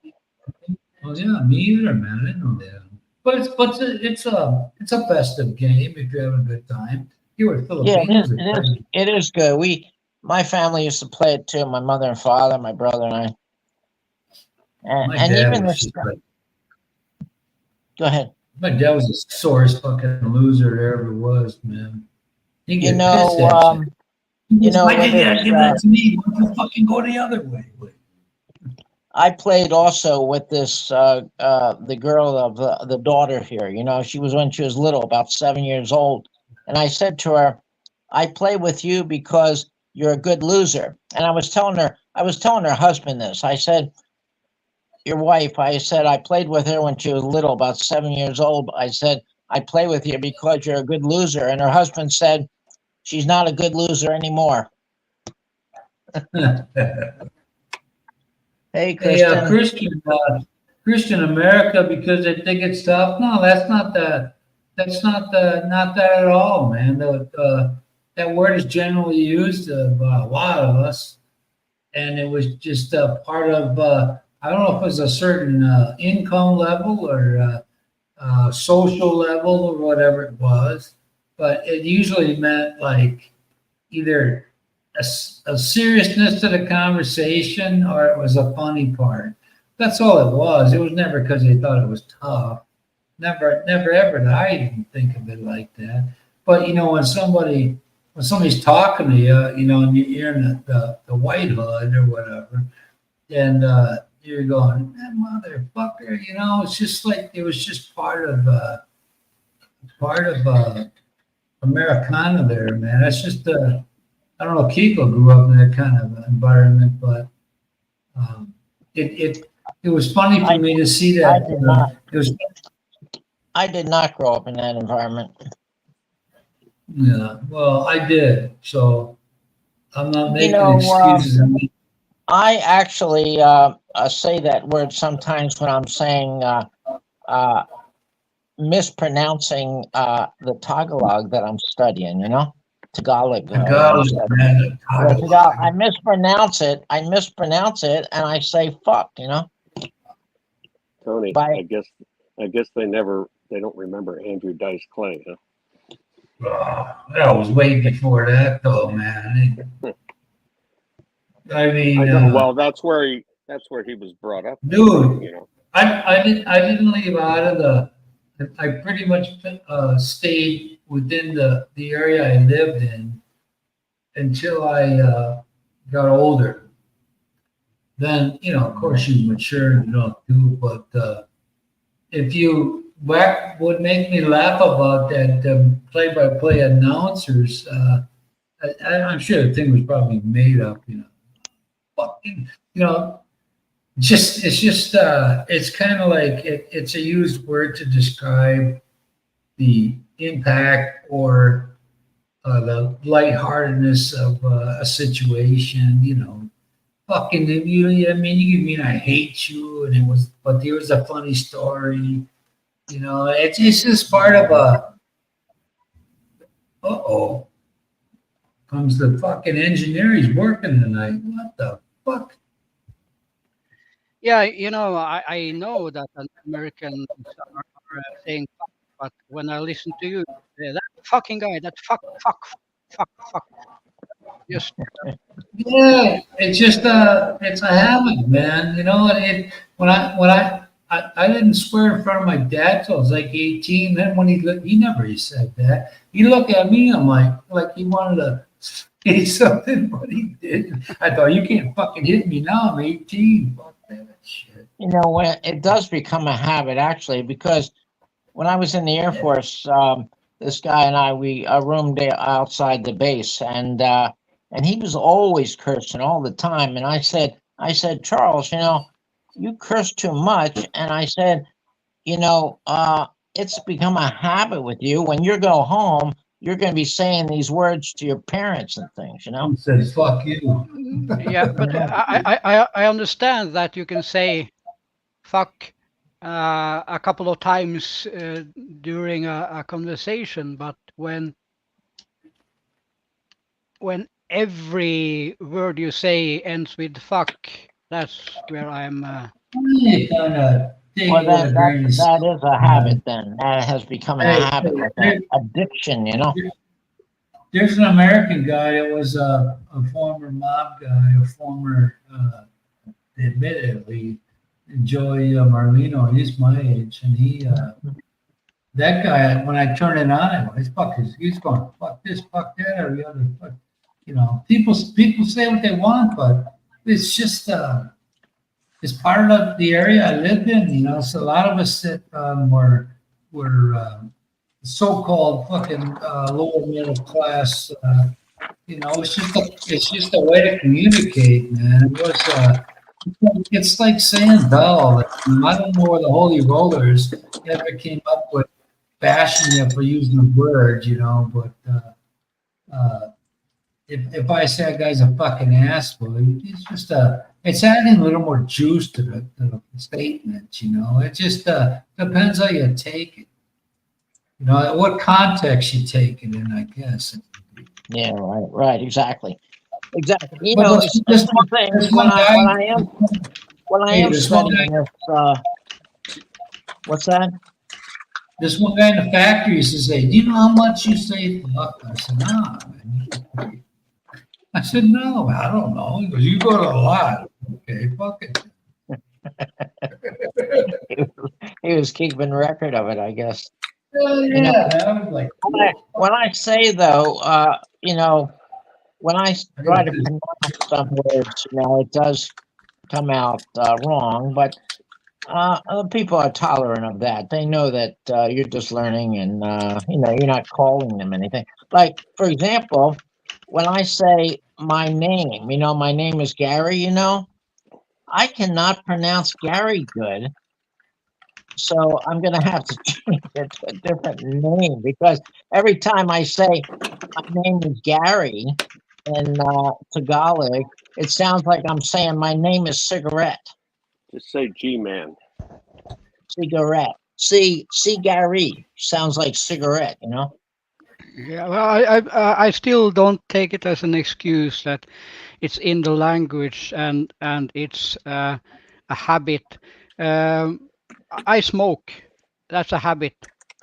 Well, yeah, me either, man. I didn't know that. But it's a festive game if you're having a good time. Here in Yeah, Filipinos, it is good. My family used to play it too. My mother and father, my brother and I. my And dad even was this. just like, Go ahead. my dad was the sorest fucking loser there ever was, man. He You get pissed know, at you. Why with did you this, give that to me? Why don't you fucking go the other way? I played also with this the girl of the daughter here. She was when she was little, about 7 years old, and I said to her, "I play with you because you're a good loser." And I was telling her husband this. I said, "Your wife." I said, "I played with her when she was little, about 7 years old." I said, "I play with you because you're a good loser." And her husband said, "She's not a good loser anymore." Hey, Hey, Kristen. Christian America, because they think it's tough. No, that's not the. That's not that at all, man. That word is generally used by a lot of us, and it was just part of. I don't know if it was a certain income level or social level or whatever it was, but it usually meant like either a seriousness to the conversation or it was a funny part. That's all it was. It was never because they thought it was tough. Never ever did I even think of it like that. But when somebody's talking to you, and you're in the white hood or whatever, and you're going, that motherfucker, it's just like it was just part of Americana there, man. That's just I don't know. Kiko grew up in that kind of environment, but it was funny for me to see that. I did not. It was, I did not grow up in that environment. yeah. Well, I did, so I'm not making know, excuses. I actually say that word sometimes when I'm saying mispronouncing the Tagalog that I'm studying. Tagalog. Tagalog, man, Tagalog. I mispronounce it. And I say "fuck." Tony, By- I guess they don't remember Andrew Dice Clay, huh? That was way before that, though, man. I mean, well, that's where he was brought up, dude. I didn't leave out of the. I pretty much stayed within the area I lived in until I got older. Then, of course, you mature and you don't do. But if you would make me laugh about that play-by-play announcers, I'm sure the thing was probably made up. Fucking, it's kind of like it's a used word to describe the impact or the lightheartedness of a situation, fucking, you, I mean, you mean I hate you, and it was, but there was a funny story. You know, it's just part of a. Uh-oh, comes the fucking engineer. He's working tonight. What the fuck? Yeah, I know that an American are saying fuck, but when I listen to you, that fucking guy, that fuck, just Yeah, it's just it's a habit, man. You know, and I didn't swear in front of my dad till I was like 18. Then when he never he said that. He looked at me, I'm like he wanted to say something, but he didn't. I thought you can't fucking hit me now. I'm 18. Fuck that shit. You know, when it does become a habit, actually, because when I was in the Air Force, this guy and I, we roomed outside the base, and he was always cursing all the time. And I said, Charles, you curse too much. And I said, it's become a habit with you. When you go home, you're going to be saying these words to your parents and things, He says, "Fuck you." yeah. But I understand that you can say fuck a couple of times during a conversation, but when every word you say ends with fuck, that's where I'm. You kind of take Well, it with a grain of that salt. is a habit then. That has become a habit, like an addiction, There's an American guy that was a former mob guy, a former, admittedly, Joey Marlino. He's my age, and that guy, when I turn it on, he's going, fuck this, fuck that, every other, fuck. People say what they want, but it's just, it's part of the area I lived in. So a lot of us that were so-called fucking lower middle class. It's just a way to communicate, man. It's like saying Bell. I don't know where the Holy Rollers ever came up with bashing you for using the word, but if I say a guy's a fucking asshole, it's adding a little more juice to the statement, It just depends how you take it. What context you take it in, I guess. Yeah, right, exactly. But this one guy, when I am studying this, what's that? This one guy in the factory used to say, "Do you know how much you say fuck?" I said, "No, man." I said, "No, I don't know." He goes, "You go to a lot." Okay, fuck it. He was keeping record of it, I guess. Yeah, I was like, when I say though, when I try to pronounce some words, it does come out wrong, but people are tolerant of that. They know that you're just learning, and you're not calling them anything. Like, for example, when I say my name, my name is Gary. I cannot pronounce Gary good, so I'm going to have to change it to a different name, because every time I say my name is Gary in Tagalog, it sounds like I'm saying my name is Cigarette. Just say G-Man. Cigarette. Gary sounds like cigarette, Yeah, well, I still don't take it as an excuse that it's in the language and it's a habit. I smoke. That's a habit.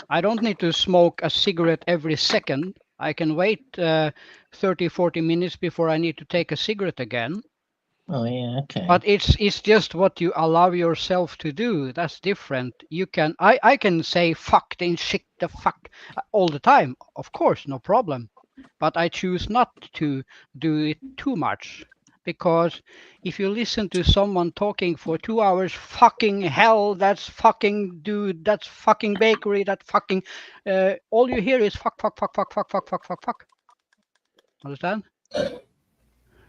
I don't need to smoke a cigarette every second. I can wait 30, 40 minutes before I need to take a cigarette again. Oh, yeah, okay. But it's just what you allow yourself to do. That's different. I can say fuck and shit the fuck all the time, of course, no problem. But I choose not to do it too much, because if you listen to someone talking for 2 hours, fucking hell, that's fucking dude, that's fucking bakery, that fucking all you hear is fuck, fuck, fuck, fuck, fuck, fuck, fuck, fuck, fuck. Understand?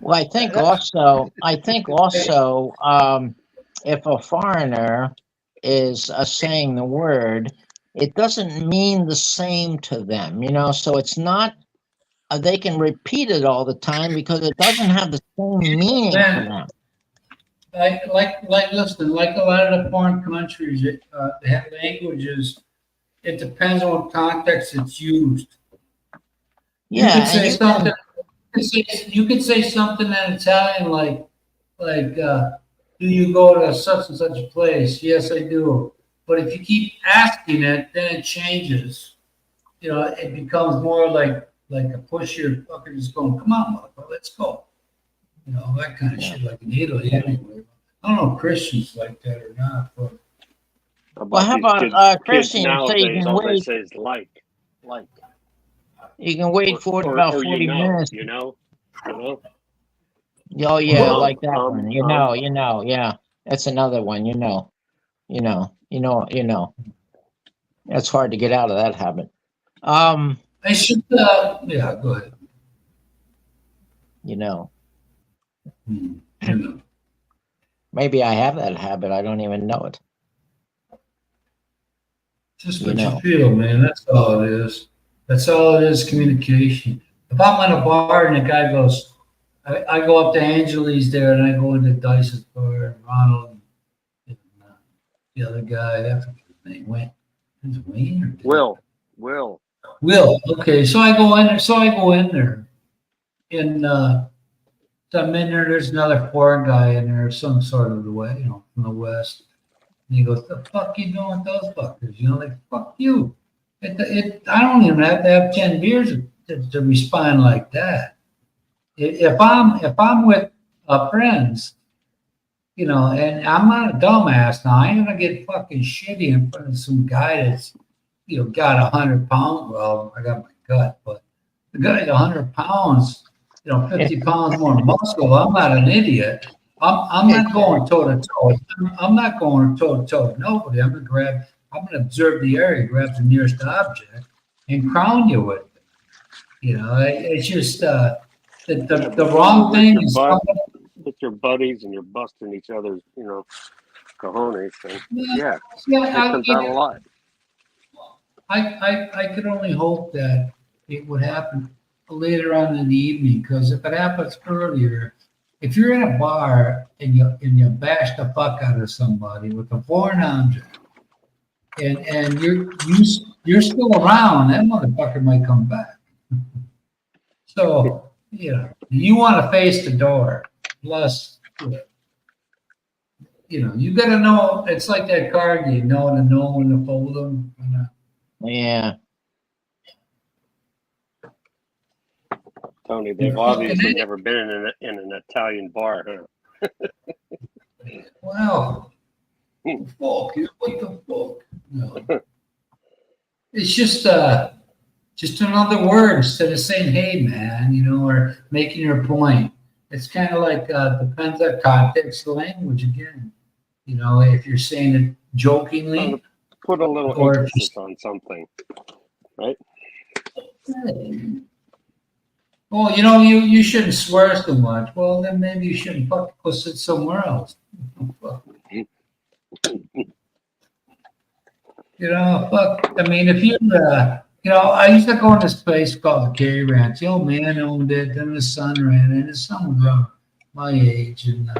Well, I think also, if a foreigner is saying the word, it doesn't mean the same to them, so it's not, they can repeat it all the time because it doesn't have the same meaning to them. Listen, like a lot of the foreign countries, they have languages. It depends on what context it's used. You Yeah, could and say you something. can, You could say something in Italian like, do you go to such and such a place? Yes, I do. But if you keep asking it, then it changes. You know, it becomes more like a push your fucking just going, come on, motherfucker, let's go. You know, that kind of Yeah. shit, like in Italy anyway. I don't know if Christians like that or not, but well, how these about kids Christian? So you nowadays, can all they wait. say is like, You can wait for about or 40 minutes. you know. Oh yeah, I well, like that one. Yeah. That's another one. You know. That's hard to get out of that habit. I should, yeah, go ahead. You know, You know. maybe I have that habit. I don't even know it. Just You what you know. feel, man. That's all it is. That's all it is, communication. If I'm at a bar and the guy goes, I go up to Angeli's there and I go into Dice's bar and Ronald and the other guy, I forget his name, Wayne. Is it Wayne or Dave? Will. Will. Okay, so I go in there. And so I'm in there. There's another foreign guy in there, some sort of the way, you know, from the West. And he goes, "The fuck you doing with those fuckers?" You know, like fuck you. I don't even have to have 10 beers to respond like that. If I'm with friends, you know, and I'm not a dumbass now, I ain't gonna get fucking shitty in front of some guy that's, you know, got 100 pounds. Well, I got my gut, but the guy's 100 pounds, you know, 50 pounds more muscle. I'm not an idiot. I'm not going toe to toe. I'm not going toe to toe with nobody. I'm gonna observe the area, grab the nearest object, and crown you with it. You know, it's just the wrong thing is. With your buddies and you're busting each other's, you know, cojones. And Yeah, it comes out a lot. I could only hope that it would happen later on in the evening, because if it happens earlier, if you're in a bar and you bash the fuck out of somebody with a foreign object, and you're still around, that motherfucker might come back. So, you know, you want to face the door. Plus, you know, you got to know. It's like that card game, know when to fold them. You know? Yeah. Tony, they've obviously never been in an Italian bar, huh? Wow. What the fuck? No. It's just another word instead of saying, "Hey, man," you know, or making your point. It's kind of like depends on context of language again. You know, if you're saying it jokingly, put a little or emphasis on something, right? Well, you know, you shouldn't swear so much. Well, then maybe you shouldn't fucking go sit somewhere else. You know, fuck. I mean, if you, you know, I used to go in this place called the Cary Ranch. The old man owned it, then his son ran it. His son was around my age and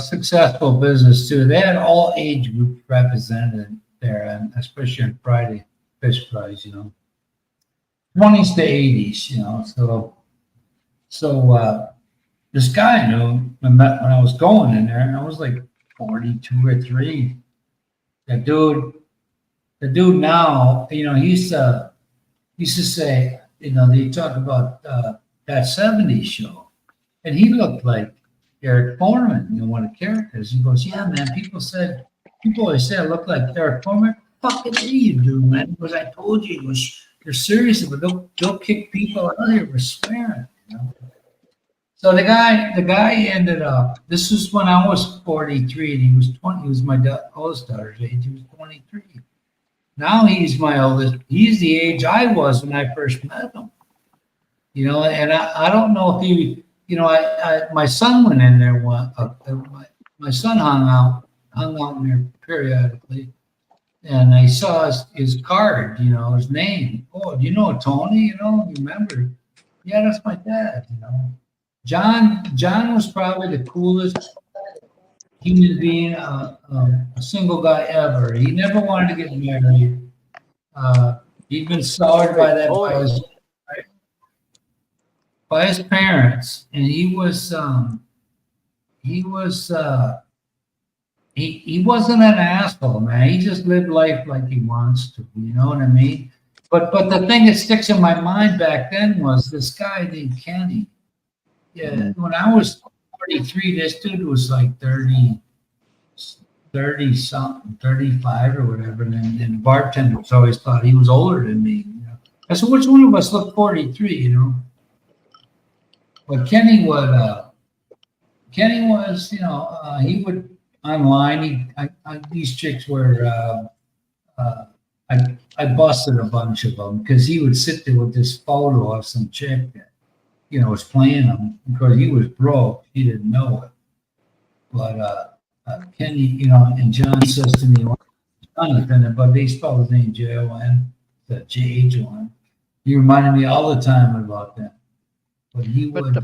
successful business too. They had all age groups represented there, and especially on Friday fish fries, you know, 20s to 80s, you know. So this guy I knew I met when I was going in there, and I was like 42 or 3. The dude now, you know, he used to say, you know, they talk about that 70s show, and he looked like Eric Foreman, you know, one of the characters. He goes, "Yeah, man, people always say I look like Eric Foreman." Fucking you do, man. Because I told you, he goes, "You're serious, but they'll kick people out here for swearing." You know? So the guy ended up. This was when I was 43, and he was 20. He was my oldest daughter's age. He was 23. Now he's my oldest. He's the age I was when I first met him. You know, and I don't know if he, you know, my son went in there one. My son hung out in there periodically, and I saw his card. You know, his name. "Oh, do you know Tony? You know, you remember?" "Yeah, that's my dad." You know. John was probably the coolest human being, a single guy ever. He never wanted to get married. He'd been soured by that by his parents, and he wasn't an asshole, man. He just lived life like he wants to. You know what I mean? But the thing that sticks in my mind back then was this guy named Kenny. Yeah, when I was 43, this dude was like 30 something, 35 or whatever. And the bartenders always thought he was older than me. You know? I said, which one of us looked 43, you know? But Kenny was, you know, he would online, these chicks were, I busted a bunch of them because he would sit there with this photo of some chick that, you know, was playing him because he was broke. He didn't know it. But Kenny, you know, and John says to me, Jonathan, but they spell his name J-O-N, the J-H-O-N. He reminded me all the time about that. But he would,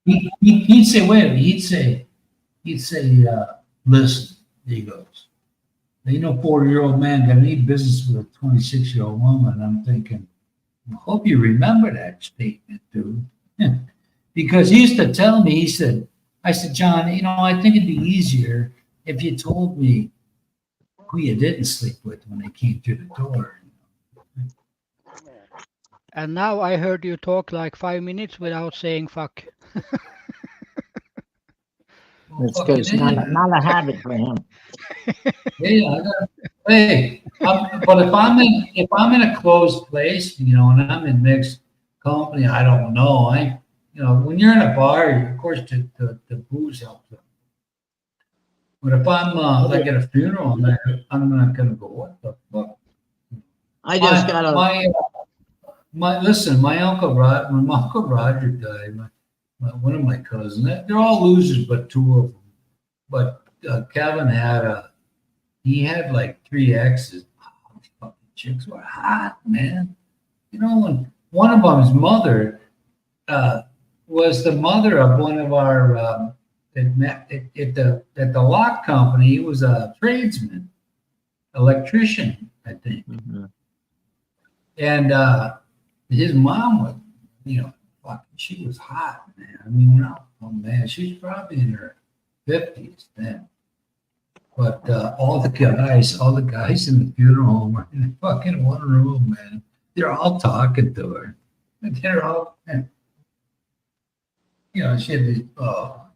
he'd say, wait a minute, he'd say, listen, he goes, ain't no 40-year-old man got any business with a 26-year-old woman. I'm thinking, I hope you remember that statement, dude. Because he used to tell me, I said, John, you know, I think it'd be easier if you told me who you didn't sleep with when they came through the door. And now I heard you talk like 5 minutes without saying fuck. It's good. It's not a habit for him. Yeah, but if I'm in a closed place, you know, and I'm in mixed company, I don't know. You know, when you're in a bar, of course, the booze helps. But if I'm like at a funeral, I'm not gonna go. What the fuck? I just got a. My uncle when my Uncle Roger died, one of my cousins, they're all losers, but two of them. But Kevin he had like 3 exes. Oh, these fucking chicks were hot, man. You know, and one of them's mother was the mother of one of our at the lock company. He was a tradesman, electrician, I think. Mm-hmm. And his mom was, you know, fucking, she was hot, man. I mean, oh man, she's probably in her 50s then. But all the guys in the funeral home are in fucking one room, man. They're all talking to her. And they're all, you know, she had this, oh.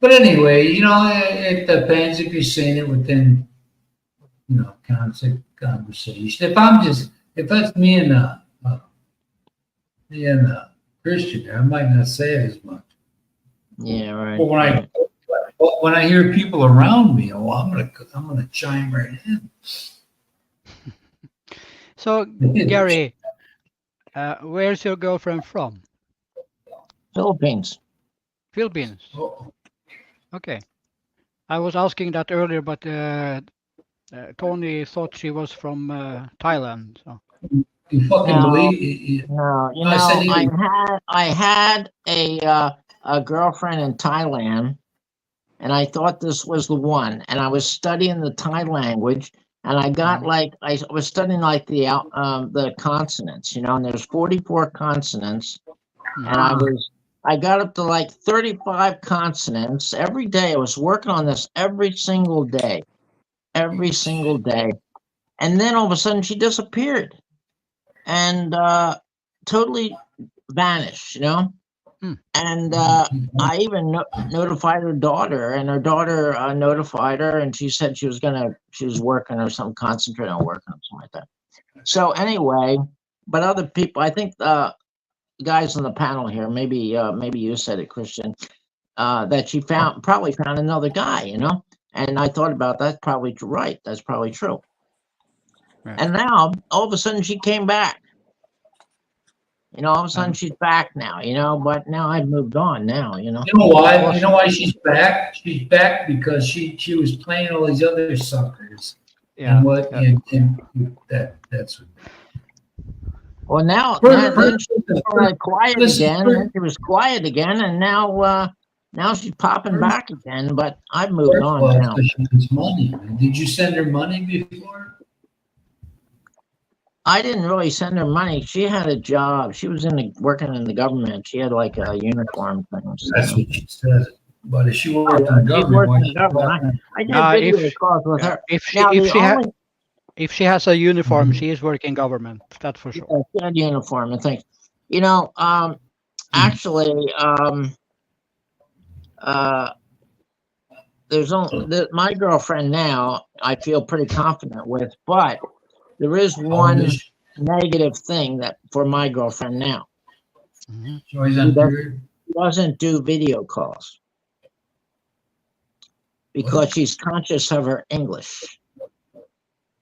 But anyway, you know, it depends if you're saying it within, you know, conversation. If that's me and Christian, I might not say it as much. Yeah, right. But when I hear people around me, I'm gonna chime right in. So, Gary, where's your girlfriend from? Philippines. Philippines. Oh. Okay. I was asking that earlier, but Tony thought she was from Thailand. So. You fucking No, believe? No, you know, I had a girlfriend in Thailand, and I thought this was the one. And I was studying the Thai language, and I got like I was studying like the consonants, you know, and there's 44 consonants, and I got up to like 35 consonants every day. I was working on this every single day, and then all of a sudden she disappeared. And totally vanished, you know. And I even notified her daughter, and her daughter notified her, and she said she was working or something, concentrating on working or something like that. So anyway, but other people, I think guys on the panel here, maybe you said it, Christian, that she probably found another guy, you know. And I thought about that. That's probably right. That's probably true. Right. And now, all of a sudden, she came back. You know, all of a sudden, she's back now, you know, but now I've moved on now, you know. You know why? You know why she's back? She's back because she was playing all these other suckers. Yeah. And that's. Well, now she was quiet again. She was quiet again, and now Now she's popping back again, but I've moved on Well, now. because she needs money. Man. Did you send her money before? I didn't really send her money. She had a job. She was working in the government. She had like a uniform thing. So. That's what she said. But if she worked in the She government, worked why in the she government. I did if video calls with her. if she Now, if the she ha- only if she has a uniform, she is working government. That's for sure. she had uniform and things. You know, actually, there's only my girlfriend now. I feel pretty confident with, but there is one negative thing that for my girlfriend now. Mhm. She always on period. She doesn't do video calls because she's conscious of her English.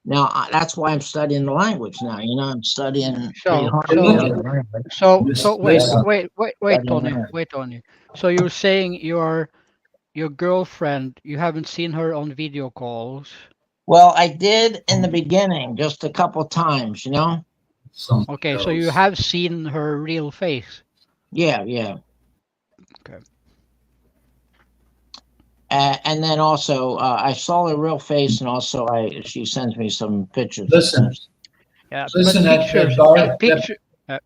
Now that's why I'm studying the language now. You know, I'm studying pretty So hard. so the language. so wait Listen. wait Tony, Studying wait Tony. So you're saying your girlfriend, you haven't seen her on video calls. Well, I did in the beginning, just a couple times. You know. Something Okay, so you else. have seen her real face. Yeah, yeah. Okay. And then also, I saw her real face, and also she sends me some pictures. and Listen, things. Yeah, Listen, but that pictures, dark-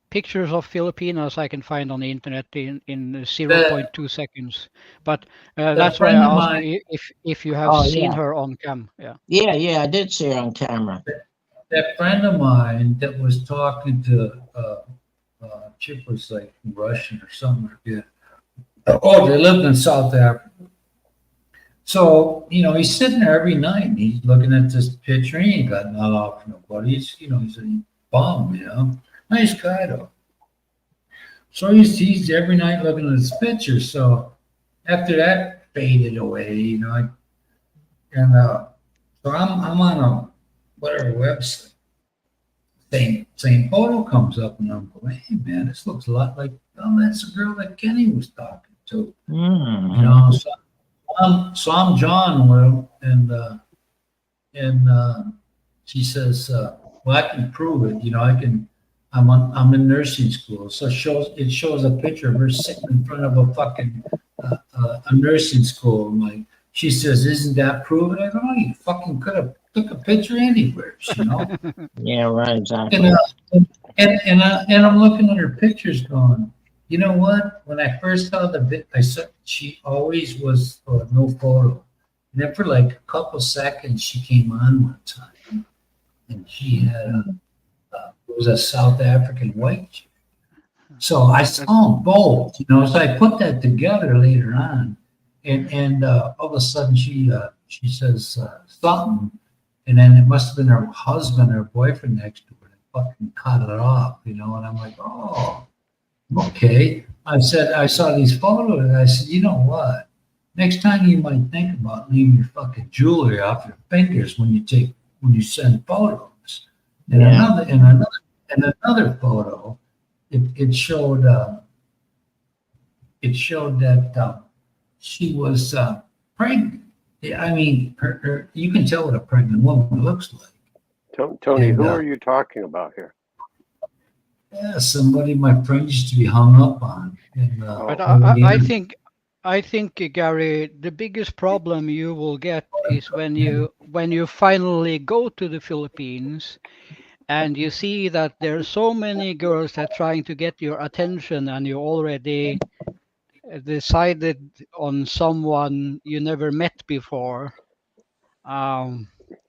pictures of Filipinas I can find on the internet in 0.2 seconds. But that's why I friend of asked mine- you if you have Oh, seen yeah. her on cam. Yeah. Yeah, yeah, I did see her on camera. that friend of mine that was talking to Chip was like Russian or something like that. Oh, they lived in South Africa. So, you know, he's sitting there every night and he's looking at this picture. He ain't got nothing off nobody. He's a bum, you know. Nice guy though. So he's every night looking at this picture. So after that faded away, you know, so I'm on a whatever website. Same photo comes up and I'm going, hey man, this looks a lot like, oh, that's the girl that Kenny was talking to. Mm. You know, so I'm John Will, and she says, well, I can prove it. You know, I'm in nursing school, so it shows a picture of her sitting in front of a fucking a nursing school. She says, isn't that proven? I go, oh, you fucking could have took a picture anywhere, you know. Yeah, right, exactly. And I'm looking at her pictures going, you know what? When I first saw I saw she always was no photo. And then for like a couple seconds, she came on one time, and she had it was a South African white chick. So I saw them both, you know. So I put that together later on, and all of a sudden she says something, and then it must have been her husband or boyfriend next to her that fucking cut it off, you know. And I'm like, oh. Okay. I said, I saw these photos and I said, you know what? Next time you might think about leaving your fucking jewelry off your fingers when you send photos. And Yeah. another photo, it showed that she was pregnant. I mean, her you can tell what a pregnant woman looks like. Tony, And, who are you talking about here? Yeah, somebody my friend used to be hung up on. And, But over the internet. I think Gary, the biggest problem you will get is when you finally go to the Philippines and you see that there are so many girls that are trying to get your attention and you already decided on someone you never met before.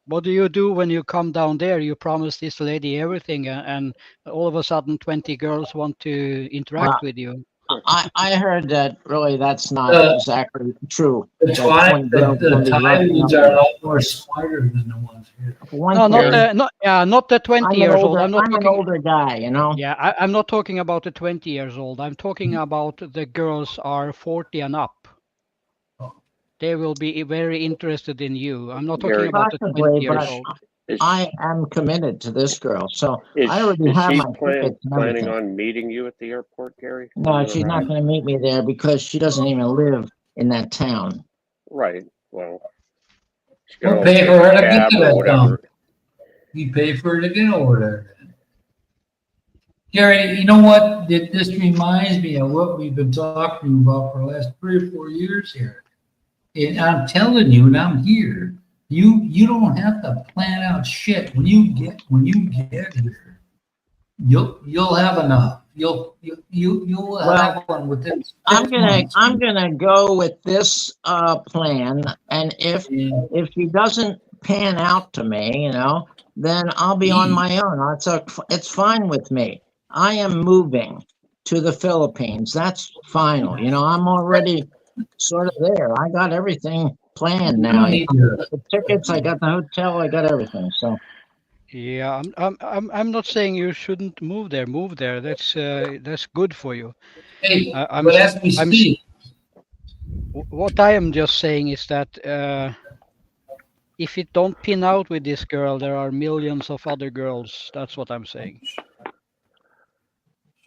What do you do when you come down there? You promise this lady everything, and all of a sudden 20 girls want to interact with you. I heard that really that's not exactly true. The That 20 girls the will be Thailands rushing are a up. lot more smarter than the ones here. One No, not thing, not the 20 I'm an years old. older, I'm not I'm an talking. older guy, you know. Yeah, I'm not talking about the 20 years old. I'm talking about the girls are 40 and up. They will be very interested in you. I'm not talking Gary, about the 20 Possibly, years but old. I am committed to this girl, so Is, I already is have she my tickets and planning everything. on meeting you at the airport, Gary? No, she's not going to meet me there because she doesn't even live in that town. Right. Well, she's We'll gonna pay take for her a to get cab to or that whatever. You pay for her to get over there. Gary, you know what? This reminds me of what we've been talking about for the last 3 or 4 years here. And I'm telling you, and I'm here, you don't have to plan out shit. When you get here, you'll have enough. You'll have one within 6 months. I'm gonna go with this plan, and if he doesn't pan out to me, then I'll be on my own. It's fine with me. I am moving to the Philippines. That's final. I'm already sort of there. I got everything planned now. You don't need to- The tickets, I got the hotel, I got everything. So Yeah, I'm not saying you shouldn't move there. Move there. That's good for you. Hey, I'm but as we I'm speak, what I am just saying is that if it don't pin out with this girl, there are millions of other girls. That's what I'm saying.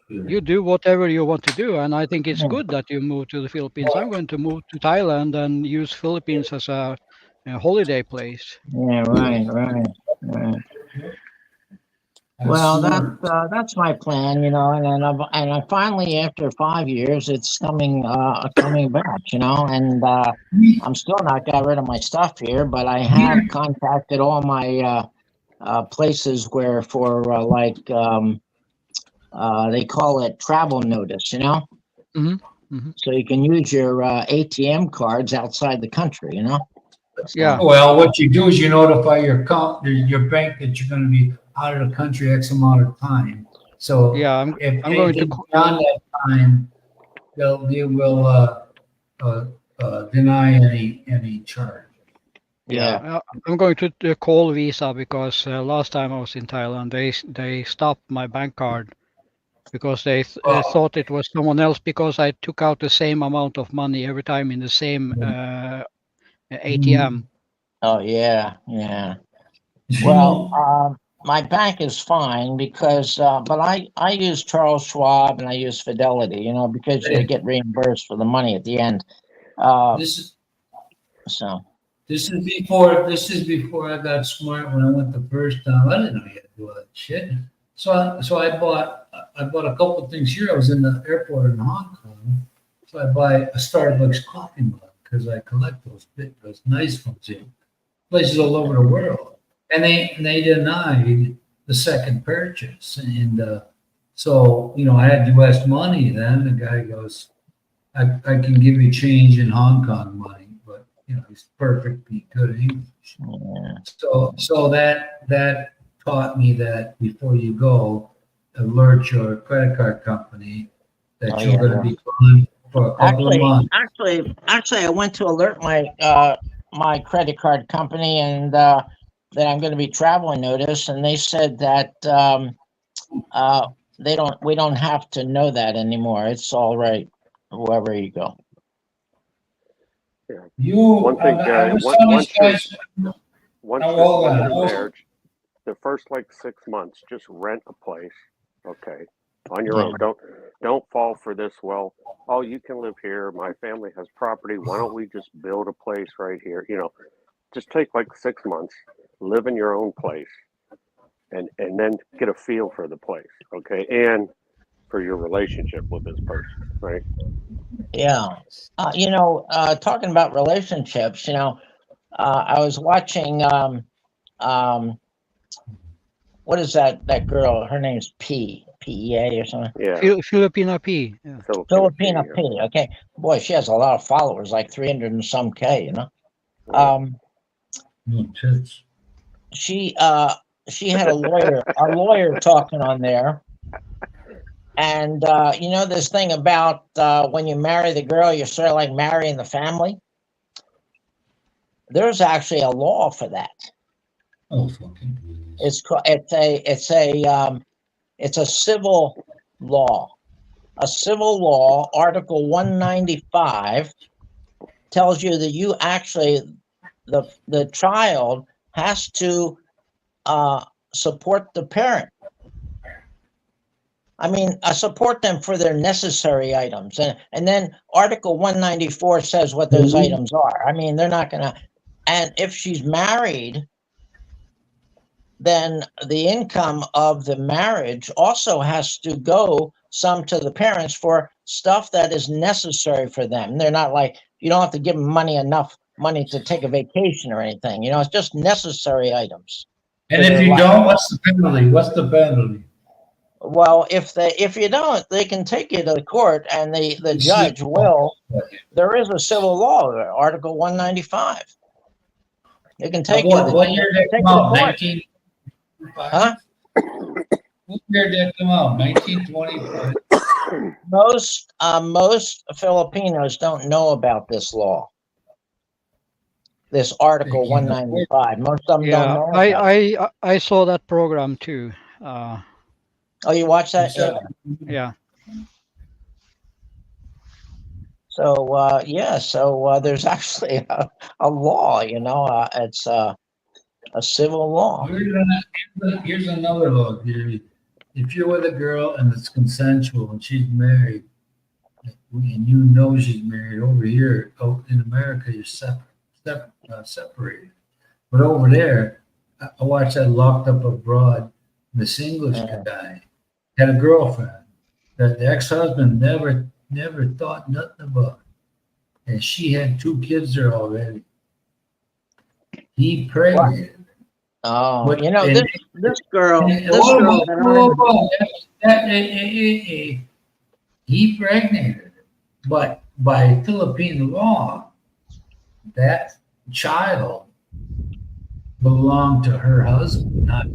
You do whatever you want to do, and I think it's good that you move to the Philippines. I'm going to move to Thailand and use Philippines as a holiday place. yeah, right. Well, that's my plan, and then I finally, after 5 years, it's coming back, and I'm still not got rid of my stuff here, but I have contacted all my places where for they call it travel notice, so you can use your ATM cards outside the country, Yeah. well, what you do is you notify your bank that you're going to be out of the country X amount of time. So Yeah, I'm if going to anything beyond that time, they will deny any charge. Yeah. I'm going to call Visa because last time I was in Thailand, they stopped my bank card because they thought it was someone else because I took out the same amount of money every time in the same ATM. Oh yeah. Well, my bank is fine because, but I use Charles Schwab and I use Fidelity, because they get reimbursed for the money at the end. this is So this is before I got smart when I went the first time. I didn't know you had to do all that shit. So I bought a couple of things here. I was in the airport in Hong Kong, so I buy a Starbucks coffee mug because I collect those nice ones in places all over the world, and they denied the second purchase, and so I had U.S. money. Then the guy goes, I can give you change in Hong Kong money, but he's perfectly good English. yeah. So that taught me that before you go, alert your credit card company that you're going to be gone for a couple of months. Actually, I went to alert my credit card company and that I'm going to be traveling notice, and they said that we don't have to know that anymore. It's all right, wherever you go. One thing, Gary, once you're in marriage, the first 6 months, just rent a place, okay, on your own. Don't fall for this. Well, oh, you can live here. My family has property. Why don't we just build a place right here? Just take 6 months, live in your own place, and then get a feel for the place, okay, and for your relationship with this person, right? Yeah. Talking about relationships, I was watching what is that girl? Her name's P-E-A or something. Yeah. Filipina P. Yeah. Filipina P. Okay. Boy, she has a lot of followers, like 300 and some K, She had a lawyer talking on there. And this thing about when you marry the girl, you're sort of like marrying the family. There's actually a law for that. Oh, fucking please. It's a civil law. A civil law, Article 195, tells you that you actually the child has to support the parent. I mean, support them for their necessary items. And then Article 194 says what those items are. I mean, they're not going to. And if she's married, then the income of the marriage also has to go some to the parents for stuff that is necessary for them. They're not like, you don't have to give them enough money to take a vacation or anything. You know, it's just necessary items. And for if their you life. don't, what's the penalty? What's the penalty? Well, if you don't, they can take you to the court, and the judge will. There is a civil law, Article 195. They can take you. What year did that take come you to out? court. 1925? Huh? What year did that come out? 1925? Most Filipinos don't know about this law. This Article 195. Most of them don't Yeah, know about it. I saw that program too. Oh, you watch that? Yeah. Yeah. So there's actually a law. You know, it's a civil law. Here's another law, Gary. If you're with a girl and it's consensual and she's married, and you know she's married, over here, in America, you're separated. But over there, I watched that Locked Up Abroad. This English guy had a girlfriend that the ex-husband never thought nothing about, and she had 2 kids there already. He impregnated. Oh, But- you know, and- this girl. And- This girl he impregnated her. But by Philippine law, that child belonged to her husband, not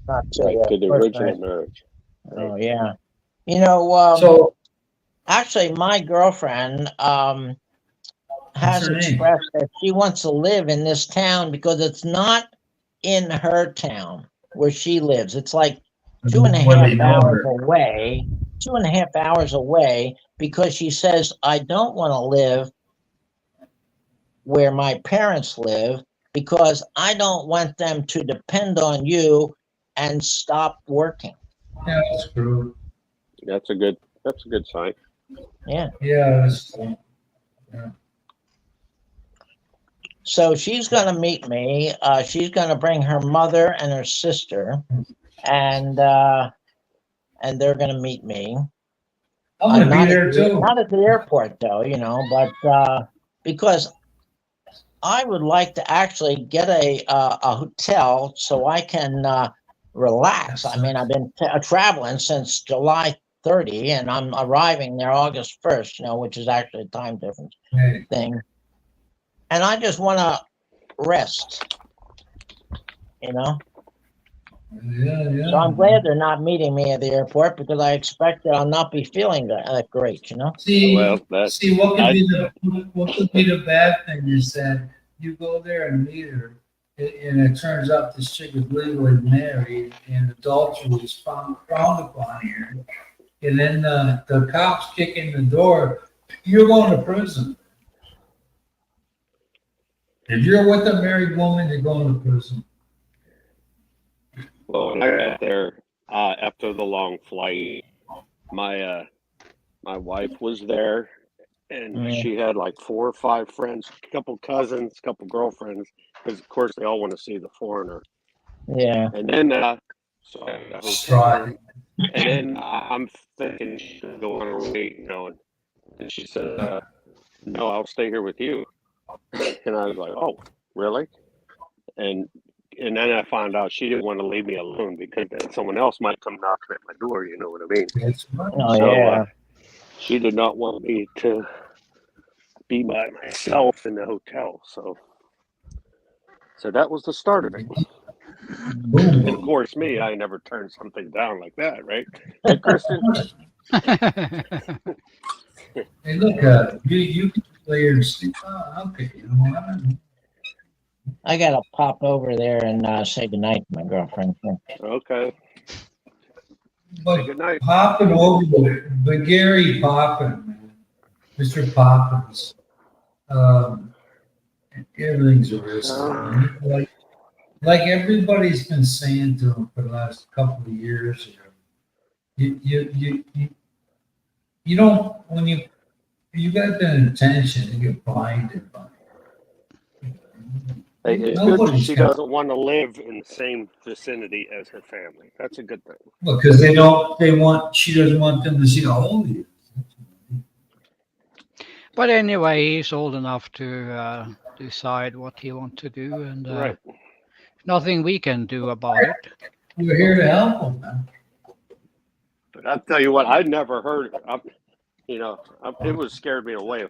not Right, to the first original marriage. marriage. Oh yeah. You know, so. actually, my girlfriend has her name? expressed that she wants to live in this town because it's not in her town where she lives. It's like 2.5 Where they know hours her. away. 2.5 hours away, because she says, I don't want to live where my parents live because I don't want them to depend on you and stop working. Yeah, that's true. That's a good sign. Yeah. Yeah, that's, So she's going to meet me. She's going to bring her mother and her sister, and they're going to meet me. I'm gonna not be there at the- too. Not at the airport, though, you know, but because I would like to actually get a hotel so I can relax. I mean, I've been traveling since July 30, and I'm arriving there August 1st, you know, which is actually a time difference Hey, thing. And I just want to rest, you know. yeah. So I'm glad they're not meeting me at the airport, because I expect that I'll not be feeling that great, you know. See, Well, that- what could be the bad thing is that you go there and meet her, and it turns out this chick is legally married, and adultery is frowned upon here. And then the cops kick in the door, you're going to prison. If you're with a married woman, you're going to prison. Well, when I got there after the long flight, my wife was there, and Yeah. she had like 4 or 5 friends, a couple cousins, a couple girlfriends, because of course they all want to see the foreigner. Yeah. And then so I got a hotel Strike. room, and then I'm thinking she's going on a date, you know, and she said, "No, I'll stay here with you." And I was like, "Oh, really?" And then I found out she didn't want to leave me alone because then someone else might come knocking at my door. You know what I mean? That's right. Oh, So, yeah. she did not want me to be by myself in the hotel. So that was the start of it. And of course, me, I never turned something down like that, right? Hey, Kristen. Hey, look, you can play your sleep. Oh, okay. You know what? I gotta pop over there and say goodnight to my girlfriend. Okay. But Good night. Poppin over, but Gary Poppin, man, Mr. Poppins, everything's a risk. Man. Like everybody's been saying to him for the last couple of years, you don't, when you got that intention, you get blinded by it. Hey, it's good that Nobody's she got, doesn't want to live in the same vicinity as her family. That's a good thing. because she doesn't want them to see how old he is. But anyway, he's old enough to decide what he wants to do, and Right. nothing we can do about it. We're here to help him, man. But I'll tell you what, I'd never heard. It would scared me away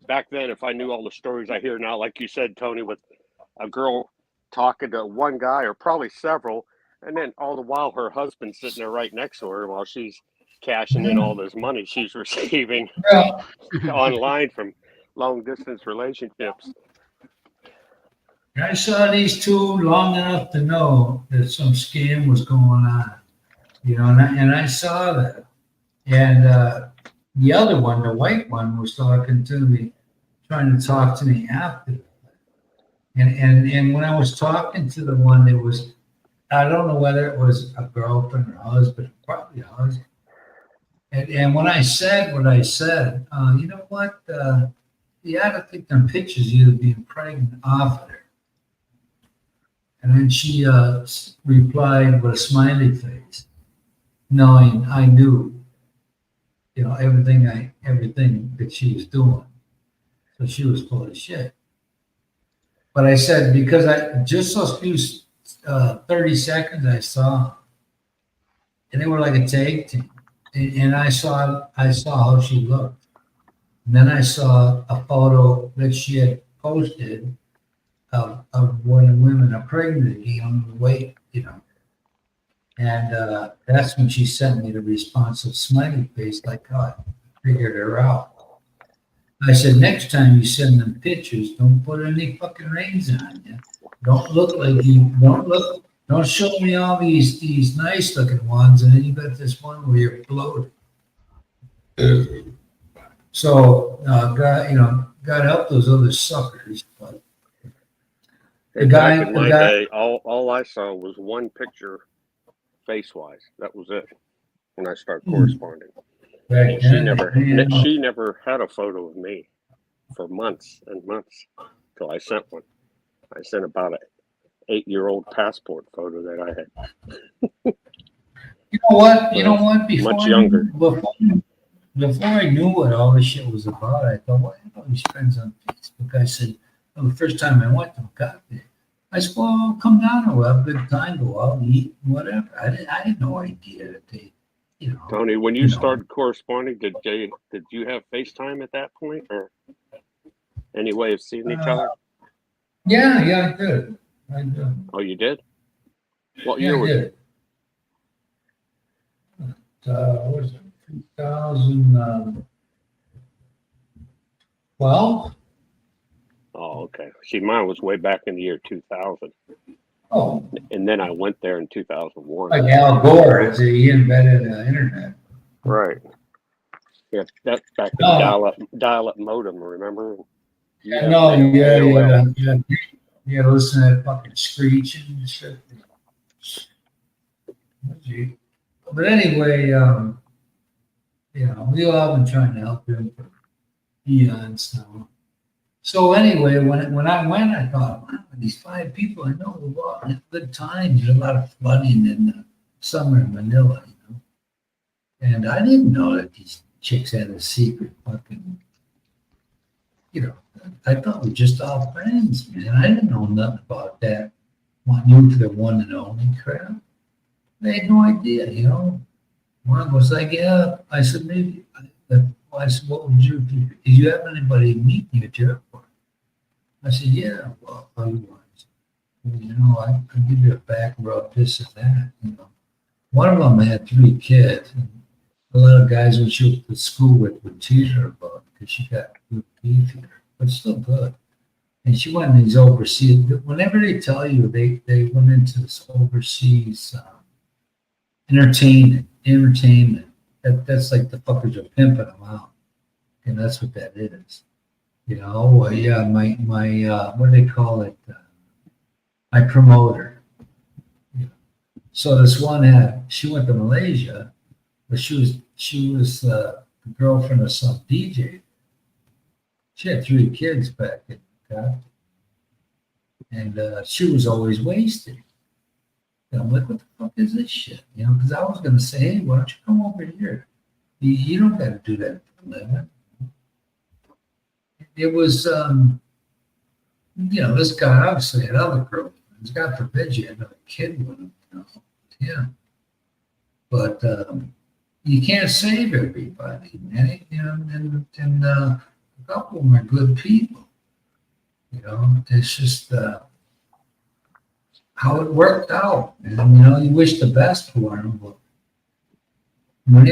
back then if I knew all the stories I hear now, like you said, Tony, with a girl talking to one guy or probably several, and then all the while her husband's sitting there right next to her while she's cashing in all this money she's receiving Well, online from long distance relationships. I saw these two long enough to know that some scam was going on, and I saw that. And the other one, the white one, was talking to me, trying to talk to me after. And when I was talking to the one, it was, I don't know whether it was a girlfriend or husband, probably a husband. And when I said what I said, you know what? You had to take them pictures of you being pregnant off of her. And then she replied with a smiley face, knowing I knew, everything that she was doing. So she was full of shit. But I said, because just those few 30 seconds I saw, and they were like a tag team. And I saw how she looked. And then I saw a photo that she had posted of when the women are pregnant, on the weight, And that's when she sent me the responsive smiley face, like, oh, I figured her out. I said, next time you send them pictures, don't put any fucking rings on you. Don't look like don't show me all these nice looking ones, and then you got this one where you're bloated. So, God help those other suckers. But Back in my day, all I saw was one picture face-wise. That was it when I started corresponding. Right, She never had a photo of me for months and months till I sent one. I sent about an 8-year-old passport photo that I had. You know what? Much younger. Before I knew what all this shit was about, I thought, why are all these friends on Facebook? I said, the first time I went to a cocktail, I said, well, come down and we'll have a good time, go out and eat, whatever. I had no idea that they, Tony, when you started corresponding, did you have FaceTime at that point, or any way of seeing each other? Yeah, I did. Oh, you did? What Yeah, year I was did. What was it? 2012? Oh, okay. See, mine was way back in the year 2000. Oh, And then I went there in 2001. like Al Gore, he invented the internet. Right. Yeah, that's back in dial-up modem, remember? Yeah, listen to that fucking screeching and shit. But anyway, we all been trying to help him for eons now. So anyway, when I went, I thought, wow, these 5 people I know we've all had a good time. There's a lot of flooding in the summer in Manila, And I didn't know that these chicks had a secret fucking, I thought we were just all friends, man. I didn't know nothing about that. You for the one and only crap. They had no idea, One was like, yeah. I said, maybe. I said, what would you do? Did you have anybody meet you at your airport? I said, yeah. Well, otherwise, I could give you a back rub, this and that, One of them had 3 kids. And a lot of guys when she went to school would tease her about it because she got good teeth here, but still good. And she went in these overseas. Whenever they tell you they went into this overseas entertainment. That's like the fuckers are pimping them out, and that's what that is. Yeah, my what do they call it? My promoter. So this one she went to Malaysia, but she was the girlfriend of some DJ. She had 3 kids back in. and she was always wasted. And I'm like, what the fuck is this shit? You know, because I was gonna say, hey, why don't you come over here? You don't got to do that for a living. It was, you know, this guy obviously had other girlfriends. God forbid you had another kid with him. You know? Yeah, but you can't save everybody, man. You know, and a couple of them are good people. You know, it's just how it worked out, and you know, you wish the best for them. But when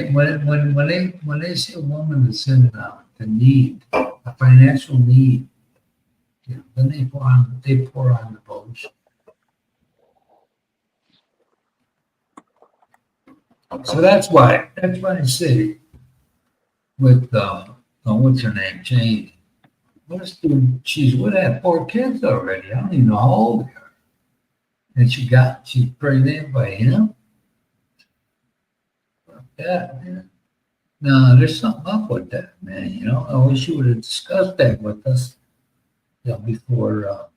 they see a woman that's in the need, a financial need, you know, then they pour on the bullshit. So that's why I say with what's her name, Jane. What's the she's would have 4 kids already. I don't even know how old they are. And she's pregnant by him. Yeah, man. No, there's something up with that, man. You know, I wish you would have discussed that with us, you know, before.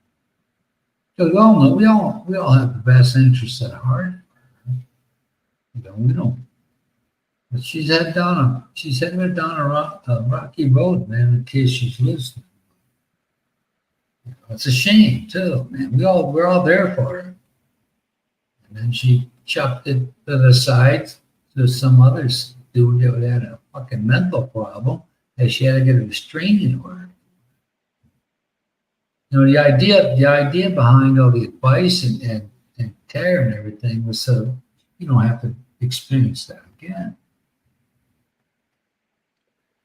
Because we all know we all have the best interests at heart. You know, we don't. But she's headed down a rocky road, man. In case she's listening, you know, it's a shame too, man. We're all there for her, and then she chucked it to the side to some others dude that had a fucking mental problem, and she had to get a restraining order. You know, the idea behind all the advice and care and everything was so you don't have to experience that again.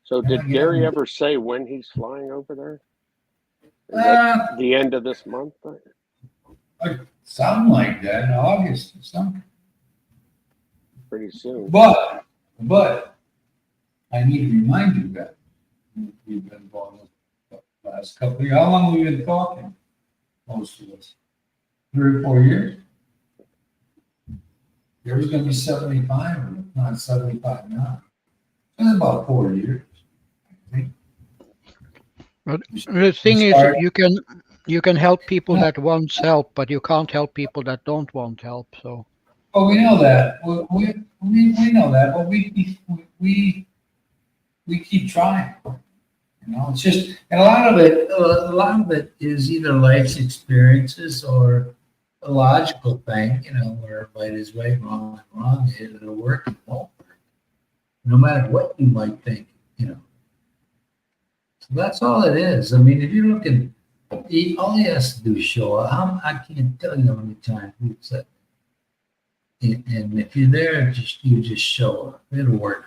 So did Gary ever say when he's flying over there? Is that the end of this month? Something like that in August or something. Pretty soon. But I need to remind you that we've been involved the last couple of years. How long have we been talking? Most of us. 3 or 4 years. Gary's gonna be 75, or not 75 now. It's about 4 years. I think. But the thing is, you can help people that want help, but you can't help people that don't want help. So. Well, we know that. We know that, but we keep trying. You know, it's just, and a lot of it is either life's experiences or a logical thing. You know, where right is right, wrong is wrong. It'll work. It won't work. No matter what you might think. You know. So that's all it is. I mean, if you look at all he has to do is show up. I can't tell you how many times we've said. And if you're there, you just show up. It'll work.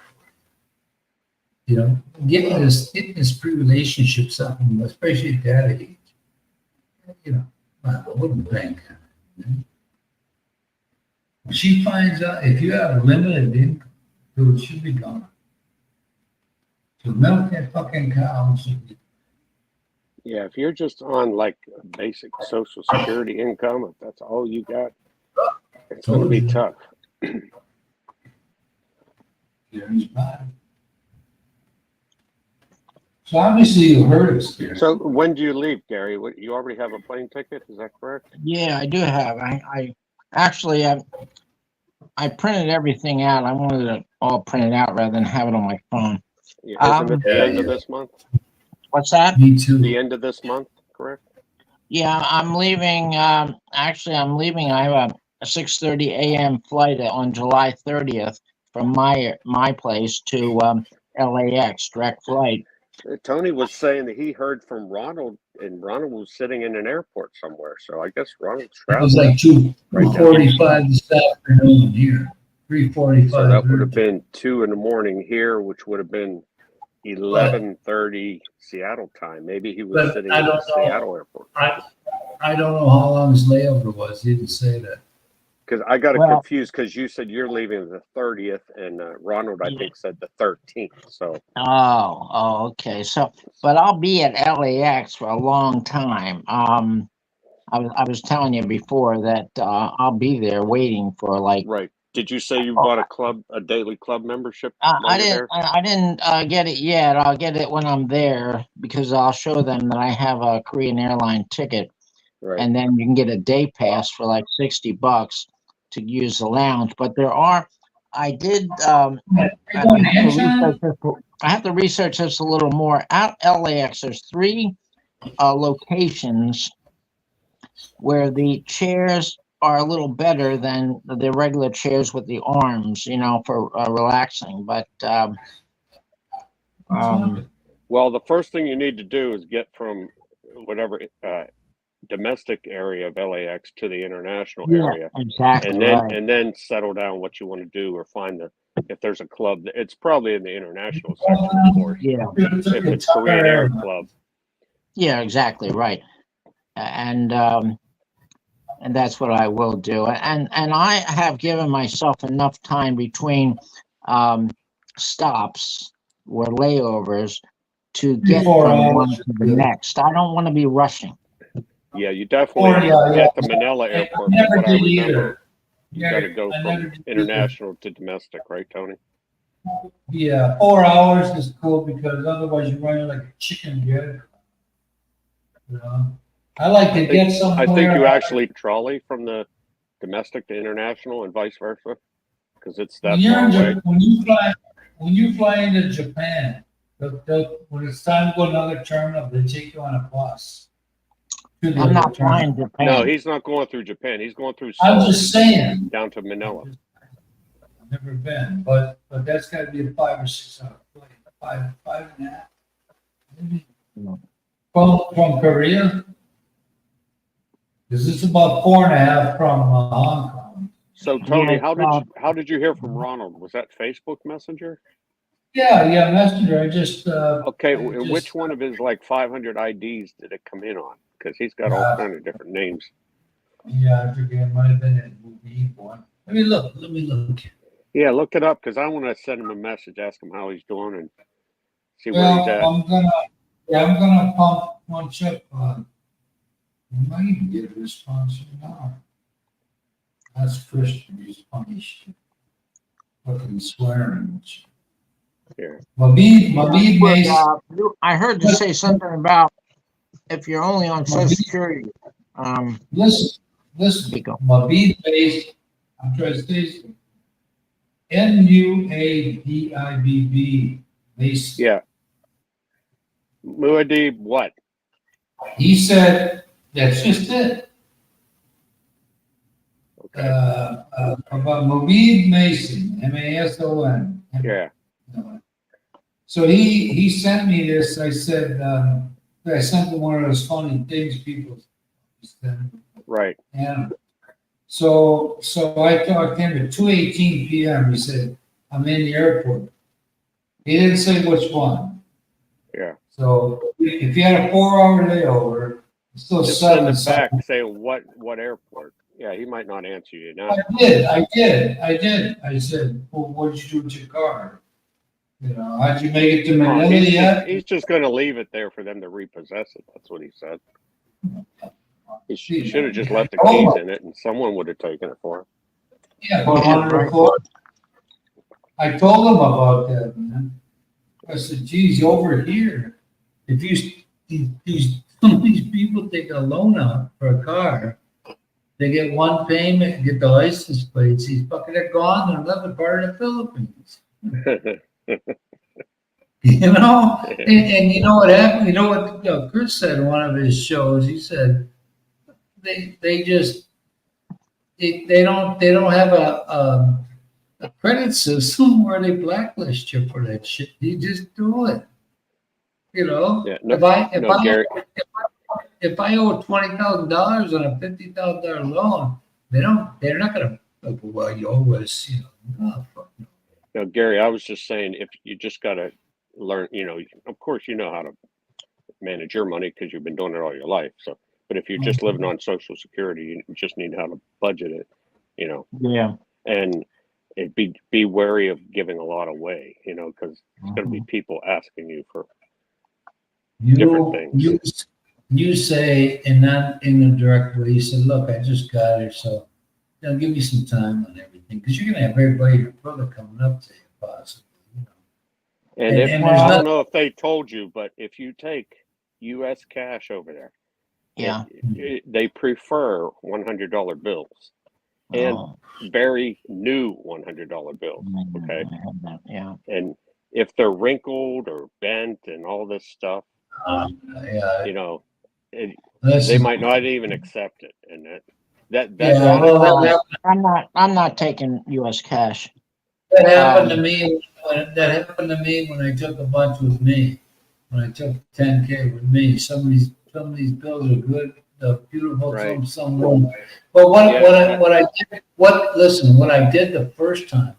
You know, getting this pre-relationship something, especially at that age. You know, I wouldn't think. When she finds out if you have a limited income, dude, she'll be gone. So milk that fucking cow. Yeah, if you're just on like basic Social Security income, if that's all you got, it's going to be tough. Gary's bad. So obviously you heard experience. So when do you leave, Gary? You already have a plane ticket? Is that correct? Yeah, I do have. I actually I printed everything out. I wanted it all printed out rather than have it on my phone. Yeah, isn't it the end of this month? What's that? Me too. The end of this month, correct? Yeah, I'm leaving. Actually, I'm leaving. I have a 6:30 a.m. flight on July 30th from my place to LAX, direct flight. Tony was saying that he heard from Ronald, and Ronald was sitting in an airport somewhere. So I guess Ronald's It was traveling. like 2:45 this afternoon here. 3:45. So that would have been 2 in the morning here, which would have been 11:30 Seattle time. Maybe he was But sitting I in the don't know. Seattle airport. I don't know how long his layover was. He didn't say that. Because I got Well- confused because you said you're leaving the 30th, and Ronald, I think, said the 13th. So Oh, okay. So, but I'll be at LAX for a long time. I was telling you before that I'll be there waiting for like. right. Did you say you bought a daily club membership? I while you're didn't. there? I didn't get it yet. I'll get it when I'm there because I'll show them that I have a Korean airline ticket. Right. and then you can get a day pass for like $60 to use the lounge. But I did, I have to research this a little more. At LAX, there's 3 locations where the chairs are a little better than the regular chairs with the arms, for relaxing. But Well, the first thing you need to do is get from whatever domestic area of LAX to the international area, exactly, and then right. and then settle down what you want to do, or find if there's a club. It's probably in the international section, of course. Yeah, If it's Korean Air Club. yeah, exactly, right. And that's what I will do. And I have given myself enough time between stops or layovers to get from one to the next. I don't want to be rushing. Yeah, you definitely at the Manila airport. From what I remember, you got to go from international to domestic, right, Tony? Yeah, 4 hours is cool because otherwise you're running like a chicken jet. You know, I like to get somewhere. I think you actually trolley from the domestic to international and vice versa, because it's that far away. When you fly into Japan, when it's time to go to another terminal, they take you on a bus. I'm not flying Japan. No, he's not going through Japan. He's going through. I'm just saying. Down to Manila. I've never been, but that's got to be a 5 or 6 hour flight. 5.5. Maybe. From Korea. Because it's about 4.5 from Hong Kong. So Tony, how did you hear from Ronald? Was that Facebook Messenger? Yeah, Messenger. I just which one of his like 500 IDs did it come in on? Because he's got all kind of different names. Yeah, I forget. It might have been a movie one. Let me look. Yeah, look it up, because I want to send him a message, ask him how he's doing, and see where he's at. I'm gonna pump one up. We might even get a response now. That's Christian. He's punished. Fucking swearing. Yeah. Mabid I heard you say something about if you're only on Social Security. Listen. Mabid based. I'm trying to say MUADIBB. Yeah. Muad'Dib what? He said that's just it. Okay. About Mabid Mason, Mason. Yeah. So he sent me this. I said I sent him one of those funny things people send. Right. Yeah. So I talked to him at 2:18 p.m. He said, I'm in the airport. He didn't say which one. Yeah. So if you had a 4-hour layover, it's still just send it 7. back, say what airport. Yeah, he might not answer you now. I did. I said, well, what did you do with your car? How'd you make it to Manila yet? He's just going to leave it there for them to repossess it. That's what he said. He should have just left the keys in it, and someone would have taken it for him. Yeah, but I told him about that, man. I said, geez, over here, if these people take a loan out for a car, they get one payment, get the license plates. These fucking are gone in another part of the Philippines. And you know what happened? You know what Chris said in one of his shows? He said they don't have a credit system where they blacklist you for that shit. You just do it. Yeah, if I owe $20,000 on a $50,000 loan, they're not gonna go, well, you owe us, no, fuck no. No, Gary, I was just saying, if you just got to learn, of course, you know how to manage your money because you've been doing it all your life. So, but if you're just living on Social Security, you just need how to budget it, Yeah. And be wary of giving a lot away, because it's going to be people asking you for different things. You say, and not in a direct way, you said, look, I just got here, so give me some time on everything, because you're going to have everybody, your brother coming up to you, possibly. And I don't know if they told you, but if you take U.S. cash over there, Yeah. They prefer $100 bills and Oh, very new $100 bills. Okay. I have that, yeah. And if they're wrinkled or bent and all this stuff, Yeah, you know, it, this they is, might not even accept it. And that yeah, well, Well, I'm not taking US cash. that happened to me. That happened to me when I took a bunch with me. When I took 10K with me, some of these bills are good, beautiful, Right. some won't. But Yeah. what I did the first time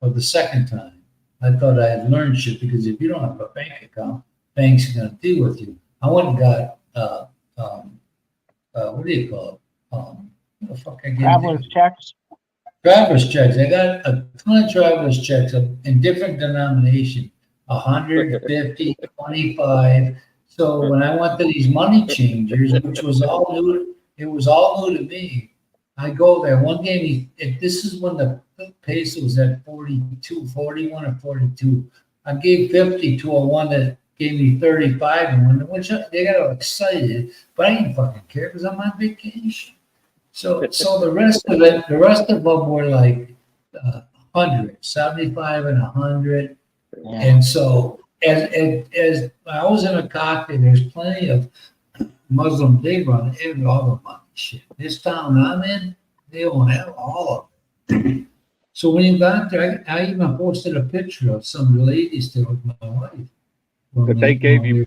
or the second time, I thought I had learned shit because if you don't have a bank account, banks are gonna deal with you. I went and got what do you call it? What the fuck I can't think Traveler's of. checks? Traveler's checks. I got a ton of traveler's checks in different denomination, 100, 50, 25. So when I went to these money changers, which was all new, it was all new to me. I go there. One gave me, this is when the peso was at 42, 41 or 42. I gave 50 to a one that gave me 35, and which they got all excited, but I didn't fucking care because I'm on vacation. So the rest of them were like 100, 75 and 100. Yeah. And so as I was in a cockpit, there's plenty of Muslim, they run all the money shit. This town I'm in, they don't have all of it. So when you got there, I even posted a picture of some ladies there with my wife. But they gave you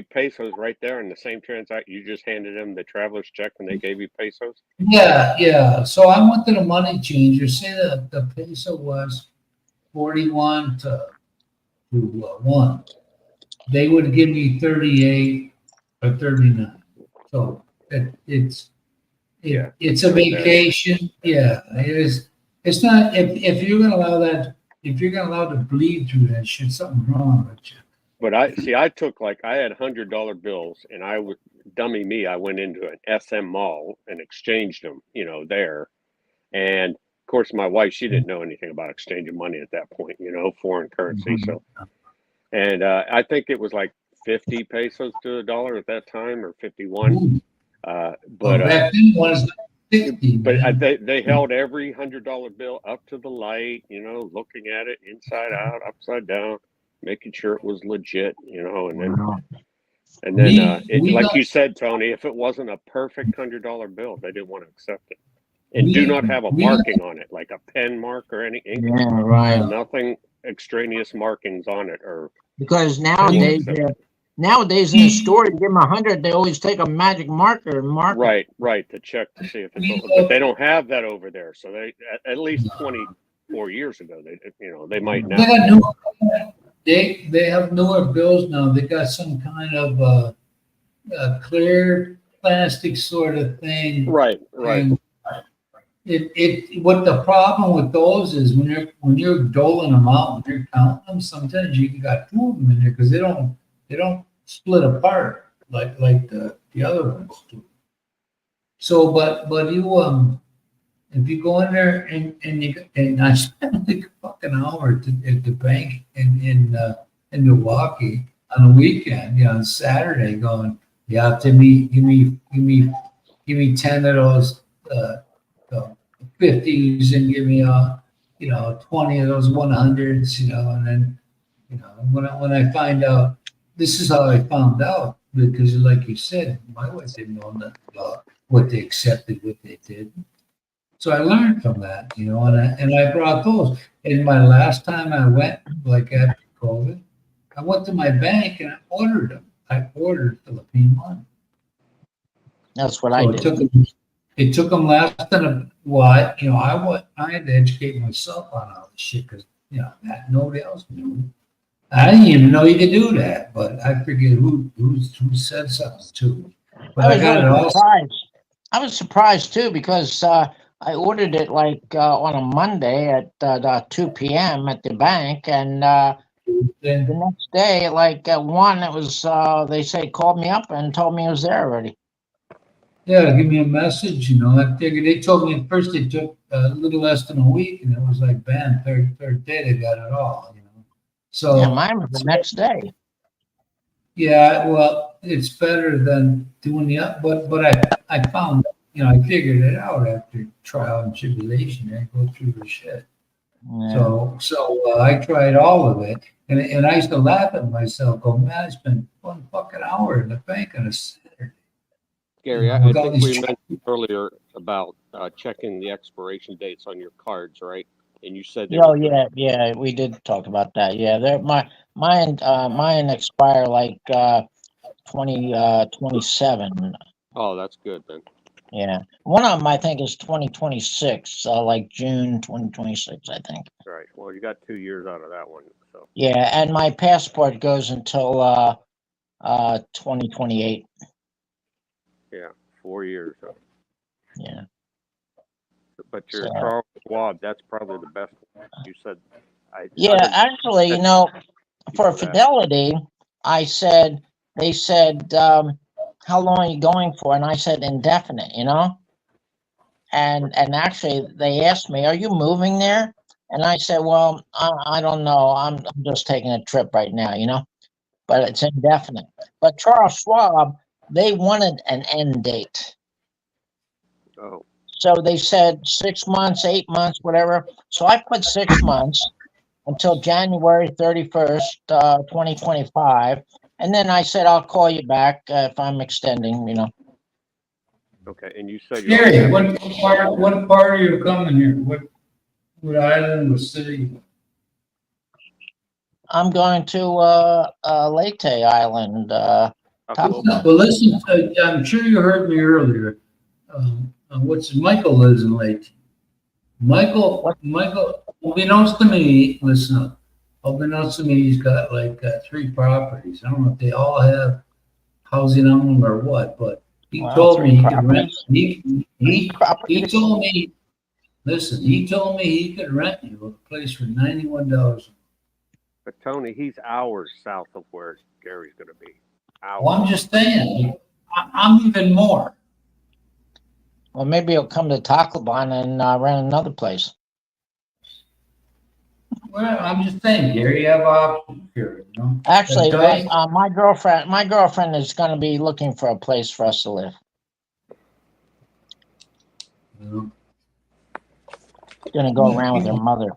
pesos right there in the same transaction. You just handed them the traveler's check and they gave you pesos. Yeah. So I went to the money changer. Say that the peso was 41 to 1. They would give me 38 or 39. So it's a vacation. Yeah, it is. It's not if you're gonna allow that. If you're gonna allow to bleed through that shit, something wrong with you. But I took I had $100 bills and I would dummy me. I went into an SM mall and exchanged them, there. And of course, my wife, she didn't know anything about exchanging money at that point, foreign currency. Mhm. So, and I think it was like 50 pesos to a dollar at that time or 51. Ooh, But back then was 60. but Man. they held every $100 bill up to the light, looking at it inside out, upside down, making sure it was legit, and then like got- you said, Tony, if it wasn't a perfect $100 bill, they didn't want to accept it, and do not have a marking on it, like a pen mark or any ink. Yeah, right. Nothing extraneous markings on it, or Because nowadays in the store, you give them 100, they always take a magic marker and mark it. right to check to see if it's. But they don't have that over there, so they at least 24 years ago, they might now. They have newer bills now. They got some kind of clear plastic sort of thing. Right. And what the problem with those is when you're doling them out, when you're counting them, sometimes you got two of them in there because they don't split apart like the other ones do. So, but you if you go in there and I spent like a fucking hour at the bank in Milwaukee on a weekend, on Saturday, going, you have to give me 10 of those 50s and give me 20 of those 100s, and then when I find out, this is how I found out, because like you said, my wife didn't know nothing about what they accepted, what they did. So I learned from that, and I brought those. And my last time I went, like after COVID, I went to my bank and I ordered them. I ordered Philippine money. That's what I did. It took them less than a while. I had to educate myself on all this shit because nobody else knew. I didn't even know you could do that, but I forget who said something to me. But I was really surprised. I was surprised too because I ordered it on a Monday at 2 p.m. at the bank, and the next day at 1, it was they called me up and told me it was there already. Yeah, give me a message. I figured they told me at first it took a little less than a week, and it was like, bam, third day they got it all. So yeah, mine was the next day. Yeah, well, it's better than doing but I found, I figured it out after trial and tribulation. I go through the shit. Yeah. So I tried all of it, and I used to laugh at myself, go, man, I spent 1 fucking hour in the bank on a Saturday. Gary, I With all think these we mentioned earlier about checking the expiration dates on your cards, right? And you said they Oh were yeah, we did talk about that. Yeah, mine expire like 2027. Oh, that's good then. Yeah, one of them I think is 2026, like June 2026, I think. Right. Well, you got 2 years out of that one. So Yeah, and my passport goes until 2028. yeah, 4 years. Yeah. But your So Charles Schwab, that's probably the best one. You said yeah, I've been actually, for before that. Fidelity, they said, how long are you going for? And I said indefinite, and actually they asked me, are you moving there? And I said, well, I don't know. I'm just taking a trip right now, but it's indefinite. But Charles Schwab, they wanted an end date. Oh, So they said 6 months, 8 months, whatever. So I put 6 months until January 31st, 2025. And then I said, I'll call you back if I'm extending. okay. And you said you're Gary, what part are you coming here? What island, what city? I'm going to Leyte Island. Tacloban. Well, listen, I'm sure you heard me earlier. Michael lives in Lake. Michael, unbeknownst to me, listen up. Unbeknownst to me, he's got like 3 properties. I don't know if they all have housing on them or what, but he Wow, told 3 me he could rent. properties. He Properties. told me, listen, he told me he could rent you a place for $91. But Tony, he's hours south of where Gary's going to be. Hours. Well, I'm just saying, I'm even more. Well, maybe he'll come to Tacloban and rent another place. Well, I'm just saying, Gary, you have options here, Actually, Okay. my girlfriend is going to be looking for a place for us to live. Going to go around with her mother.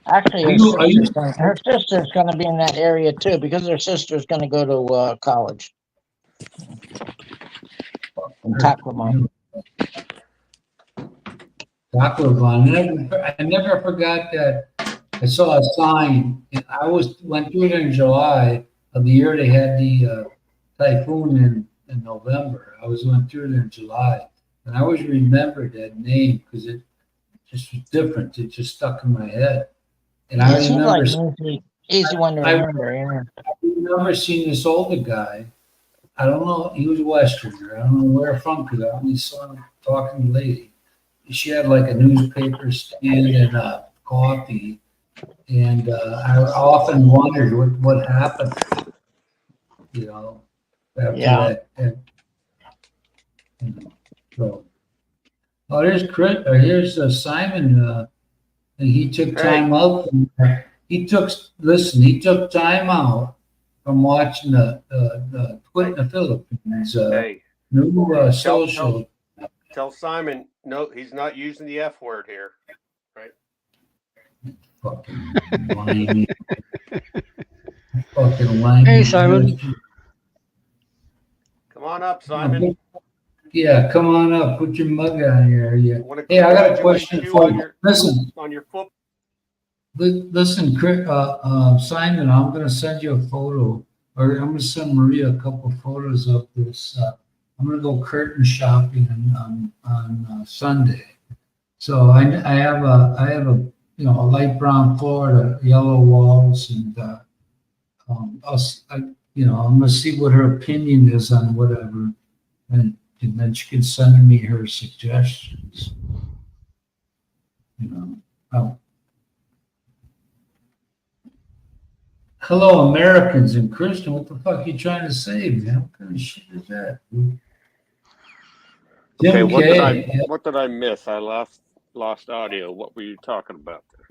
Actually, her sister's going to be in that area too, because her sister's going to go to college in Tacloban. Tacloban. I never forgot that. I saw a sign. Went through it in July of the year they had the typhoon in November. Went through it in July, and I always remembered that name because it just was different. It just stuck in my head. And I It seems remember, like an easy one to remember. Yeah. I remember seeing this older guy. I don't know. He was a Westerner. I don't know where from because I only saw him talking to the lady. She had like a newspaper stand and coffee, and I often wondered what happened. After that. So, there's Chris. Here's Simon. And he took time out. He took time out from watching the Twit in the Philippines. Hey, New social. tell Simon, no, he's not using the F word here. Right? Fucking whiny. Fucking whiny. Hey, Simon. Come on up, Simon. Yeah, come on up. Put your mug on here. Yeah. Wanna Hey, I got a congratulate question you for on you. Listen, on your foot. listen, Simon. I'm gonna send you a photo, or I'm gonna send Maria a couple photos of this. I'm gonna go curtain shopping on Sunday. So I have a a light brown floor, yellow walls, and I'm gonna see what her opinion is on whatever, and then she can send me her suggestions. Hello, Americans and Christian. What the fuck are you trying to say, man? What kind of shit is that? Okay, Tim K. what did I miss? I lost audio. What were you talking about there?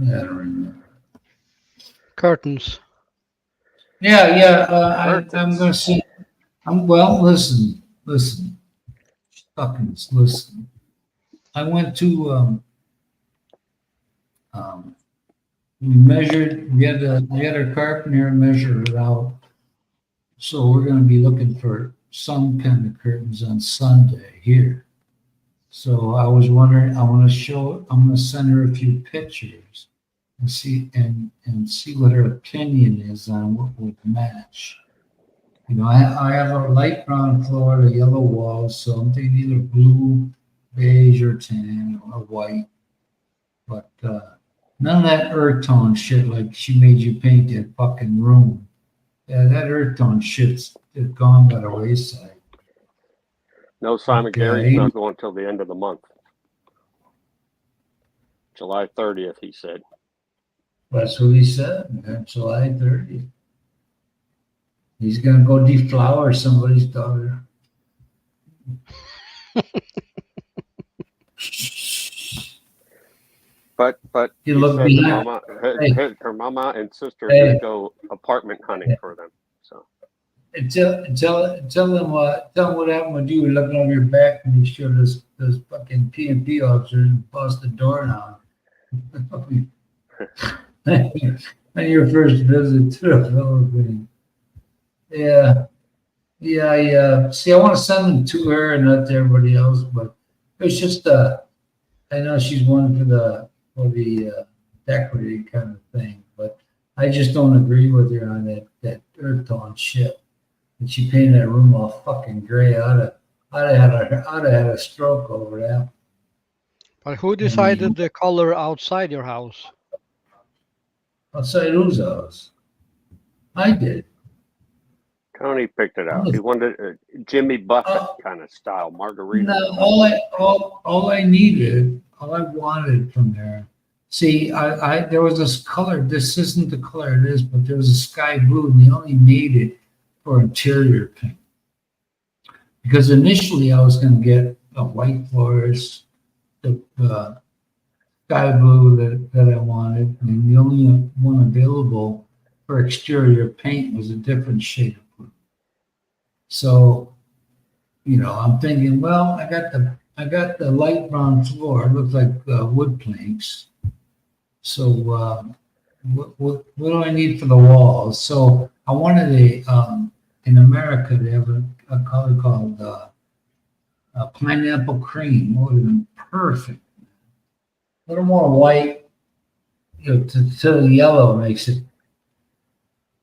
Yeah, I don't remember. Curtains. Yeah. I'm Curtains. gonna see. Well. Listen. Fucking listen. I went to um, we measured. We had our carpenter measure it out. So we're gonna be looking for some kind of curtains on Sunday here. So I was wondering. I'm gonna send her a few pictures and see what her opinion is on what would match. You know, I have a light brown floor, the yellow walls, so I'm thinking either blue, beige, or tan, or white. But none of that earth tone shit like she made you paint that fucking room. Yeah, that earth tone shit's gone by the wayside. No, Simon Okay. Gary's not going till the end of the month. July 30th, he said. That's what he said, man, July 30th. He's gonna go deflower somebody's daughter. But You he look said behind. her mama and sister Hey. did go apartment hunting for them. So Tell them what happened with you looking over your back when you showed those fucking P&P officers and bust the door down. On your first visit to the Philippines. Yeah. See, I want to send them to her and not to everybody else, but it's just I know she's one for the equity kind of thing, but I just don't agree with her on that earth tone shit. And she painted that room all fucking gray. I'd have had a stroke over that. But who decided the color outside your house? Outside whose house? I did. Tony picked it out. He wanted a Jimmy Buffett kind of style margarita. No, all I wanted from there. See, I there was this color. This isn't the color it is, but there was a sky blue, and they only made it for interior paint. Because initially I was going to get a white floors, the sky blue that I wanted, and the only one available for exterior paint was a different shade of blue. So, you know, I'm thinking, well, I got the light brown floor. It looks like wood planks. So, what do I need for the walls? So, I wanted in America they have a color called pineapple cream. Would have been perfect. A little more white, you know, to the yellow makes it.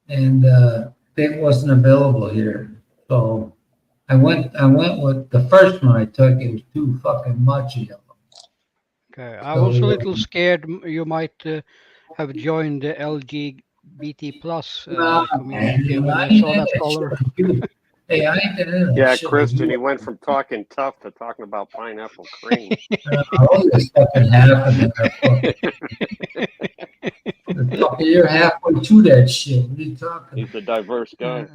And it wasn't available here. So I went with the first one I took. It was too fucking much yellow. Okay, I was a little scared you might have joined the LGBT plus community when I saw that color. Hey, I ain't into that Yeah, shit. Kristen, he went from talking tough to talking about pineapple cream. All this fucking happened. You're halfway to that shit. What are you talking? He's a diverse guy.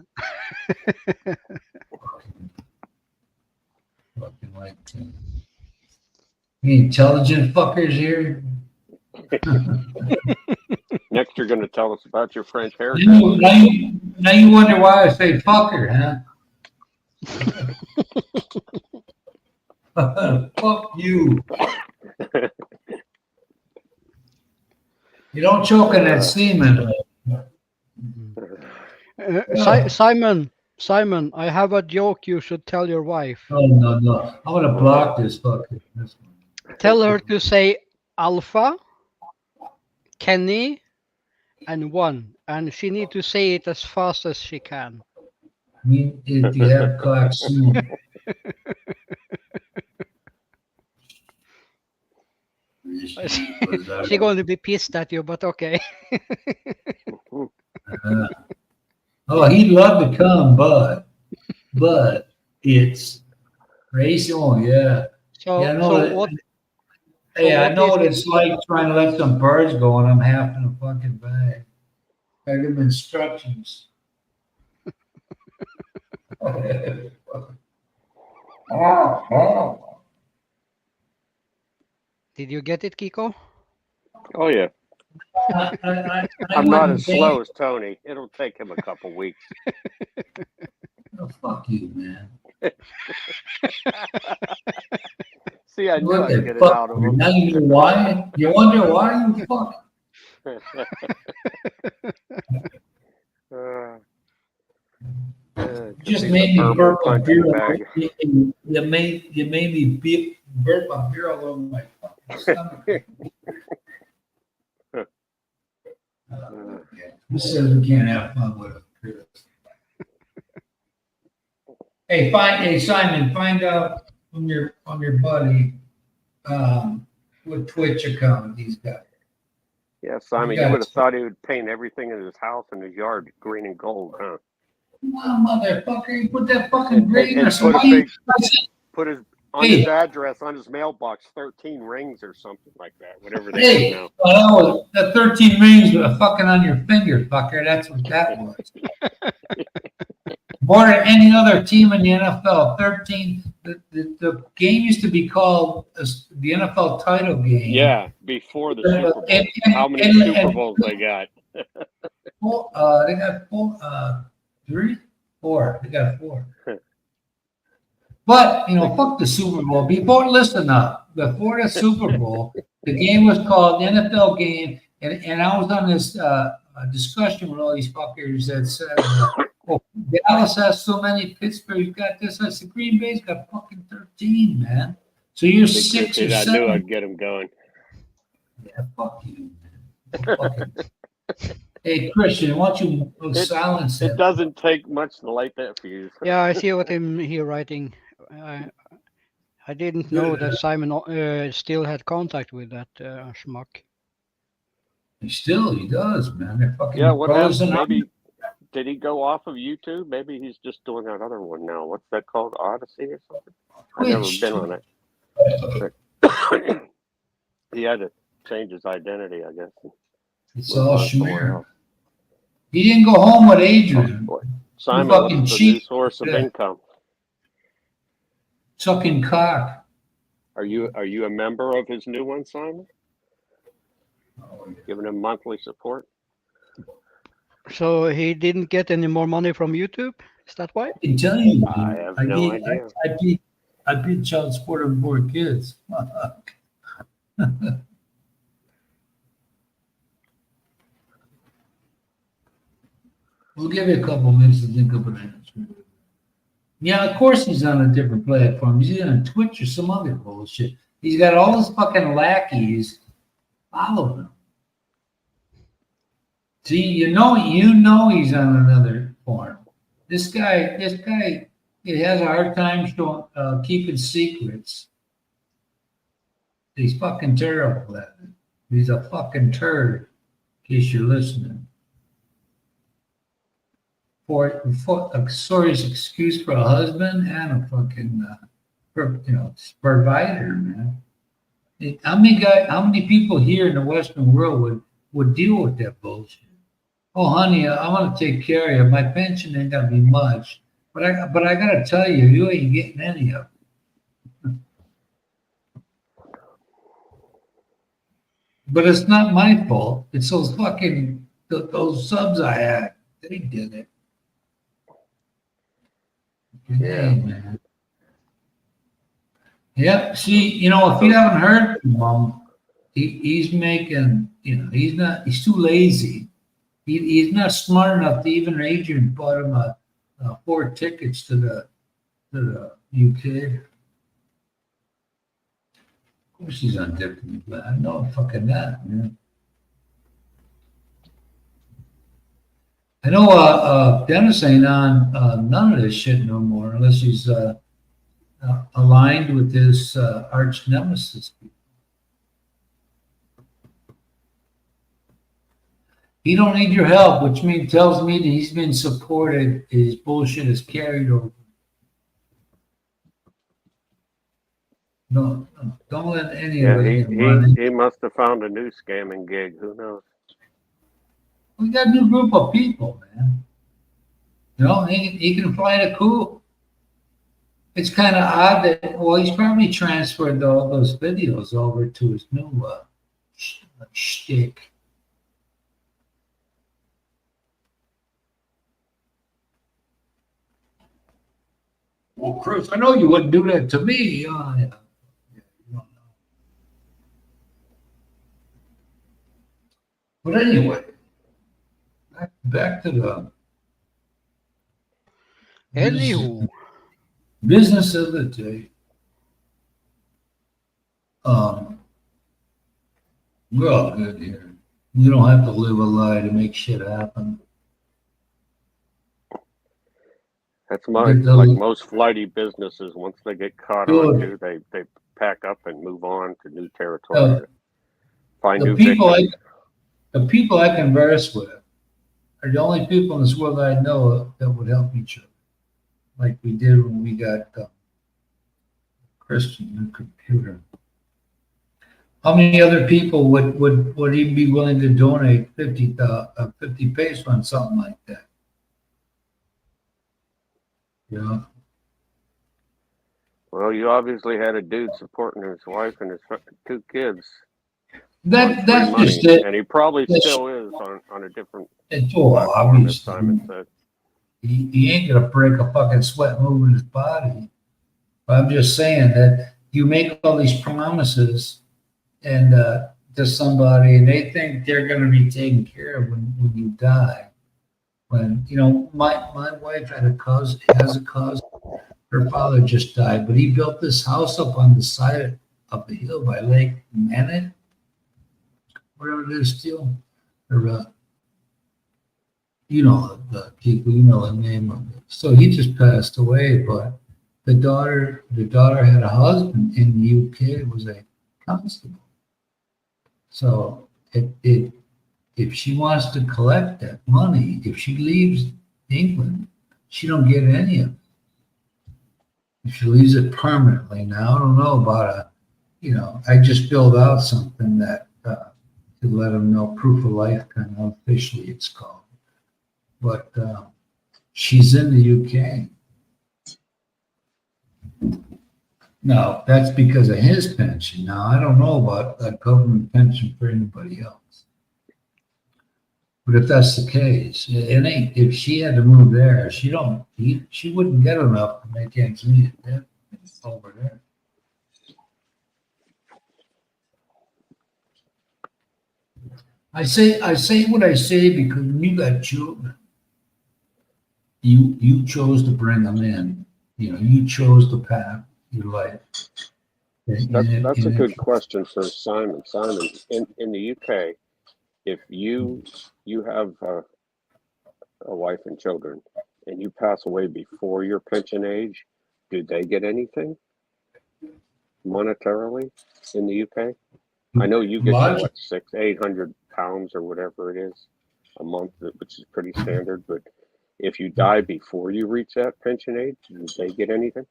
Fucking like intelligent fuckers here. Next, you're going to tell us about your French haircut. Now you wonder why I say fucker, huh? Fuck you. You don't choke on that semen. Simon, I have a joke you should tell your wife. Oh, no. I'm going to block this fucker. Tell her to say Alpha, Kenny, and 1. And she need to say it as fast as she can. I mean, if you have cock soon. She's going to be pissed at you, but okay. Oh, he'd love to come, but it's racial, yeah. So, Yeah, I know so that- what? Hey, I what know is what it? it's like trying to let some birds go and I'm half in a fucking bag. I give them instructions. Did you get it, Kiko? Oh, yeah. I'm not wouldn't as think- slow as Tony. It'll take him a couple weeks. Oh, fuck you, man. See, I knew What I'd the get it fuck? out of him. Now you know why? You wonder why you fuck? Just made me burp a beer. You made me burp a beer all over my fucking stomach. Who says we can't have fun with it? Hey, Simon, find out from your buddy what Twitch account he's got. Yeah, Simon, you would have thought he would paint everything in his house and his yard green and gold, huh? Wow, motherfucker, you put that fucking green or And something. put his on his address on his mailbox, 13 rings or something like that, whatever they Hey, do now. well, that 13 rings with a fucking on your finger, fucker. That's what that was. More than any other team in the NFL, 13. The game used to be called the NFL title game. Yeah, before the Super Bowl. How many Super Bowls they got? Four, they got four, 3, 4. They got 4. But, fuck the Super Bowl. Listen up. Before the Super Bowl, the game was called the NFL game. And I was on this discussion with all these fuckers that said, Dallas has so many, Pittsburgh's got this. I said, Green Bay's got fucking 13, man. So you're 6 or 7. I knew I'd get him going. Yeah, fuck you, man. Fuck it. Hey, Christian, why don't you silence it? It doesn't take much to light that fuse. Yeah, I see what him here writing. I didn't know that Simon still had contact with that schmuck. He does, man. They're fucking Yeah, what brothers happened? and Maybe did he go off of YouTube? Maybe he's just doing that other one now. What's that called? Odyssey or something? I've never been on it. He had to change his identity, I guess. It's all Schmear. He didn't go home with Adrian. Oh, Simon, fucking what's the new cheat. source of income? Sucking cock. Are you a member of his new one, Simon? Giving him monthly support? So he didn't get any more money from YouTube? Is that why? I can tell you. I have no idea. I beat child support of 4 kids. We'll give you a couple minutes to think of an answer. Yeah, of course he's on a different platform. He's on Twitch or some other bullshit. He's got all his fucking lackeys following him. See, you know he's on another form. This guy, he has a hard time keeping secrets. He's fucking terrible at it. He's a fucking turd, in case you're listening. For a sort of excuse for a husband and a fucking provider, man. How many people here in the Western world would deal with that bullshit? Oh, honey, I want to take care of you. My pension ain't gonna be much, but I gotta tell you, you ain't getting any of it. But it's not my fault. It's those fucking those subs I had. They did it. Yeah, man. Yeah. See, if you haven't heard from him, he's making. He's too lazy. He's not smart enough to even. Adrian bought him 4 tickets to the UK. Of course he's on different, but I know fucking that, man. I know Dennis ain't on none of this shit no more unless he's aligned with his arch nemesis. He don't need your help, which tells me that he's been supported. His bullshit is carried over. No, don't let any of it. He must have found a new scamming gig. Who knows? We got a new group of people, man. He can fly the coop. It's kind of odd that, he's probably transferred all those videos over to his new shtick. Well, Chris, I know you wouldn't do that to me. Oh, yeah. Yeah, you don't know. But anyway, back to the Anywho, business of the day. Um, we're all good here. You don't have to live a lie to make shit happen. That's Get the- like most flighty businesses. Once they get caught Good. onto, they pack up and move on to new territory to find The new people victims. the people I converse with are the only people in this world I know that would help each other, like we did when we got Christian new computer. How many other people would even be willing to donate 50 pesos on something like that? You know, Well, you obviously had a dude supporting his wife and his two kids on that's free just money, it. and he probably That's- still is on a different It's all platform, as obvious. Simon said. He ain't gonna break a fucking sweat moving his body. But I'm just saying that you make all these promises and to somebody, and they think they're gonna be taken care of when you die. When you know, my wife has a cousin. Her father just died, but he built this house up on the side of the hill by Lake Manet, whatever it is, still. Or you know the people, you know the name of it. So he just passed away, but the daughter had a husband in the UK, was a constable. So if she wants to collect that money, if she leaves England, she don't get any of it. If she leaves it permanently, now I don't know about I just filled out something that to let them know, proof of life, kind of officially it's called. But she's in the UK. No, that's because of his pension. Now, I don't know about a government pension for anybody else. But if that's the case, it ain't, if she had to move there, she wouldn't get enough to make ends meet over there. I say what I say because when you got children, you chose to bring them in. You chose the path your life. That's a good question for Simon. Simon, in the UK, if you have a wife and children and you pass away before your pension age, do they get anything monetarily in the UK? I know you get to what, £800 or whatever it is a month, which is pretty standard. But if you die before you reach that pension age, do they get anything?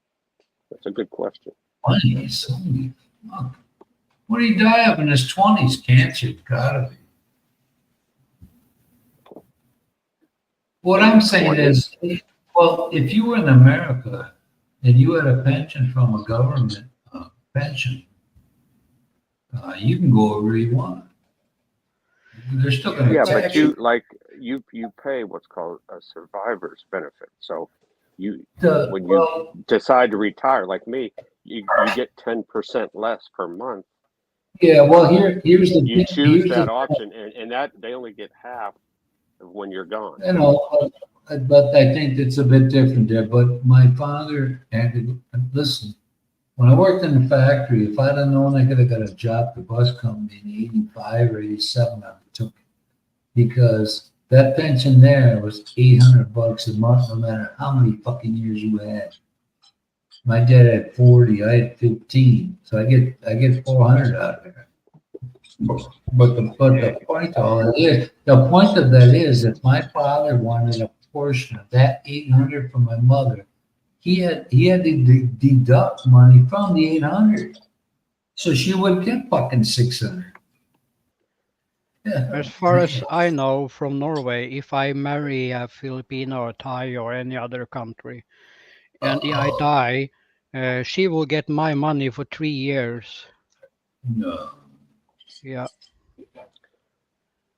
That's a good question. 20s, holy fuck. What did he die of in his 20s? Cancer, gotta be. What I'm saying is, well, if you were in America and you had a pension from a government pension, you can go wherever you want. They're still going to tax but you pay what's called a survivor's benefit. So when you decide to retire, like me, you get 10% less per month. Yeah, well, here's the you choose that option, and that they only get half of when you're gone. But I think it's a bit different there. But my father had to listen. When I worked in the factory, if I'd have known I could have got a job at the bus company in '85 or '87, I took it, because that pension there was $800 a month, no matter how many fucking years you had. My dad had 40, I had 15, so I get 400 out of there. But the point of that is, if my father wanted a portion of that 800 from my mother, he had to deduct money from the 800, so she would get fucking 600. Yeah. as far as I know from Norway, if I marry a Filipino or Thai or any other country, and I die, she will get my money for 3 years. No. Yeah.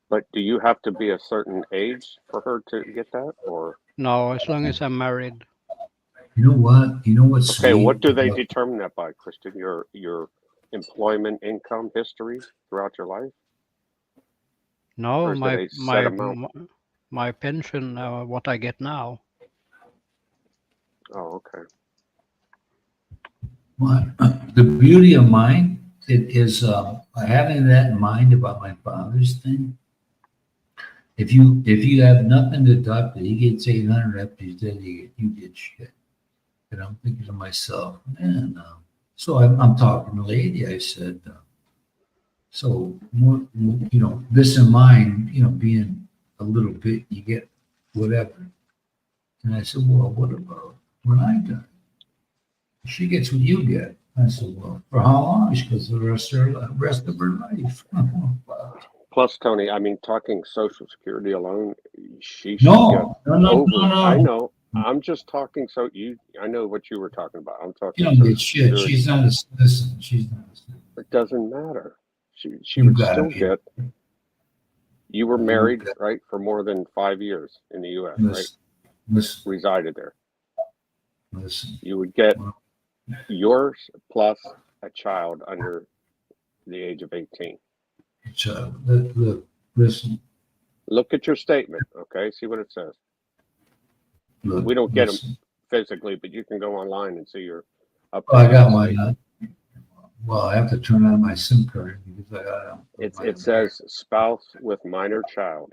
But do you have to be a certain age for her to get that, or No, as long as I'm married. You know what? You know what's Okay, what sweet do they about- determine that by, Kristen? Your employment income history throughout your life? No, Or is it a set amount? my pension, what I get now. Oh, okay. What? The beauty of mine it is having that in mind about my father's thing. If you have nothing to deduct, he gets 800 after he's dead. You get shit. And I'm thinking to myself, man. So I'm talking to the lady. I said, so more, this in mind, being a little bit, you get whatever. And I said, well, what about when I die? She gets what you get. I said, well, for how long? She goes, the rest of her life. Plus, Tony, I mean, talking Social Security alone, she should get No. I know. I'm just talking. I know what you were talking about. I'm talking. You don't Social get shit. Security. She's not a citizen. She's not a citizen. It doesn't matter. She You would gotta still be. get. You were You married, got- right, for more than 5 years in the U.S., right? Listen, Resided there. listen. You would get yours plus a child under the age of 18. Look, listen. Look at your statement, okay? See what it says. Look, We don't get listen. physically, but you can go online and see your. Oh, I got mine. Well, I have to turn on my SIM card because I got It says spouse with minor child.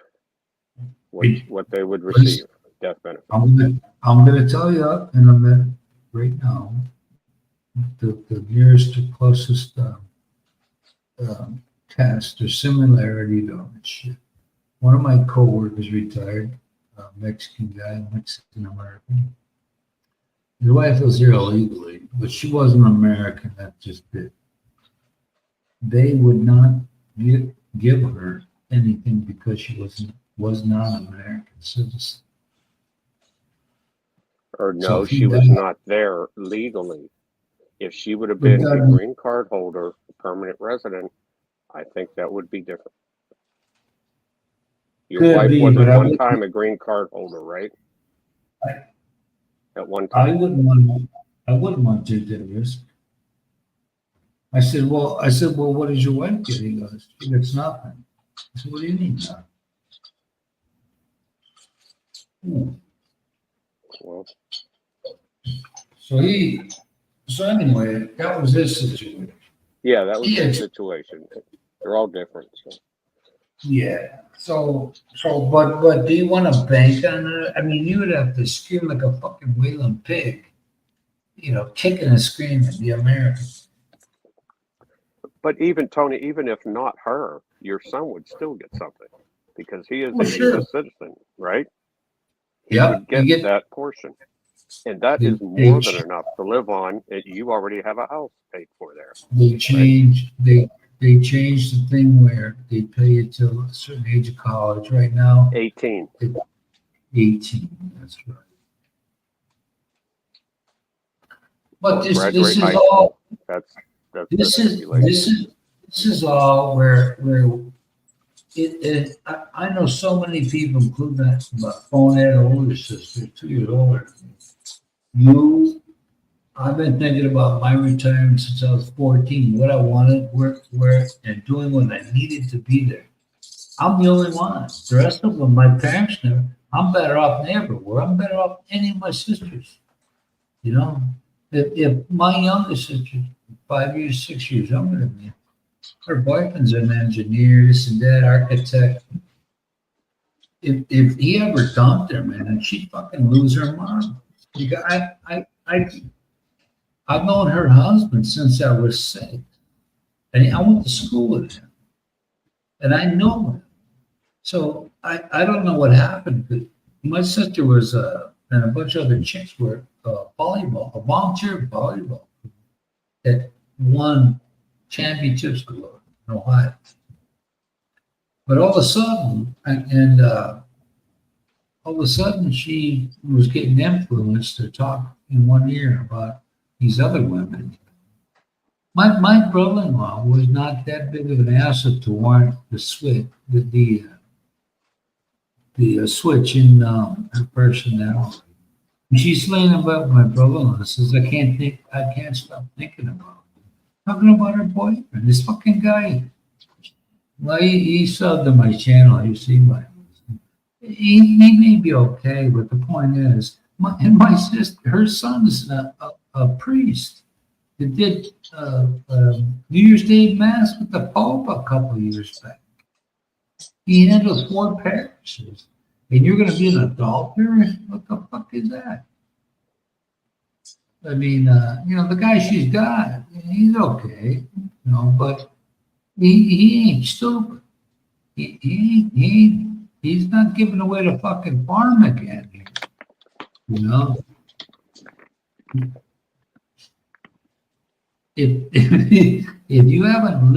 What they would receive, death benefit. I'm gonna tell you in a minute, right now, the nearest or closest test or similarity to it. Shit. One of my coworkers retired, Mexican guy, Mexican American. His wife was here illegally, but she wasn't American. That just did. They would not give her anything because she was not an American citizen. Or So no, if he she was died- not there legally. If she would have been a green card holder, a permanent resident, I think that would be different. Your Could wife be, was but at I one would- time a green card holder, right? At one I time. wouldn't want to take that risk. I said, well, what does your wife get? He goes, she gets nothing. I said, what do you mean nothing? Well, So anyway, that was his situation. yeah, that was Yeah. the situation. They're all different. So. Yeah. So, but do you want to bank on it? I mean, you would have to scream like a fucking wailing pig, kicking and screaming, the American. But even Tony, even if not her, your son would still get something because he is Well, a sure. U.S. citizen, right? He Yep, would get, you get- that portion. And that They- is more they- than enough to live on. And you already have a house paid for there. They changed the thing where they pay you till a certain age of college. Right now, 18. 18. That's right. But this Graduate is high all. That's This the is stipulation. this is all where I know so many people, including my phone had older sister, 2 years older. I've been thinking about my retirement since I was 14, what I wanted, where, and doing what I needed to be there. I'm the only one. The rest of them, my parents never. I'm better off than everywhere. I'm better off than any of my sisters. If my youngest sister, 5 years, 6 years younger than me, her boyfriend's an engineer, this and that, architect. If he ever dumped her, man, she'd fucking lose her mind. Because I've known her husband since I was 6. And I went to school with him. And I know him. So I don't know what happened. But my sister was, and a bunch of other chicks were volleyball, a volunteer volleyball that won championships galore in Ohio. But all of a sudden, all of a sudden, she was getting influenced to talk in one ear about these other women. My brother-in-law was not that big of an asset to warrant the switch, the switch in her personality. She's laying about my brother-in-law. Says I can't stop thinking about him. Talking about her boyfriend, this fucking guy. Well, he subbed to my channel. You see my. He may be okay, but the point is, my sister, her son's a priest. They did New Year's Day mass with the Pope a couple of years back. He handles 4 parishes, and you're going to be an adulterer? What the fuck is that? I mean, the guy she's got, he's okay, but he ain't stupid. He's not giving away the fucking farm again. If you haven't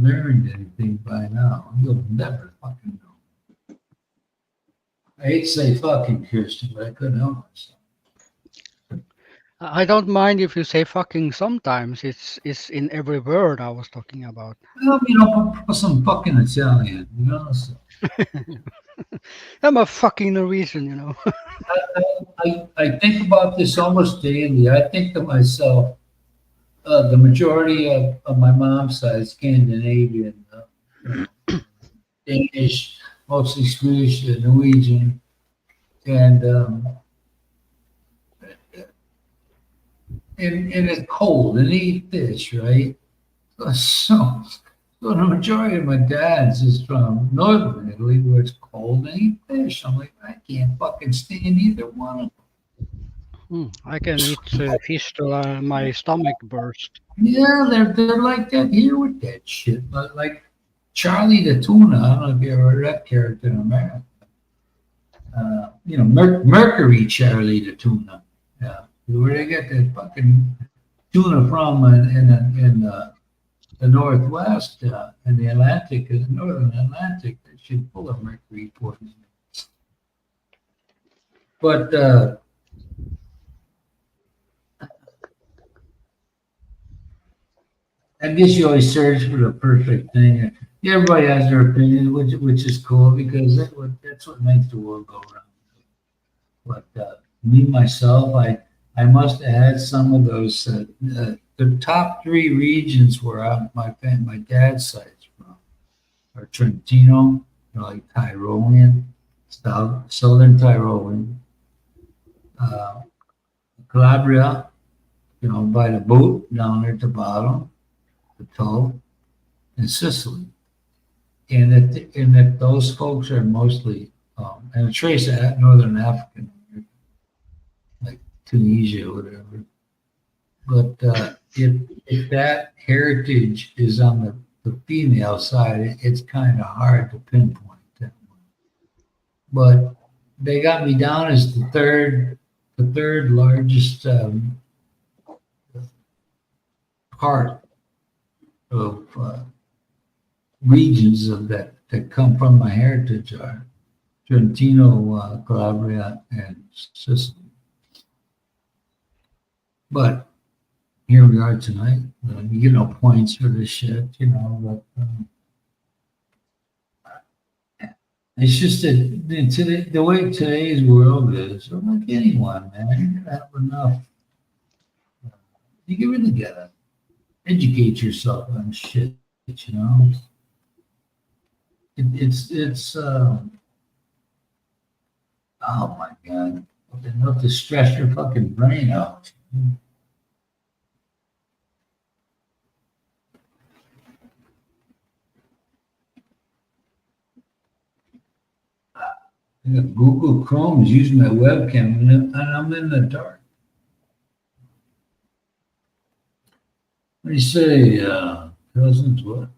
learned anything by now, you'll never fucking know. I hate to say fucking Kirsten, but I couldn't help myself. I don't mind if you say fucking sometimes. It's in every word I was talking about. Well, put some fucking Italian, so. I'm a fucking Norwegian. I think about this almost daily. I think to myself, the majority of my mom's side is Scandinavian, Danish, mostly Swedish, Norwegian, and it's cold and eat fish, right? So the majority of my dad's is from northern Italy, where it's cold and eat fish. I'm like, I can't fucking stand either one of them. I can eat fish till my stomach burst. Yeah, they're like that here with that shit. But like Charlie the tuna, I don't know if you ever heard that character in America. Mercury Charlie the tuna. Yeah, where they get that fucking tuna from in the Northwest, in the Atlantic, in the Northern Atlantic, that shit full of mercury poisoning. But I guess you always search for the perfect thing. Everybody has their opinion, which is cool because that's what makes the world go round. But me myself, I must have had some of those. The top 3 regions where my dad's side's from are Trentino, like Tyrolean, Southern Tyrolean, Calabria, by the boat down there at the bottom, the toe, and Sicily. And that those folks are mostly, and a trace of Northern African, like Tunisia or whatever. But if that heritage is on the female side, it's kind of hard to pinpoint that one. But they got me down as the third largest part of regions of that come from my heritage are Trentino, Calabria, and Sicily. But here we are tonight. You get no points for this shit, but it's just that the way today's world is, like anyone, man, you have enough. You can really gotta educate yourself on shit, It's oh my God, enough to stress your fucking brain out. Google Chrome is using my webcam and I'm in the dark. What do you say, cousins? What?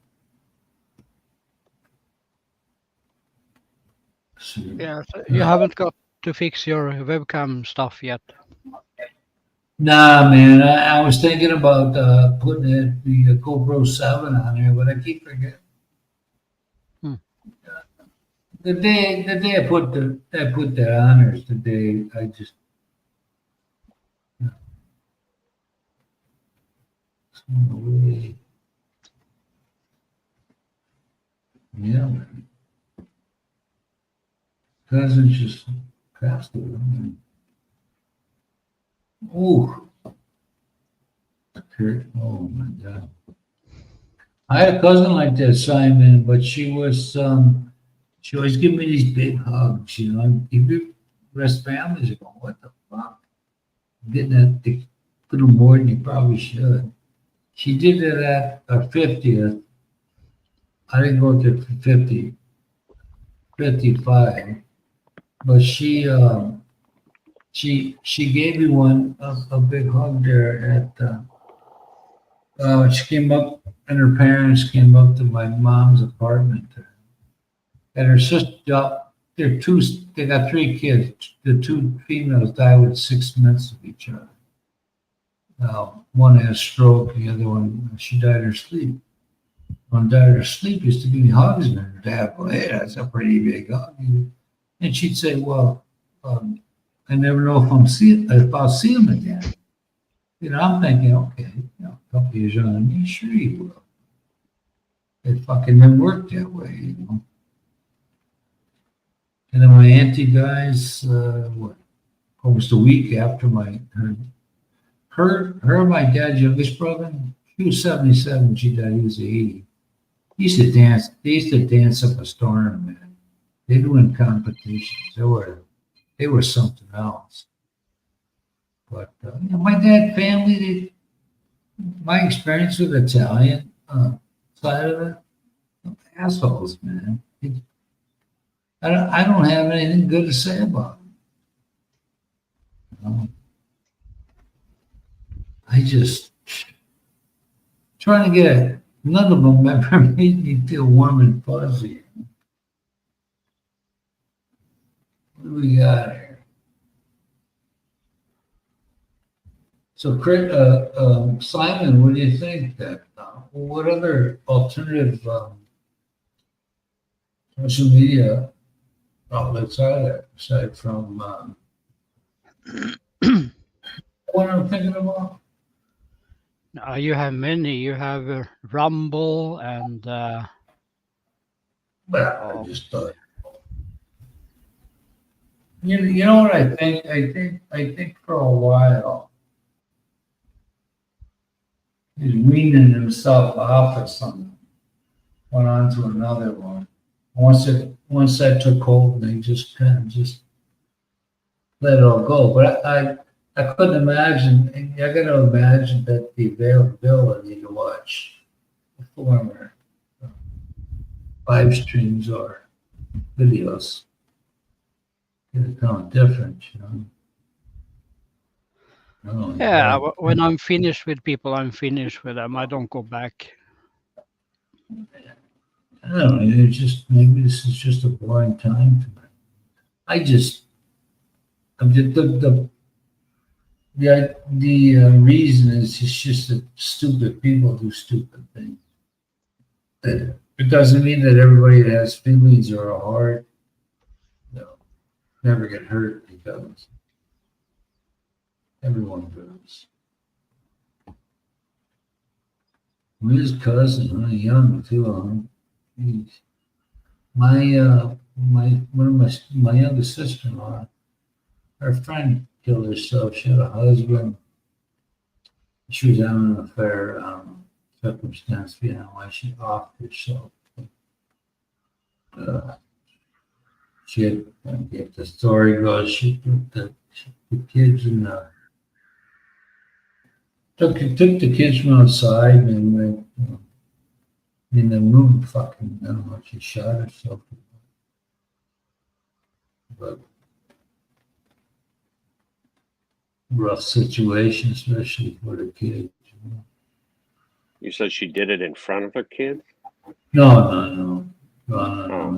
Yeah, so you haven't got to fix your webcam stuff yet. Nah, man. I was thinking about putting the GoPro 7 on there, but I keep forgetting. The day I put that on there is the day I just. Yeah, man. Cousins just passed away. Ooh. Oh my God. I had a cousin like that, Simon, but she always give me these big hugs, you know. People, rest families are going, what the fuck? Getting that little more than you probably should. She did it at her 50th. I didn't go to 50, 55, but she gave me a big hug there she came up and her parents came up to my mom's apartment and her sister, they got three kids. The two females died within 6 months of each other. One had a stroke, the other one, she died in her sleep. One died in her sleep, used to give me hugs, and her dad, well, hey, that's a pretty big hug. And she'd say, well, I never know if I'll see him again. You know, I'm thinking, okay, you know, a couple years younger than me, sure you will. It fucking didn't work that way, you know. And then my auntie dies, almost a week after her and my dad's youngest brother, he was 77, she died, he was 80. They used to dance up a storm, man. They'd win competitions. They were something else. But you know, my dad family, my experience with Italian side of it, assholes, man. I don't have anything good to say about them. You know? I just trying to get none of them ever made me feel warm and fuzzy. What do we got here? So, Simon, what do you think? That what other alternative social media outlets are there aside from what I'm thinking about? You have many. You have Rumble and Well, I just thought. You know what I think? I think for a while he's weaning himself off of something, went on to another one. Once that took hold, they just kind of just let it all go. But I couldn't imagine. I got to imagine that the availability to watch the former live streams or videos is kind of different, you know. Oh, yeah, when I'm finished with people, I'm finished with them. I don't go back. I don't know. It's just maybe this is just a boring time for me. I'm just the reason is it's just that stupid people do stupid things. It doesn't mean that everybody that has feelings or a heart, you know, never get hurt because everyone does. His cousin, young too, huh? Jeez. One of my youngest sister-in-law, her friend killed herself. She had a husband. She was having an affair, circumstance, you know, why she offed herself. She had, if the story goes, she put the kids in the, took the kids from outside and went, in the room, fucking, I don't know, she shot herself. But rough situation, especially for the kids. You know? You said she did it in front of her kids? No.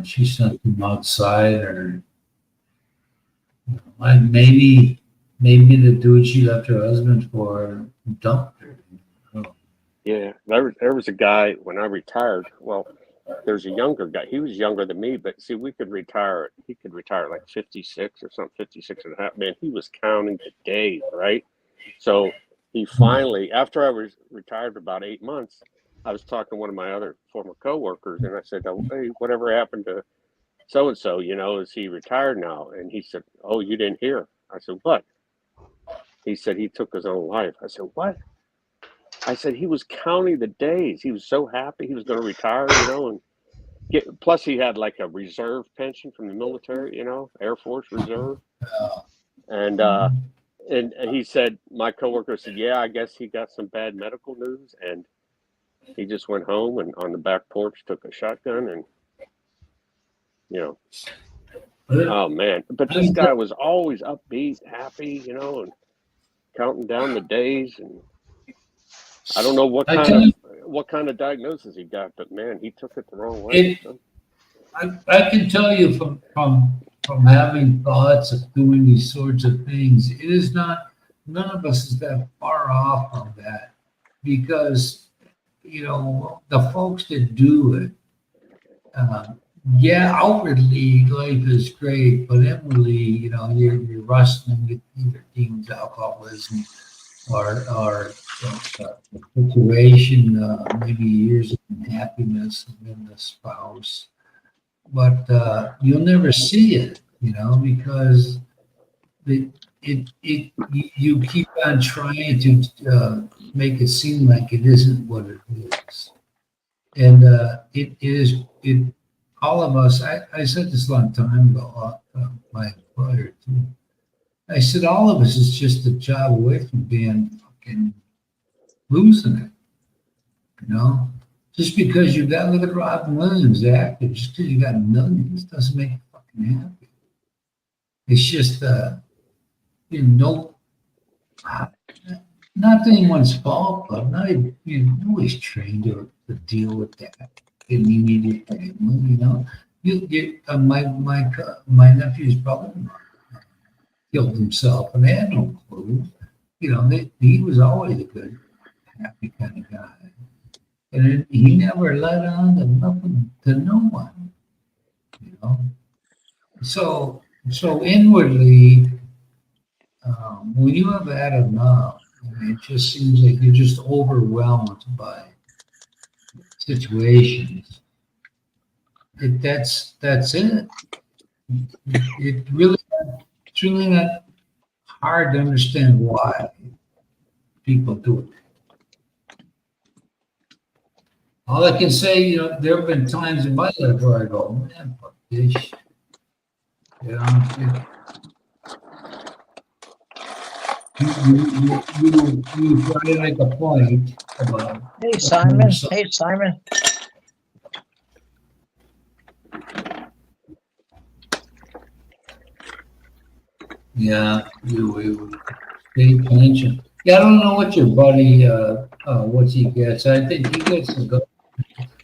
She sent them outside, or you know, maybe the dude she left her husband for dumped her. You know? Yeah, there was a guy when I retired. Well, there's a younger guy. He was younger than me, but see, we could retire. He could retire like 56 or something, 56 and a half. Man, he was counting the days, right? So he finally, after I was retired for about 8 months, I was talking to one of my other former coworkers, and I said, "Oh, hey, whatever happened to so and so? You know, is he retired now?" And he said, "Oh, you didn't hear?" I said, "What?" he said he took his own life. I said, what? I said he was counting the days. He was so happy he was going to retire, and get. Plus, he had like a reserve pension from the military, Air Force Reserve, and he said, my coworker said, yeah, I guess he got some bad medical news, and he just went home and on the back porch took a shotgun and, oh man! But this guy was always upbeat, happy, and counting down the days, and I don't know what kind of diagnosis he got, but man, he took it the wrong way. I can tell you from having thoughts of doing these sorts of things, it is not, none of us is that far off from that, because the folks that do it, yeah, outwardly life is great, but inwardly, you're wrestling with either demons, alcoholism, or the situation, maybe years of unhappiness within the spouse. But you'll never see it, because you keep on trying to make it seem like it isn't what it is, and all of us. I said this a long time ago. My employer too. I said all of us is just a job away from being fucking losing it, Just because you got, look at Robin Williams, the actor, just because you got millions doesn't make you fucking happy. It's just, not anyone's fault, but nobody's trained to deal with that in the immediate family, my nephew's brother killed himself, and they had no clue. He was always a good, happy kind of guy. And he never let on to nothing to no one, So inwardly, when you have had enough, it just seems like you're just overwhelmed by situations. That's it. It's really not hard to understand why people do it. All I can say, there have been times in my life where I go, man, fuck this shit. You try to make a point about. Hey, Simon. Hey, Simon. Yeah, you pay attention. Yeah, I don't know what your buddy, what he gets. I think he gets a good.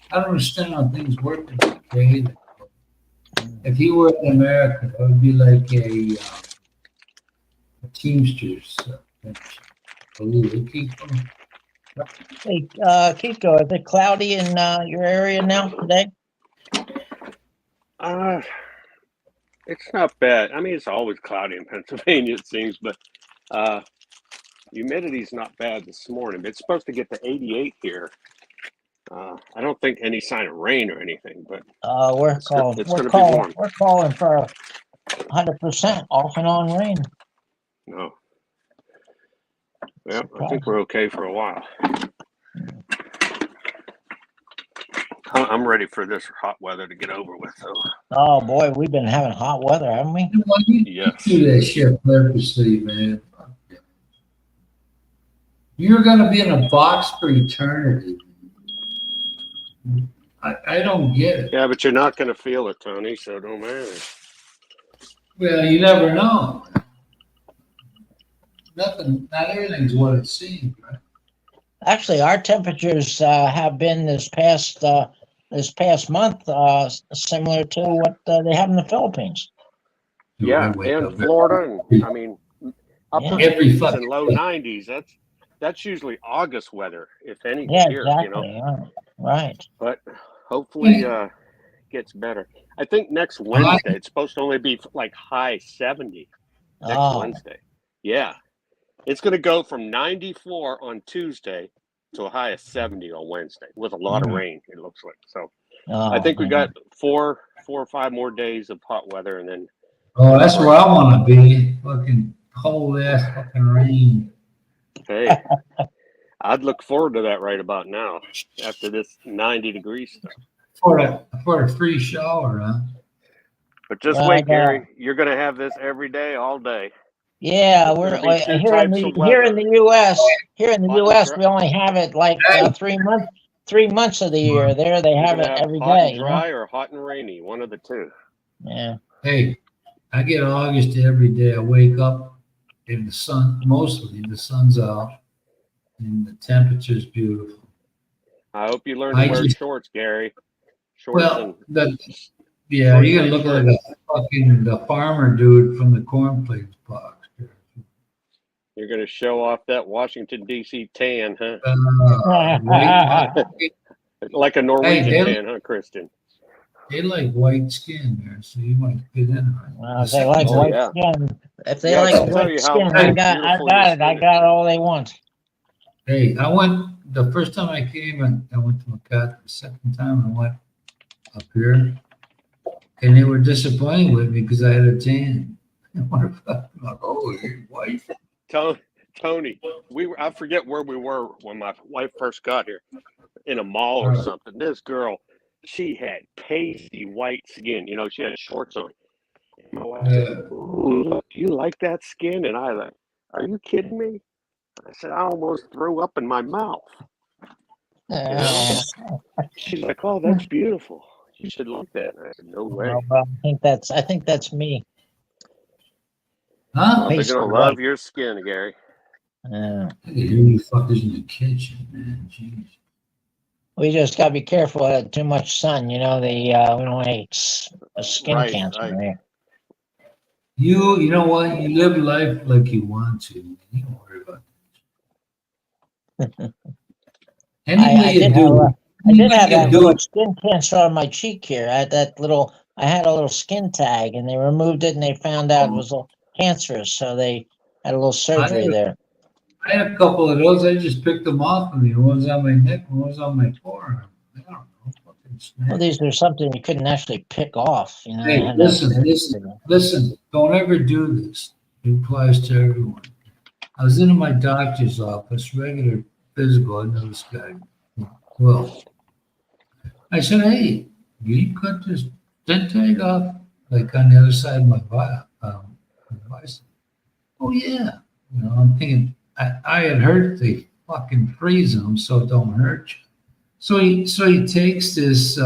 I don't understand how things work in Canada. If he were in America, it would be like a Teamsters pension. Hey, Kiko, is it cloudy in your area now today? It's not bad. I mean, it's always cloudy in Pennsylvania, it seems, but humidity's not bad this morning. It's supposed to get to 88 here. I don't think any sign of rain or anything, but we're calling for 100% off and on rain. No. Well, I think we're okay for a while. I'm ready for this hot weather to get over with, though. Oh boy, we've been having hot weather, haven't we? Yes. Do that shit purposely, man. You're gonna be in a box for eternity. I don't get it. Yeah, but you're not going to feel it, Tony, so it don't matter. Well, you never know. Not everything's what it seems, right? Actually, our temperatures have been this past month similar to what they have in the Philippines. Yeah, and Florida, and I mean, upper Every 80s fucking and low 90s. That's usually August weather, if anything. Yeah, here, exactly. Right. But hopefully, gets better. I think next Wednesday it's supposed to only be like high 70 next Wednesday. Yeah, it's going to go from 94 on Tuesday to a high of 70 on Wednesday with a lot of rain. It looks like so. I think we got four or five more days of hot weather, and then. Oh, that's where I want to be. Fucking cold ass fucking rain. Hey, I'd look forward to that right about now after this 90-degree stuff. For a free shower, huh? But just Well, wait, Gary. You're going to have this every day, all day. yeah, There's we're gonna be two here in types the of weather. U.S. Here in the Hot and U.S., dry. we only have it like Hey. 3 months. 3 months of the year. There, they You're have going to it have every hot day. and dry or hot and rainy, one of the two. Yeah. Hey, I get August every day. I wake up and mostly the sun's out and the temperature's beautiful. I hope you learn to I wear just- shorts, Gary. Shorts Well, and yeah, you're Short gonna look sleeve like a fucking the farmer dude from the cornflakes box. you're going to show off that Washington, D.C. tan, huh? White, Like a Norwegian Hey, tan, huh, Kristen? they like white skin there, so you might fit in. Well, if they like Oh, white yeah. skin, if they Yeah, like they'll tell white you how skin, I beautiful got your it. I skin got is. all they want. Hey, the first time I came and I went to Macau. The second time I went up here, and they were disappointed with me because I had a tan. Oh, you're white. Tony, I forget where we were when my wife first got here, in a mall or something. This girl, she had pasty white skin. You know, she had shorts on. My wife said, "Ooh, look, do you like that skin?" And I like, "Are you kidding me?" I said, "I almost threw up in my mouth." Uh, She's like, "Oh, that's beautiful. You should like that." And I said, "No way." well, I think that's me. Huh? Well, they're Pasty gonna love your skin, Gary. Yeah. I can hear you fuckers in the kitchen, man. Jeez. We just gotta be careful of too much sun. You know, we don't want skin Right, cancer. right. There. You know what? You live life like you want to. Man. You don't worry about that. Anything I you did do, have I did have anything you that do, little skin cancer on my cheek here. I had a little skin tag, and they removed it, and they found out it was cancerous. So they had a little surgery there. I had a couple of those. I just picked them off of me. One was on my neck, one was on my forearm. I don't know. Fucking snake. Well, these are something you couldn't actually pick off. You know. they Hey, had to- listen. Don't ever do this. It applies to everyone. I was in my doctor's office, regular physical. I know this guy well. I said, "Hey, will you cut this dent tag off, like on the other side of my bicep?" Oh yeah. You know, I'm thinking I had heard they fucking freeze them so it don't hurt you. So he takes this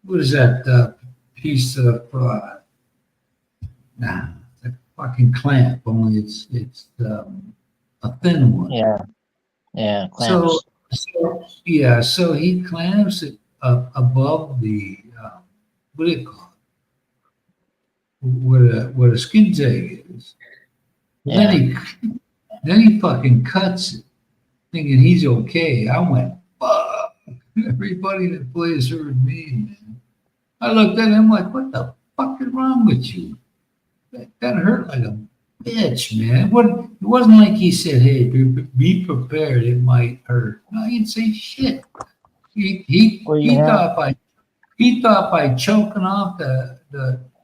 what is that piece of it's a fucking clamp, only it's a thin one. Yeah, clamps. So he clamps it up above the what do you call it? Where the skin tag is. Yeah. Then he fucking cuts it, thinking he's okay. I went, fuck. Everybody that plays heard me, man. I looked at him like, what the fuck is wrong with you? That hurt like a bitch, man. It wasn't like he said, hey, be prepared, it might hurt. No, he didn't say shit. He thought by choking off the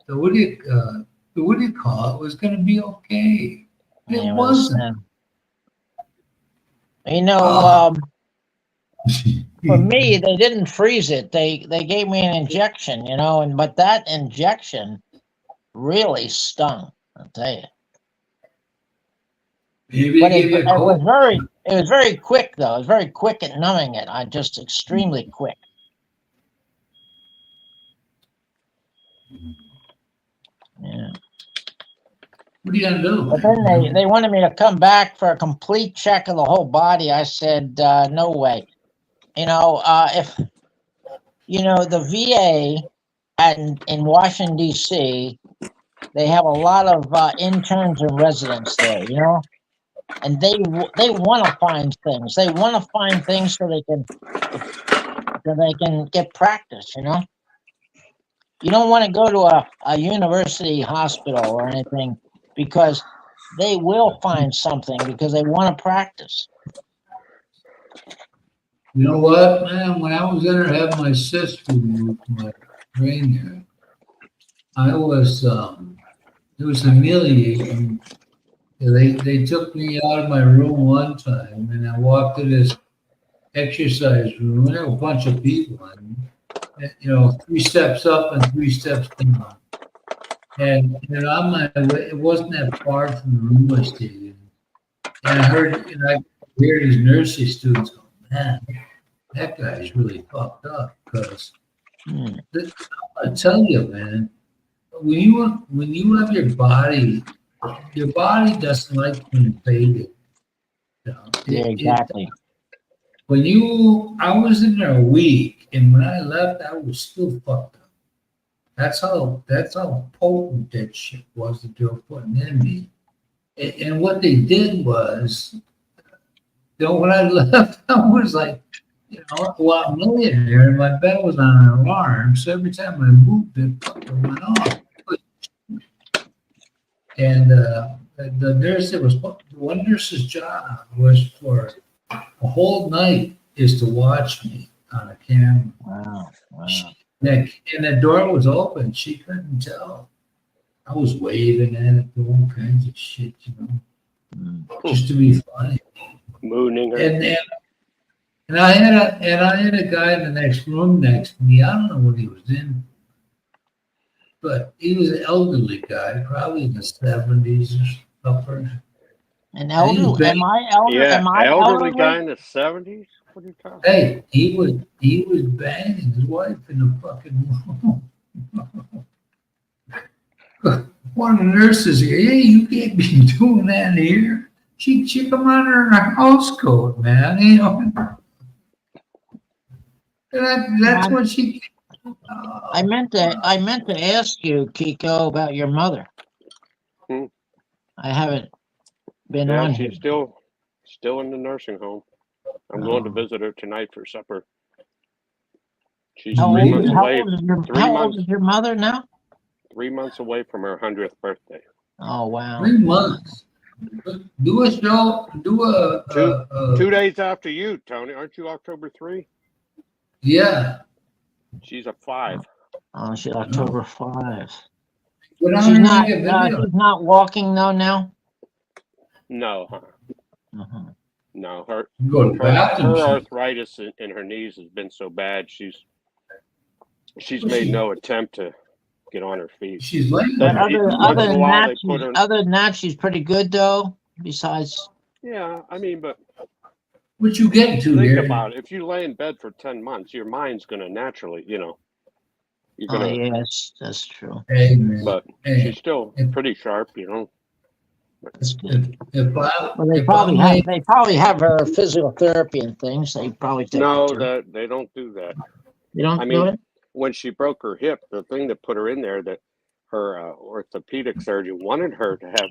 what do you call it was gonna be okay. It Yeah, wasn't. You know, Oh. for me, they didn't freeze it. They gave me an injection, you know, but that injection really stung. I'll tell you. Maybe But they it give you a cold. was very quick though. It was very quick at numbing it. I just extremely quick. Yeah. What are you gonna do? But then they wanted me to come back for a complete check of the whole body. I said, no way. You know, if you know the VA in Washington D.C., they have a lot of interns and residents there. You know, and they want to find things. They want to find things so they can get practice. You know, you don't want to go to a university hospital or anything because they will find something because they want to practice. You know what, man? When I was in there having my cyst removed from my brain there, I was it was humiliating They took me out of my room one time, and I walked to this exercise room, and there were a bunch of people, and, 3 steps up and 3 steps down. And on my way, it wasn't that far from the room I stayed in. And I hear these nursing students go, man, that guy's really fucked up. Because Hmm. I tell you, man, when you have your body doesn't like being invaded. Yeah, exactly. I was in there a week, and when I left, I was still fucked up. That's how potent that shit was that they were putting in me. And what they did was, when I left, I was like, I'm laying there, and my bed was on an alarm, so every time I moved, it fucking went off. And the nurse, one nurse's job was for a whole night is to watch me on a camera. Wow. Wow. And the door was open. She couldn't tell. I was waving at it, doing all kinds of shit, Hmm. just to be funny. Mooning her. And I had a guy in the next room next to me. I don't know what he was in, but he was an elderly guy, probably in the 70s or upper. An elderly? Am I elder? Yeah, Am I elderly elderly? guy in the 70s. What are you talking? Hey, he was banging his wife in the fucking room. One of the nurses here, hey, you can't be doing that here. She come under her house coat, man. That's what she. I meant to ask you, Kiko, about your mother. Hmm. I haven't been Yeah, on here. she's still in the nursing home. I'm going to visit her tonight for supper. She's How 3 old, months how away. old is your, 3 how old months. is your mother now? 3 months away from her 100th birthday. Oh wow. 3 months. Do a show. Do a 2 days after you, Tony. Aren't you October 3? Yeah. She's a 5. Oh, she's October 5. Put on She's her not. make a video. She's not walking though now. No, huh? Uh-huh. No. Her Go to the bathroom. arthritis in her knees has been so bad. She's made no attempt to get on her feet. She's laying But there. Once in a while, they put her. other than that, she's pretty good though. Besides, Yeah, I mean, but What you getting to think here? about it. If you lay in bed for 10 months, your mind's going to naturally, you're oh going to, yes, that's true. Hey, man. but Hey, she's still pretty sharp, That's good. if Well, they if probably I'm have. They probably have her physical therapy and things. They probably take No, her to. they don't do that. You don't I do mean, it. when she broke her hip, the thing that put her in there, that her orthopedic surgeon wanted her to have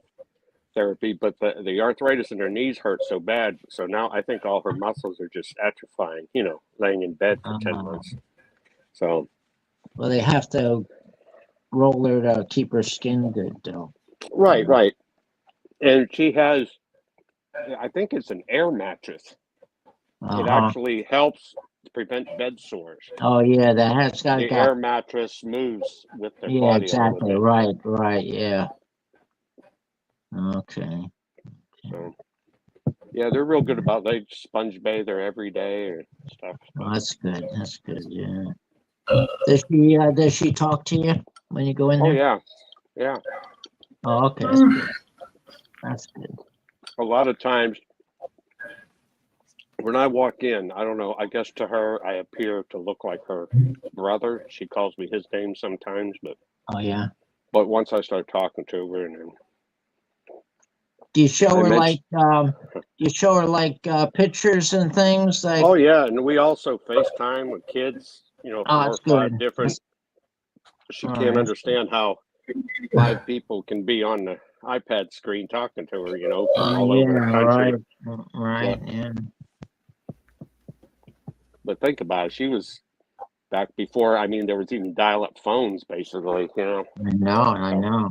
therapy, but the arthritis in her knees hurt so bad. So now I think all her muscles are just atrophying, laying in bed for 10 months. So, Well, they have to roll her to keep her skin good, though. right. And she has, I think it's an air mattress. It Uh-huh. actually helps prevent bed sores. Oh yeah, that has got The air mattress moves with their Yeah, body exactly. a little Right. Yeah. Okay. So, yeah, they're real good about they sponge bathe her every day or stuff. Well, that's good. That's good. Yeah. Does she talk to you when you go in Oh there? yeah. Oh, okay. That's good. That's good. A lot of times when I walk in, I don't know, I guess to her I appear to look like her brother. She calls me his name sometimes, Oh yeah. but once I start talking to her, and then Do you show I her mentioned- like pictures and things like? oh yeah, and we also FaceTime with kids, 4 that's or 5 good. different. She Oh, can't that's understand how 5 people can be on the iPad screen talking to her, from all over the country. Right. Yeah. But think about it, she was back before, there was even dial-up phones, basically, I know.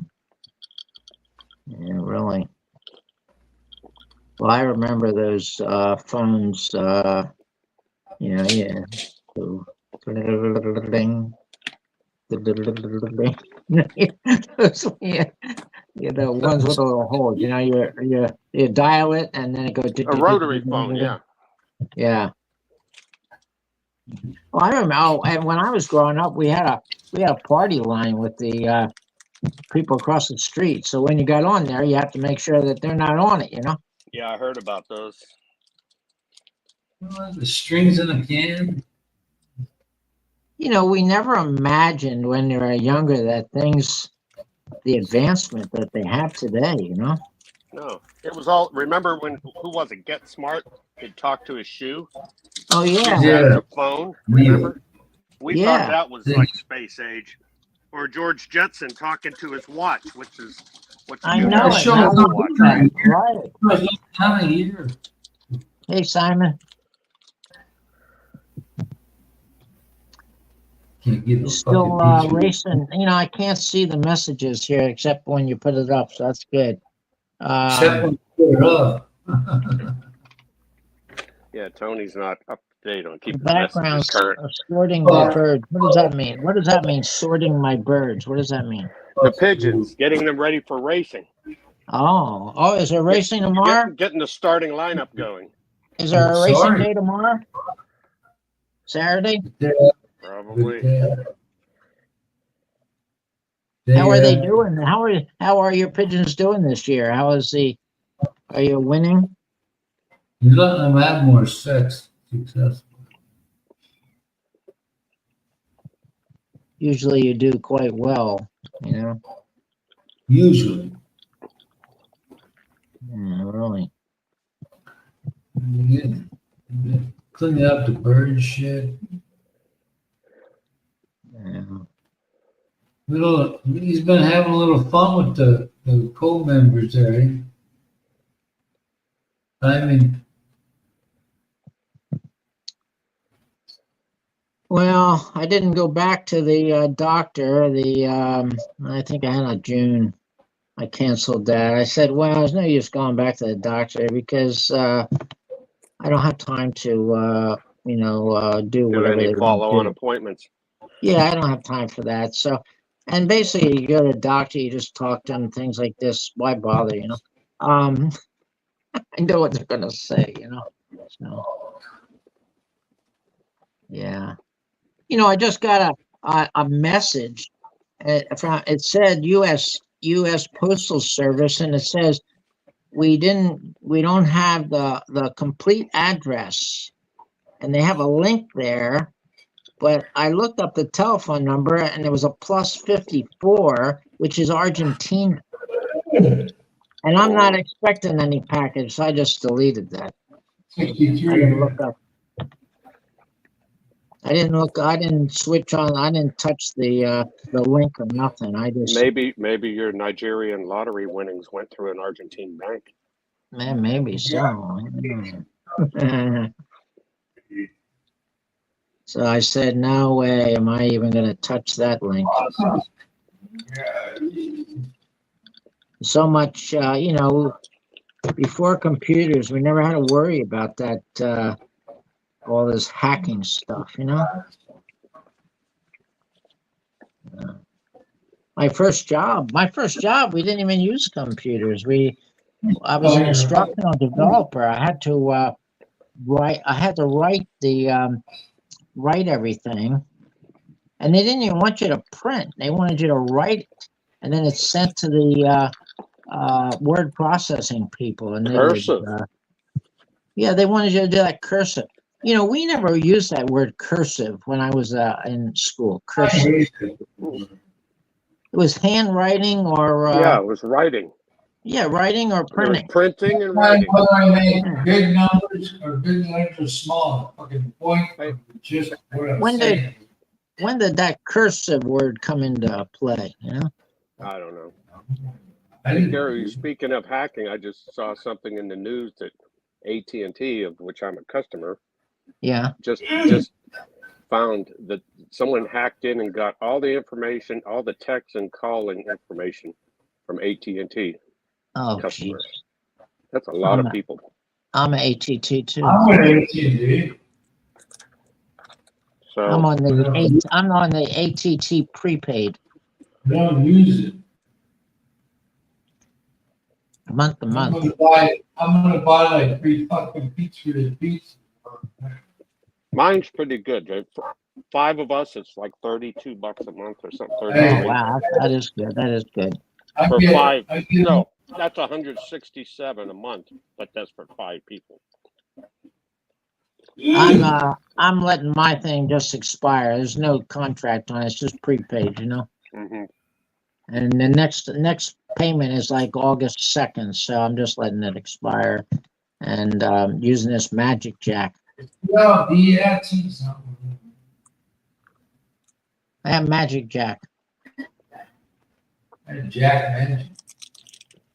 Yeah, really. Well, I remember those phones. Yeah. So, those, yeah. Yeah, the ones with a little hole. You know, you dial it and then it goes. A rotary phone, yeah. Yeah. Well, I remember. Oh, and when I was growing up, we had a party line with the people across the street. So when you got on there, you have to make sure that they're not on it. You know. Yeah, I heard about those. The strings in a can. You know, we never imagined when they were younger that the advancement that they have today. You know. No, it was all. Remember when? Who was it? Get Smart. He'd talk to his shoe. Oh yeah. Yeah. That's a phone. Remember? We Yeah. thought that was like space age. Or George Jetson talking to his watch, which is what I you know have it. Sure. Now to we watch. do that, right. Time of year. Hey, Simon. Can't give a You're still fucking peach. racing. You know, I can't see the messages here except when you put it up, so that's good. Except when you put it up. Yeah, Tony's not up to date on The keeping the background messages current. sorting the birds. What does that mean? What does that mean? Sorting my birds. What does that mean? The pigeons, getting them ready for racing. Oh, is there racing tomorrow? Getting the starting lineup going. Is there a racing Sorry. day tomorrow? Saturday? Probably. How are they doing? How are your pigeons doing this year? Are you winning? You let them have more sex. Successful. Usually you do quite well, you know. Usually. Really. You get, cleaning up the bird shit. Yeah. He's been having a little fun with the co-members there. Eh? I mean, Well, I didn't go back to the doctor. I think I had a June. I canceled that. I said, well, there's no use going back to the doctor because I don't have time to, do Do whatever any they follow-on want to do. appointments? Yeah, I don't have time for that. So, and basically, you go to the doctor, you just talk to them, things like this. Why bother, you know? I know what they're gonna say, you know. So, yeah. You know, I just got a message from it said U.S. Postal Service, and it says we don't have the complete address, and they have a link there. But I looked up the telephone number, and there was a +54, which is Argentina, and I'm not expecting any package, so I just deleted that. I didn't look up. I didn't switch on. I didn't touch the link or nothing. I just Maybe your Nigerian lottery winnings went through an Argentine bank. man, maybe so. So I said, no way am I even going to touch that link. So much, before computers, we never had to worry about that. All this hacking stuff, you know. My first job, we didn't even use computers. I was an instructional developer. I had to write everything, and they didn't even want you to print. They wanted you to write it, and then it's sent to the word processing people, and Cursive. they wanted you to do that cursive. You know, we never used that word cursive when I was in school. Cursive. It was handwriting or Yeah, it was writing. Yeah, writing or There was printing. printing and writing. whether I make big numbers or big letters or small, fucking point, just what I'm When did- saying. When did that cursive word come into play? You know? I don't know. I Hey, didn't- Gary, speaking of hacking, I just saw something in the news that AT&T, of which I'm a customer, Yeah. just found that someone hacked in and got all the information, all the text and calling information from AT&T Oh, geez. customers. That's a lot of people. I'm an ATT too. I'm with AT&T. So I'm on the ATT prepaid. They don't use it. month to month. I'm gonna buy like 3 fucking pizza. Mine's pretty good. 5 of us, it's like $32 a month or something. Oh, 33 wow, that is good. That is good. for 5. No, that's 167 a month, but that's for 5 people. I'm letting my thing just expire. There's no contract on it. It's just prepaid, you know. Hmm. And the next payment is like August 2nd, so I'm just letting it expire and using this Magic Jack. Yeah, I have Magic Jack. Jack, man.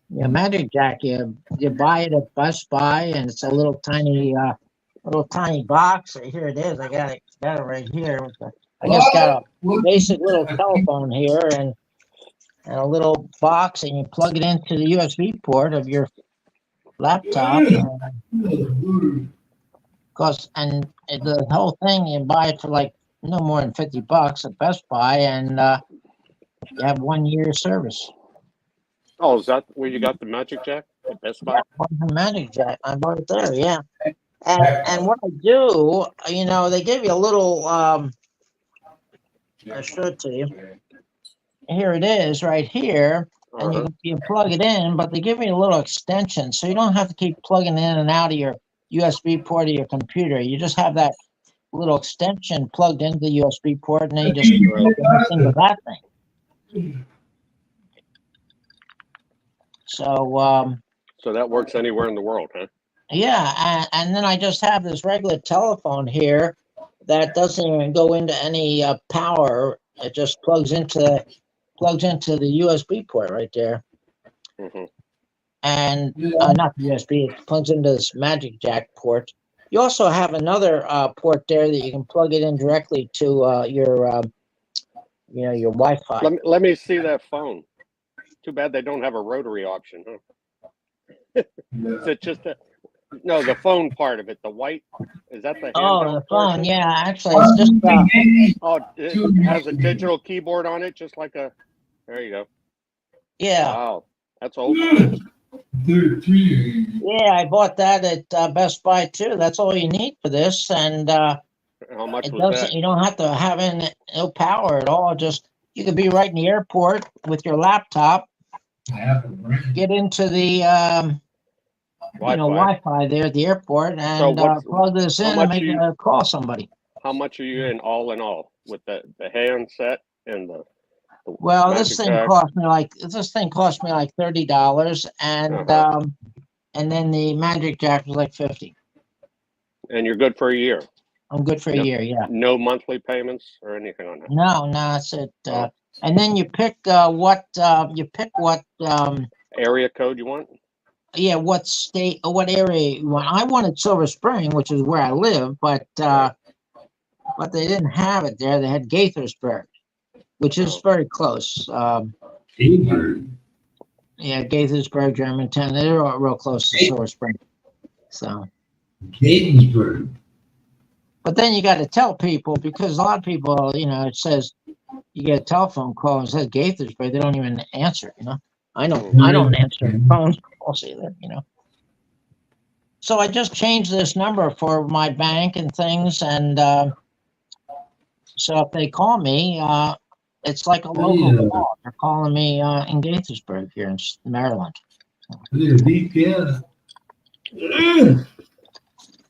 Yeah, Magic Jack. You buy it at Best Buy, and it's a little tiny box. Here it is. I got it right here. I just got a basic little telephone here and a little box, and you plug it into the USB port of your laptop. And the whole thing, you buy it for like no more than $50 at Best Buy, and you have 1 year service. Oh, is that where you got the Magic Jack at Best Buy? Magic Jack. I bought it there, yeah. And what I do, you know, they give you a little. I'll show it to you. Here it is, right here, and you plug it in, but they give you a little extension, so you don't have to keep plugging in and out of your USB port of your computer. You just have that little extension plugged into the USB port, and then you just plug into that thing. So that works anywhere in the world, huh? yeah, and then I just have this regular telephone here that doesn't even go into any power. It just plugs into the USB port right there. Mm-hmm. And not the USB, it plugs into this Magic Jack port. You also have another port there that you can plug it in directly to your Wi-Fi. Let me see that phone. Too bad they don't have a rotary option, huh? Is it just the phone part of it, the white? Is that the handheld the phone? version? Yeah, actually, it's just. It has a digital keyboard on it, just like a. There you go. Yeah. Wow, that's old school. Yeah, I bought that at Best Buy too. That's all you need for this, and How much was that? You don't have to have no power at all. Just you could be right in the airport with your laptop. Get into the Wi-Fi there at the airport and plug this in and call somebody. How much are you in all with the handset and the? Well, this thing cost me like $30, and then the Magic Jack was like $50. And you're good for a year. I'm good for a year, yeah. No monthly payments or anything on that. No, that's it. And then you pick what area code you want. Yeah, what state or what area you want. I wanted Silver Spring, which is where I live, but they didn't have it there. They had Gaithersburg, which is very close. Yeah, Gaithersburg, Germantown. They're all real close to Silver Spring. So. Gaithersburg. But then you got to tell people, because a lot of people, it says you get a telephone call and it says Gaithersburg, they don't even answer. I don't answer the phone calls either. So I just changed this number for my bank and things, and so if they call me, it's like a local call. They're calling me in Gaithersburg here in Maryland. Yeah.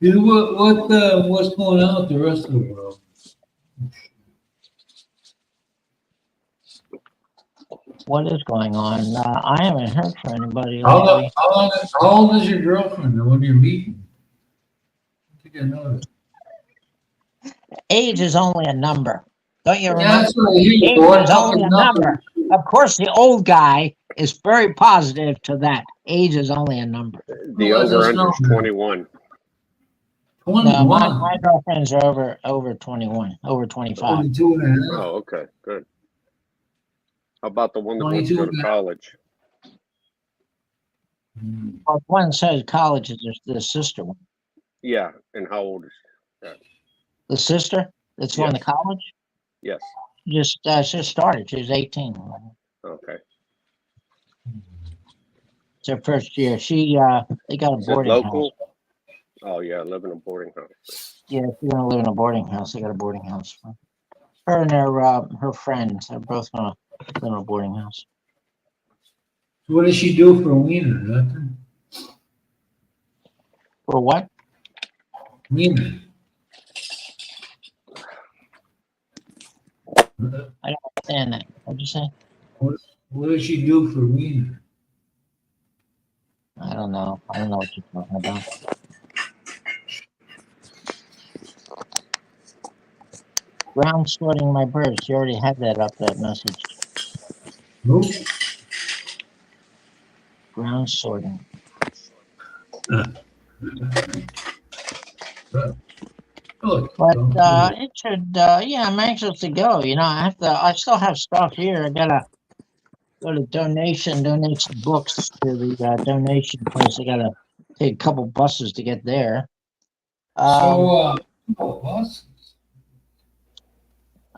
What's going on with the rest of the world? What is going on? I haven't heard from anybody. How old is your girlfriend when you're meeting? I think I know that. Age is only a number. Don't you remember? That's what I hear. Age is only a number. Of course, the old guy is very positive to that. Age is only a number. The over-under is 21. No, my girlfriends are over 21, over 25. 22 and a half. Oh, okay, good. How about the one that wants to go to college? Well, one says college is the sister one. Yeah, and how old is that? The sister that's going to college? Yes. Just started. She was 18. Okay. It's her first year. They got a Is it boarding house. local? Oh yeah, I live in a boarding house. Yeah, she's gonna live in a boarding house. They got a boarding house. Her and her friends are both gonna live in a boarding house. So what does she do for a wiener? Nothing? For what? Wiener. And that. What'd you say? What does she do for wiener? I don't know. I don't know what you're talking about. Ground sorting my birds. You already had that up, that message. Nope. Ground sorting. Look, But don't it should. Yeah, I'm anxious to go. You know, I still have stuff here. I gotta go to donate some books to the donation place. I gotta take a couple buses to get there. Buses.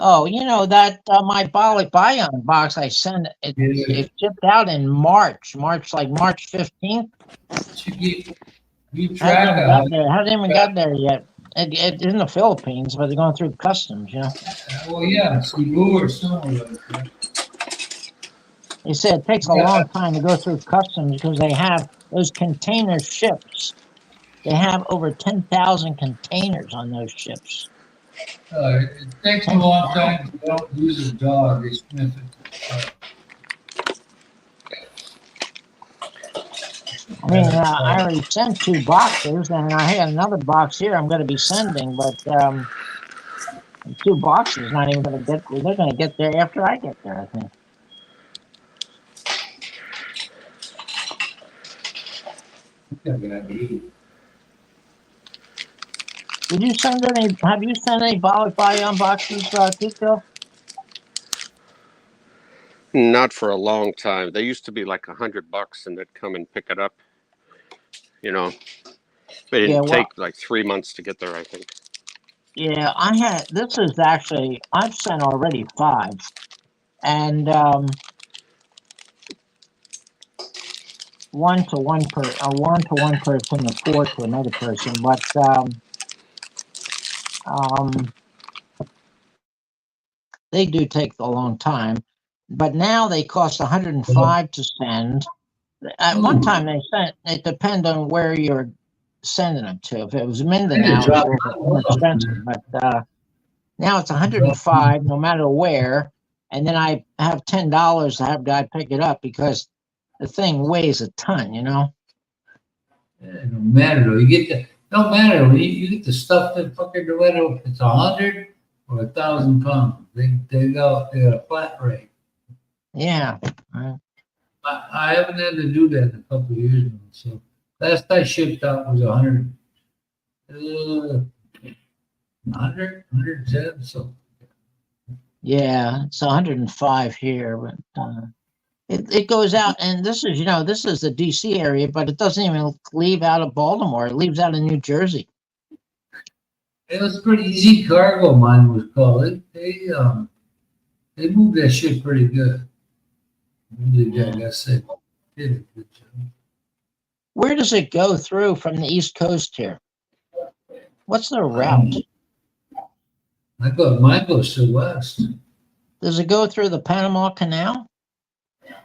Oh, you know that my Bollock Bion box I sent it shipped out in March like March 15th. You track Hasn't even got there yet. It's in the Philippines, but they're going through customs, you know. Well, yeah, Cebu or somewhere like that. They said it takes a long time to go through customs because they have those container ships. They have over 10,000 containers on those ships. It takes a long time. They don't use a dog. They sniff it. I mean, I already sent 2 boxes, and I had another box here I'm going to be sending, but 2 boxes not even going to get. They're going to get there after I get there, I think. Did you send any? Have you sent any Bollock Bion boxes, Tito? Not for a long time. They used to be like $100, and they'd come and pick it up. You know, but it'd take like 3 months to get there, I think. Yeah, this is actually, I've sent already 5. And one to one person and 4 to another person. But they do take a long time. But now they cost $105 to send. At one time they sent, it depends on where you're sending them to. If it was Mindanao, it was more expensive. But now it's $105 no matter where. And then I have $10 to have a guy pick it up because the thing weighs a ton, you know. It don't matter though. Don't matter when you get the stuff that fucking Dorado. If it's 100 or 1,000 pounds, they got a flat rate. Yeah. I haven't had to do that in a couple of years now. So last I shipped out was 100, 110. So yeah, it's 105 here, but it goes out, and this is the DC area, but it doesn't even leave out of Baltimore. It leaves out of New Jersey. it was pretty easy cargo. Mine was called. They moved that shit pretty good. I guess they did a good job. Where does it go through from the East Coast here? What's the route? Mine goes to the west. Does it go through the Panama Canal?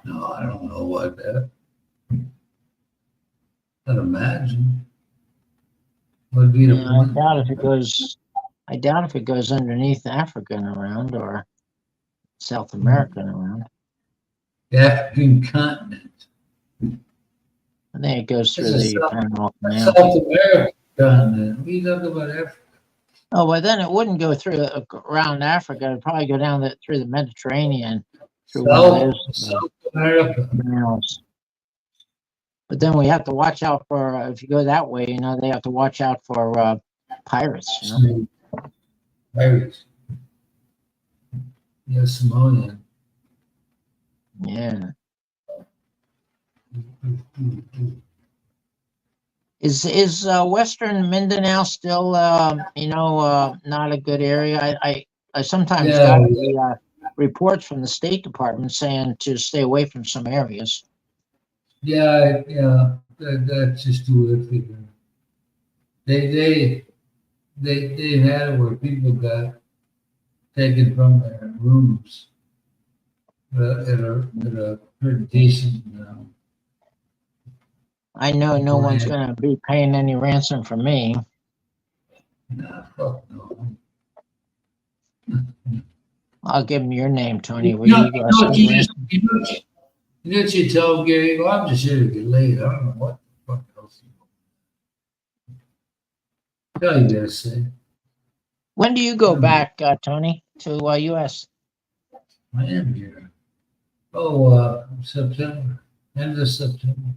No, I don't know what that. I'd imagine. Would be the Yeah, I doubt if it goes underneath Africa and around, or South America and around. The African continent. I think it goes through This is the Panama Canal. South America continent. We talk about Africa. Oh, well, then it wouldn't go through around Africa. It'd probably go down through the Mediterranean, through one of those South America. canals. But then we have to watch out for, if you go that way, you know, they have to watch out for pirates, you know. Pirates. Yes, Samoan. Yeah. Is Western Mindanao still, not a good area? I sometimes got the reports from the State Department saying to stay away from some areas. Yeah, that's just too iffy. They had it where people got taken from their rooms at a pretty decent. I know no one's Right. gonna be paying any ransom for me. Nah, fuck no. I'll give him your name, Tony. You Will know, you you know what send you just, ransom? you know what you tell Gary? Well, I'm just here to get laid. I don't know what the fuck else. Tell you gotta say. When do you go Hmm. back, Tony, to US? I am here. Oh, September, end of September.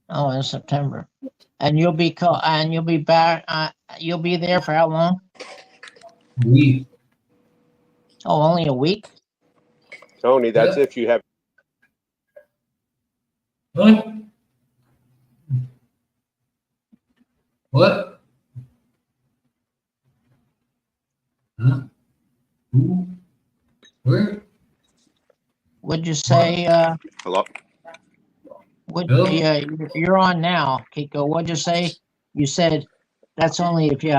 Oh, in September. And you'll be back. You'll be there for how long? We, Oh, only a week. Tony, that's Yep. if you have. what? What? Huh? Who? Where? Would you say? Hello? Bill? Yeah, you're on now, Kiko. What'd you say? You said that's only if you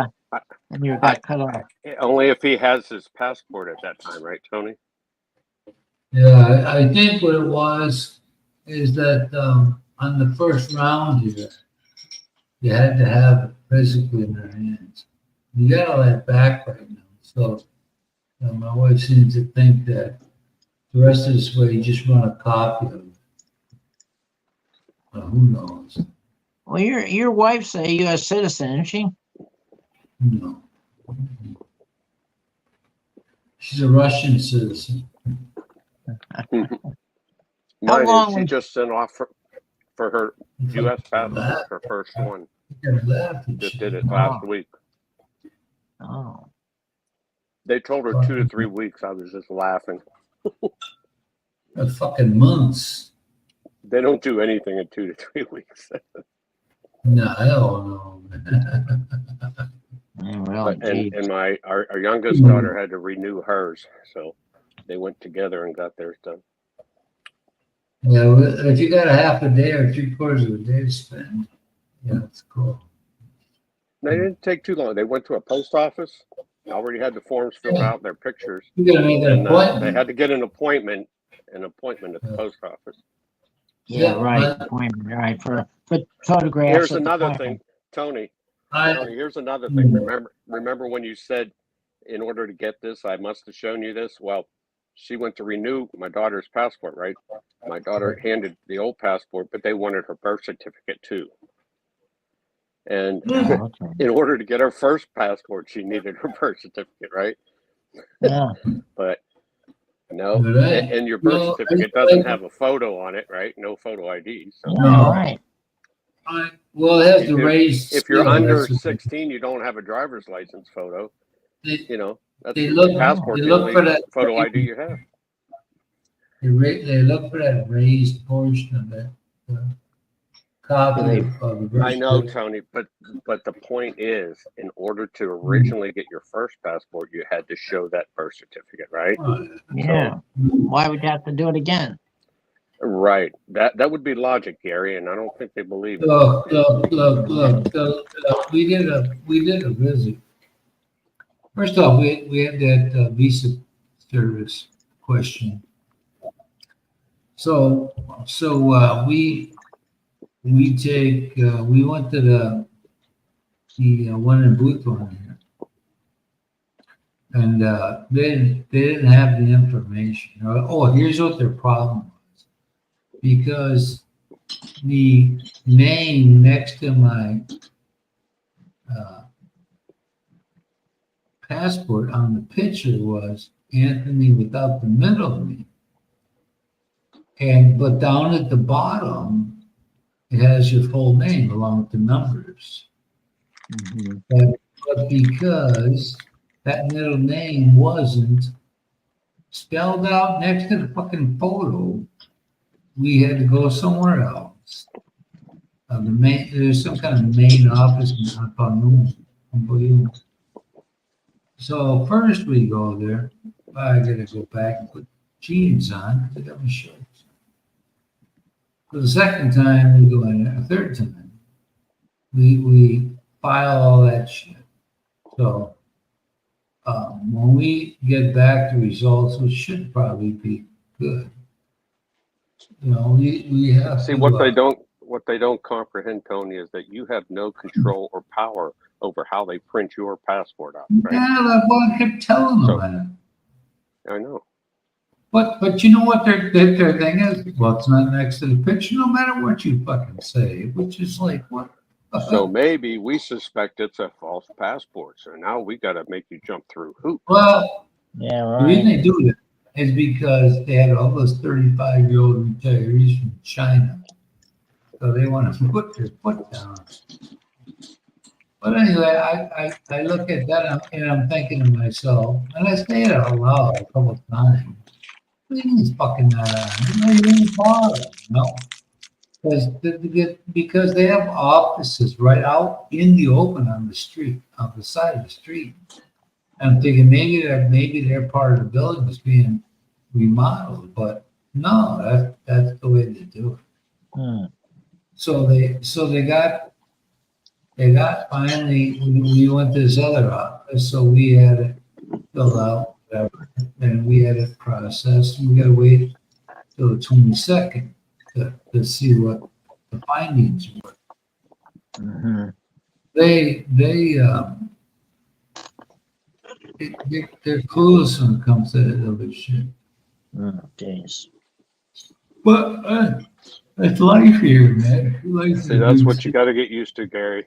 and you I, got cut off. only if he has his passport at that time, right, Tony? Yeah, I think what it was is that on the first round here, you had to have it physically in their hands. You got all that back right now. So my wife seems to think that the rest of this way, you just run a copy of it. Who knows? Well, your wife's a U.S. citizen, isn't she? No. She's a Russian citizen. Mine long is she was- just sent off for her U.S. passport, her first one. Just did it last week. Oh, They told her 2 to 3 weeks. I was just laughing. Fucking months. They don't do anything in 2 to 3 weeks. No, hell no. yeah, well, But, geez. and our youngest daughter had to renew hers, so they went together and got theirs done. Yeah, well, if you got a half a day or 3/4 of a day to spend, yeah, it's cool. They didn't take too long. They went to a post office, already had the forms filled out, their pictures, You gotta make an and appointment. they had to get an appointment at the post office. Yeah, right. but Appointment, right. For photographs. Here's at the another appointment. thing, Tony. I, Tony, here's another thing. Remember when you said, in order to get this, I must have shown you this? Well, she went to renew my daughter's passport, right? My daughter handed the old passport, but they wanted her birth certificate too. And Oh, okay. in order to get her first passport, she needed her birth certificate, right? Yeah. But no, Right. and your birth No, certificate doesn't have a photo on it, right? No photo ID. So Yeah, right. well, it has to raise. if you're yeah, under that's what 16, you don't have a driver's license photo. They, You know, that's they your look, passport, they the look only for that. photo ID you have. They look for that raised portion of that copy of the I know, birth Tony, but the point is, in order to originally get your first passport, you had to show that birth certificate, right? certificate. Yeah. Why would you have to do it again? Right. That would be logic, Gary, and I don't think they believe it. Look. We did a visit. First off, we had that visa service question. So we went to the one in Bhutan here, and they didn't have the information. Oh, here's what their problem was, because the name next to my passport on the picture was Anthony without the middle name. But down at the bottom, it has your full name along with the numbers. But because that middle name wasn't spelled out next to the fucking photo, we had to go somewhere else. There's some kind of main office in Honolulu. So first we go there. I gotta go back and put jeans on because I got my shorts. The second time we go in, a third time, we file all that shit. So when we get back the results, which should probably be good, we have See, to. what they don't comprehend, Tony, is that you have no control or power over how they print your passport out, right? Yeah, that's what I kept telling them. So- man. I know. But you know what their thing is? Well, it's not next to the picture, no matter what you fucking say, which is like, what? So maybe we suspect it's a false passport. So now we got to make you jump through hoops. Well, Yeah, the reason right. they do that is because they had all those 35-year-old retirees from China. So they want to put their foot down. But anyway, I look at that and I'm thinking to myself, and I say it out loud a couple of times. Please fucking not even bother, because they have offices right out in the open on the street, on the side of the street. I'm thinking maybe they're part of the building that's being remodeled, but no, that's the way they do it. Hmm. So they got finally we went to this other office, so we had it filled out, whatever, and we had it processed. We got to wait till the 22nd to see what the findings were. Mm-hmm. They're clueless when it comes to that other shit. Oh, jeez. But it's life here, man. Life See, that's what you got to get used to, Gary.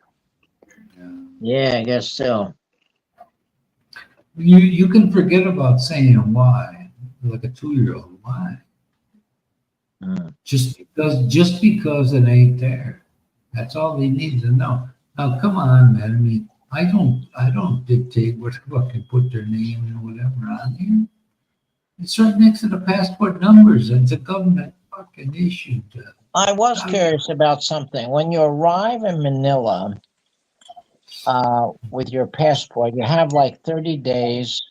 Yeah, I guess so. You can forget about saying why, like a 2-year-old. Why? Hmm. Just because it ain't there. That's all they need to know. Now, come on, man. I mean, I don't dictate what fucking put their name and whatever on here. It's right next to the passport numbers. It's a government fucking issue. I was curious about something. When you arrive in Manila with your passport, you have like 30 days.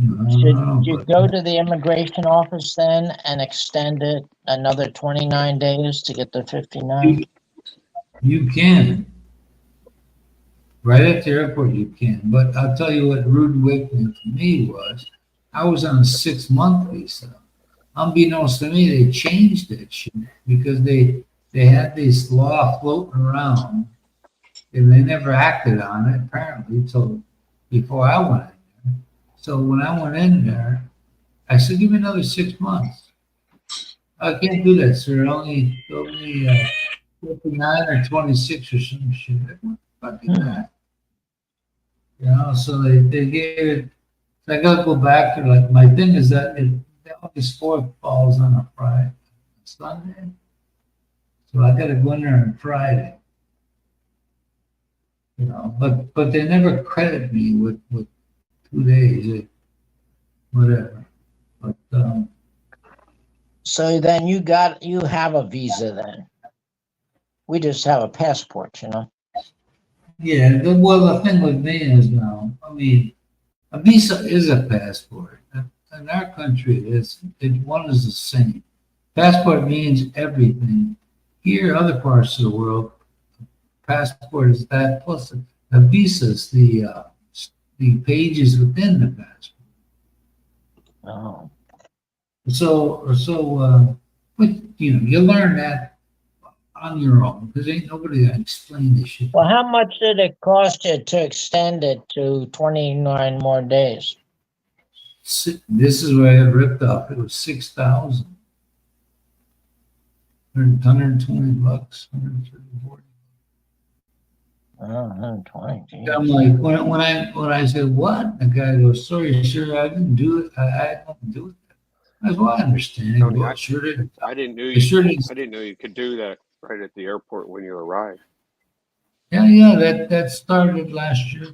Should you go to the immigration office then and extend it another 29 days to get the 59? You can. Right at the airport, you can. But I'll tell you what rude awakening for me was. I was on a 6-month visa. Unbeknownst to me, they changed that shit because they had this law floating around, and they never acted on it apparently until before I went in there. So when I went in there, I said, "Give me another 6 months." I can't do that, sir. Only 59 or 26 or some shit. What the fuck is that? So they gave it. So I got to go back to like my thing is that August 4th falls on a Friday, Sunday. So I got to go in there on Friday. But they never credit me with 2 days, whatever. But So then you have a visa then. We just have a passport, yeah, the thing with me is now, I mean, a visa is a passport. In our country, one is the same. Passport means everything. Here, other parts of the world, passport is that plus a visa is the pages within the passport. Oh. But you learn that on your own because ain't nobody that explain this shit. Well, how much did it cost you to extend it to 29 more days? This is where I got ripped off. It was 6,000. $120, 130, Oh, 120. geez. I'm like, when I said what, the guy goes, "Sorry, sir, I didn't do it. I didn't do it." I said, "Well, I understand." Tony, Well, sure didn't. I didn't know I sure didn't. I didn't know you could do that right at the airport when you arrive. Yeah, that started last year.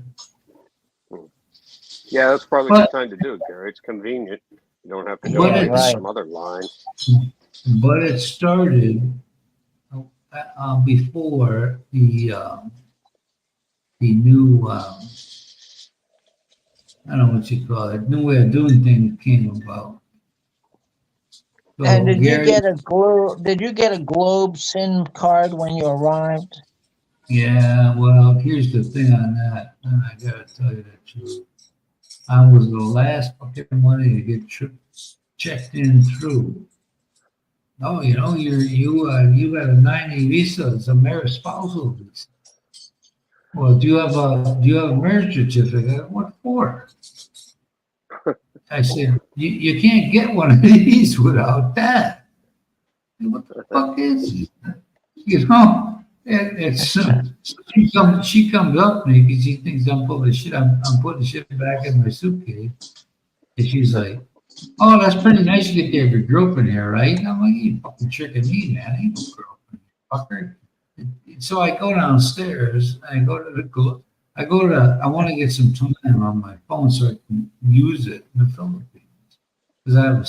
Yeah, that's probably the time to do it, Gary. It's convenient. You don't have to go But through it's- some other line. But it started before the new I don't know what you call it, new way of doing things came about. So And did you Gary, get a Globe SIM card when you arrived? yeah, well, here's the thing on that, and I gotta tell you the truth. I was the last fucking money to get checked in through. Oh, you got a 90 visa, it's a marriage spousal visa. Well, do you have a marriage certificate? What for? I said, you can't get one of these without that. What the fuck is it? You know, it's she comes up to me because she thinks I'm full of shit. I'm putting shit back in my suitcase, and she's like, "Oh, that's pretty nice you get to have your girlfriend here, right?" And I'm like, "You fucking tricking me, man. I ain't no girlfriend, fucker." So I go downstairs. I want to get some time on my phone so I can use it in the Philippines because I have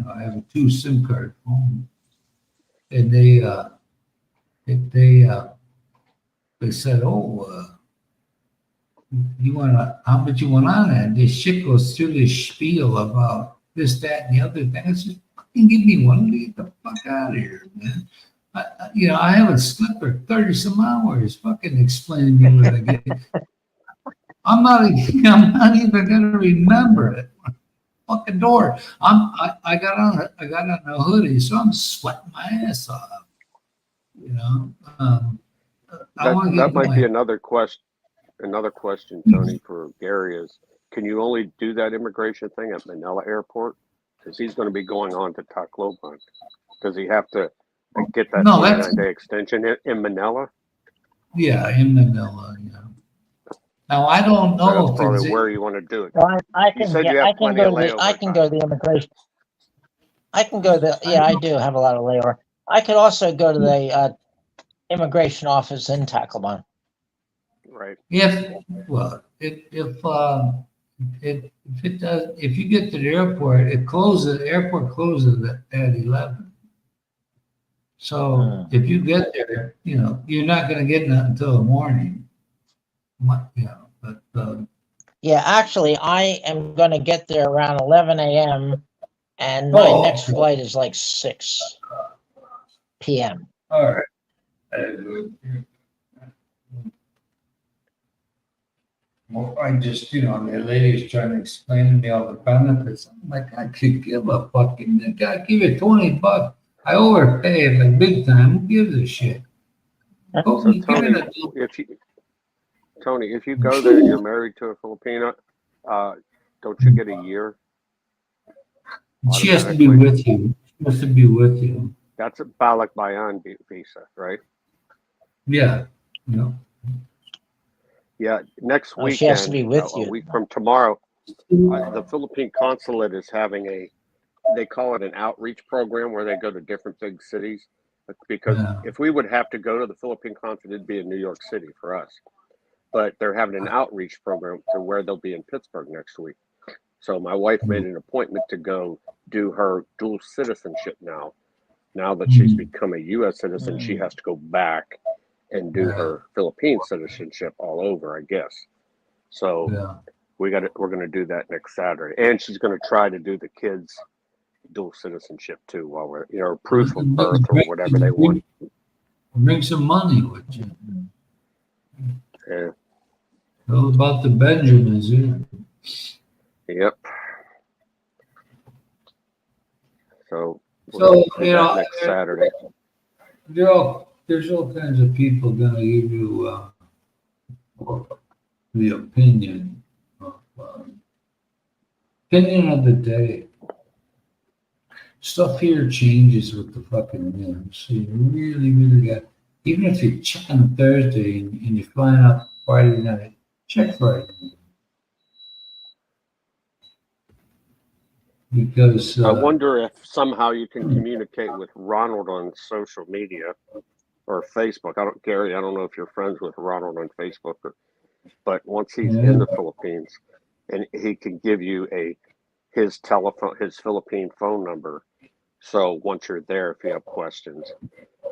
I have a 2 SIM card phone, and they said, "Oh, how much you want on it?" And this shit goes through this spiel about this, that, and the other thing. I said, "Fucking give me one. Get the fuck out of here, man." I haven't slept for 30 some hours. Fucking explaining to me what I get. I'm not even gonna remember it. Fucking door. I got on a hoodie, so I'm sweating my ass off. You know. I want to That get might my be another question. Another question, Tony, for Gary is: can you only do that immigration thing at Manila Airport? Because he's going to be going on to Tacloban. Does he have to get that No, that's 29-day extension in Manila? yeah, in Manila. Yeah. Now I don't So know that's if probably it's where you want to do it. Well, I You can said get. you I have can plenty go of to the. I layover can go to time. the immigration. I can go to. I Yeah, I don't, do have a lot of layover. I could also go to the immigration office in Tacloban. Right. if it does, if you get to the airport, it closes. The airport closes at 11. So if you get there, you're not going to get nothing until the morning. But Yeah, actually, I am going to get there around 11 a.m. and my next flight is like 6 p.m. All right. Well, I just, the lady's trying to explain to me all the benefits. I'm like, I could give a fucking, I give it $20. I overpay like big time. Who gives a shit? Go, So give it Tony, if you go there and you're married to a Filipina, don't you get a year? She has to be with you. She has to be with you. That's a Balikbayan visa, right? Yeah. No. Yeah. Next weekend, she has to be with a you. week from tomorrow, the Philippine consulate is having they call it an outreach program where they go to different big cities. Because if we would have to go to the Philippine consulate, it'd be in New York City for us. But they're having an outreach program to where they'll be in Pittsburgh next week. So my wife made an appointment to go do her dual citizenship now. Now that she's become a U.S. citizen, she has to go back and do her Philippine citizenship all over, I guess. So we're going to do that next Saturday, and she's going to try to do the kids' dual citizenship too, while we're proof of birth or whatever they want. Bring some money with you. Yeah. All about the Benjamins, yeah. Yep. So next Saturday. There's all kinds of people going to give you the opinion of the day. Stuff here changes with the fucking news. So you really, really got, even if you check on Thursday and you're flying out Friday night, check Friday night. Because I wonder if somehow you can communicate with Ronald on social media or Facebook. Gary, I don't know if you're friends with Ronald on Facebook, but once he's in the Philippines, and he can give you his Philippine phone number. So once you're there, if you have questions,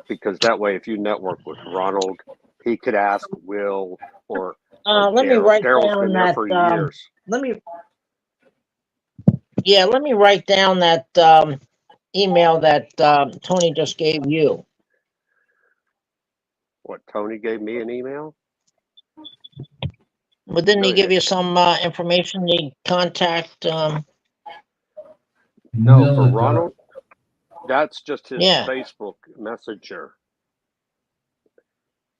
because that way, if you network with Ronald, he could ask Will or let me write Daryl's down been there that. for years. Let me write down that email that Tony just gave you. What, Tony gave me an email? But didn't No, he he give you some information, the contact? No, Mill for and Ronald, that's just his Yeah. Facebook Messenger.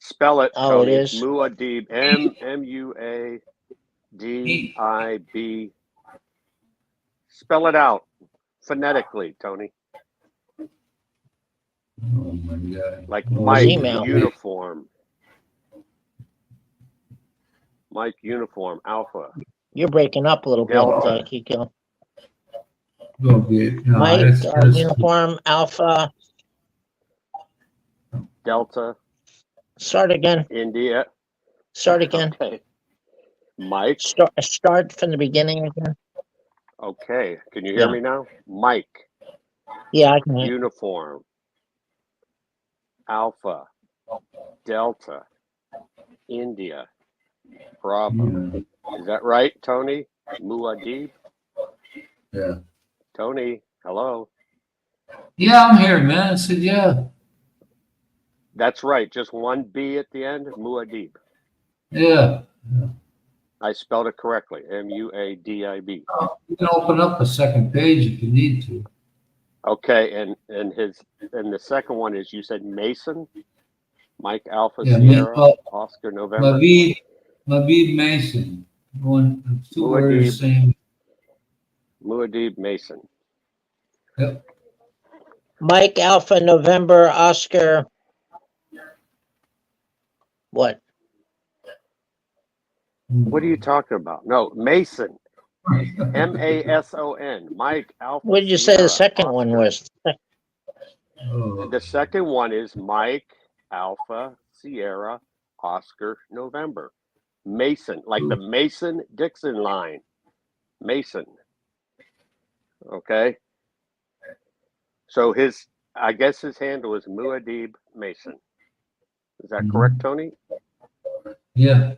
Spell it, Oh, it Tony. It's is? Muad'Dib, Muad'Dib. Spell it out phonetically, Tony. Oh my God. Like Oh, Mike email. Uniform. Mike Uniform Alpha. You're breaking up a little Delta. bit. Keep going. Okay, no, Mike, that's uniform, Alpha. Delta. Start again. India. Start again. Okay. Mike. Start from the beginning again. Okay. Can you hear Yeah. me now? Mike. Yeah, I can. Uniform. Alpha. Delta. India. Bravo. yeah. Is that right, Tony? Muad'Dib? Yeah. Tony, hello. Yeah, I'm here, man. I said, yeah. That's right. Just one B at the end. Muad'Dib. Yeah. I spelled it correctly. Muad'Dib. You can open up a second page if you need to. Okay, and the second one is, you said Mason, Mike Alpha Yeah, Sierra Oscar November. Mavid Mason. One, two words, same. Muad'Dib Mason. Yep. Mike Alpha November Oscar. What? What are you talking about? No, Mason. Mason. Mike Alpha. What did you say the Sierra, second one Oscar. was? Oh, The second one is Mike Alpha Sierra Oscar November. Mason, like the Mason-Dixon line. Mason. Okay. So I guess his handle is Muad'Dib Mason. Is that correct, Tony? yeah.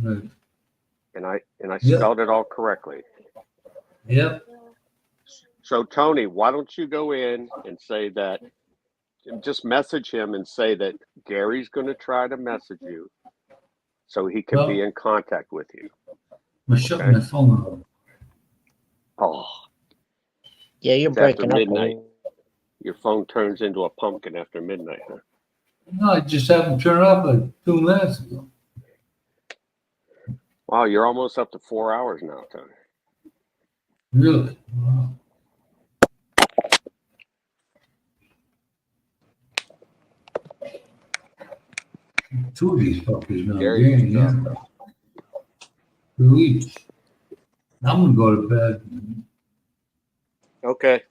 Right. And I Yep. spelled it all correctly. Yep. So Tony, why don't you go in and say that, just message him and say that Gary's going to try to message you so he can be in contact with you. I'm shutting my phone off. Oh, Yeah, you're it's after breaking up. midnight. Your phone turns into a pumpkin after midnight, huh? No, I just happened to turn it off like 2 minutes ago. Wow, you're almost up to 4 hours now, Tony. Really? Wow. Two of these fuckers now. Gary, Gary, yeah. 2 each. I'm gonna go to bed. Okay.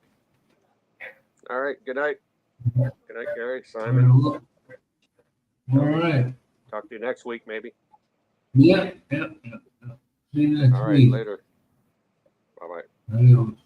All right. Good night. Good night, Gary. Simon. All right. Talk to you next week, maybe. Yeah. See you next All right. week. Later. Bye-bye. Adios.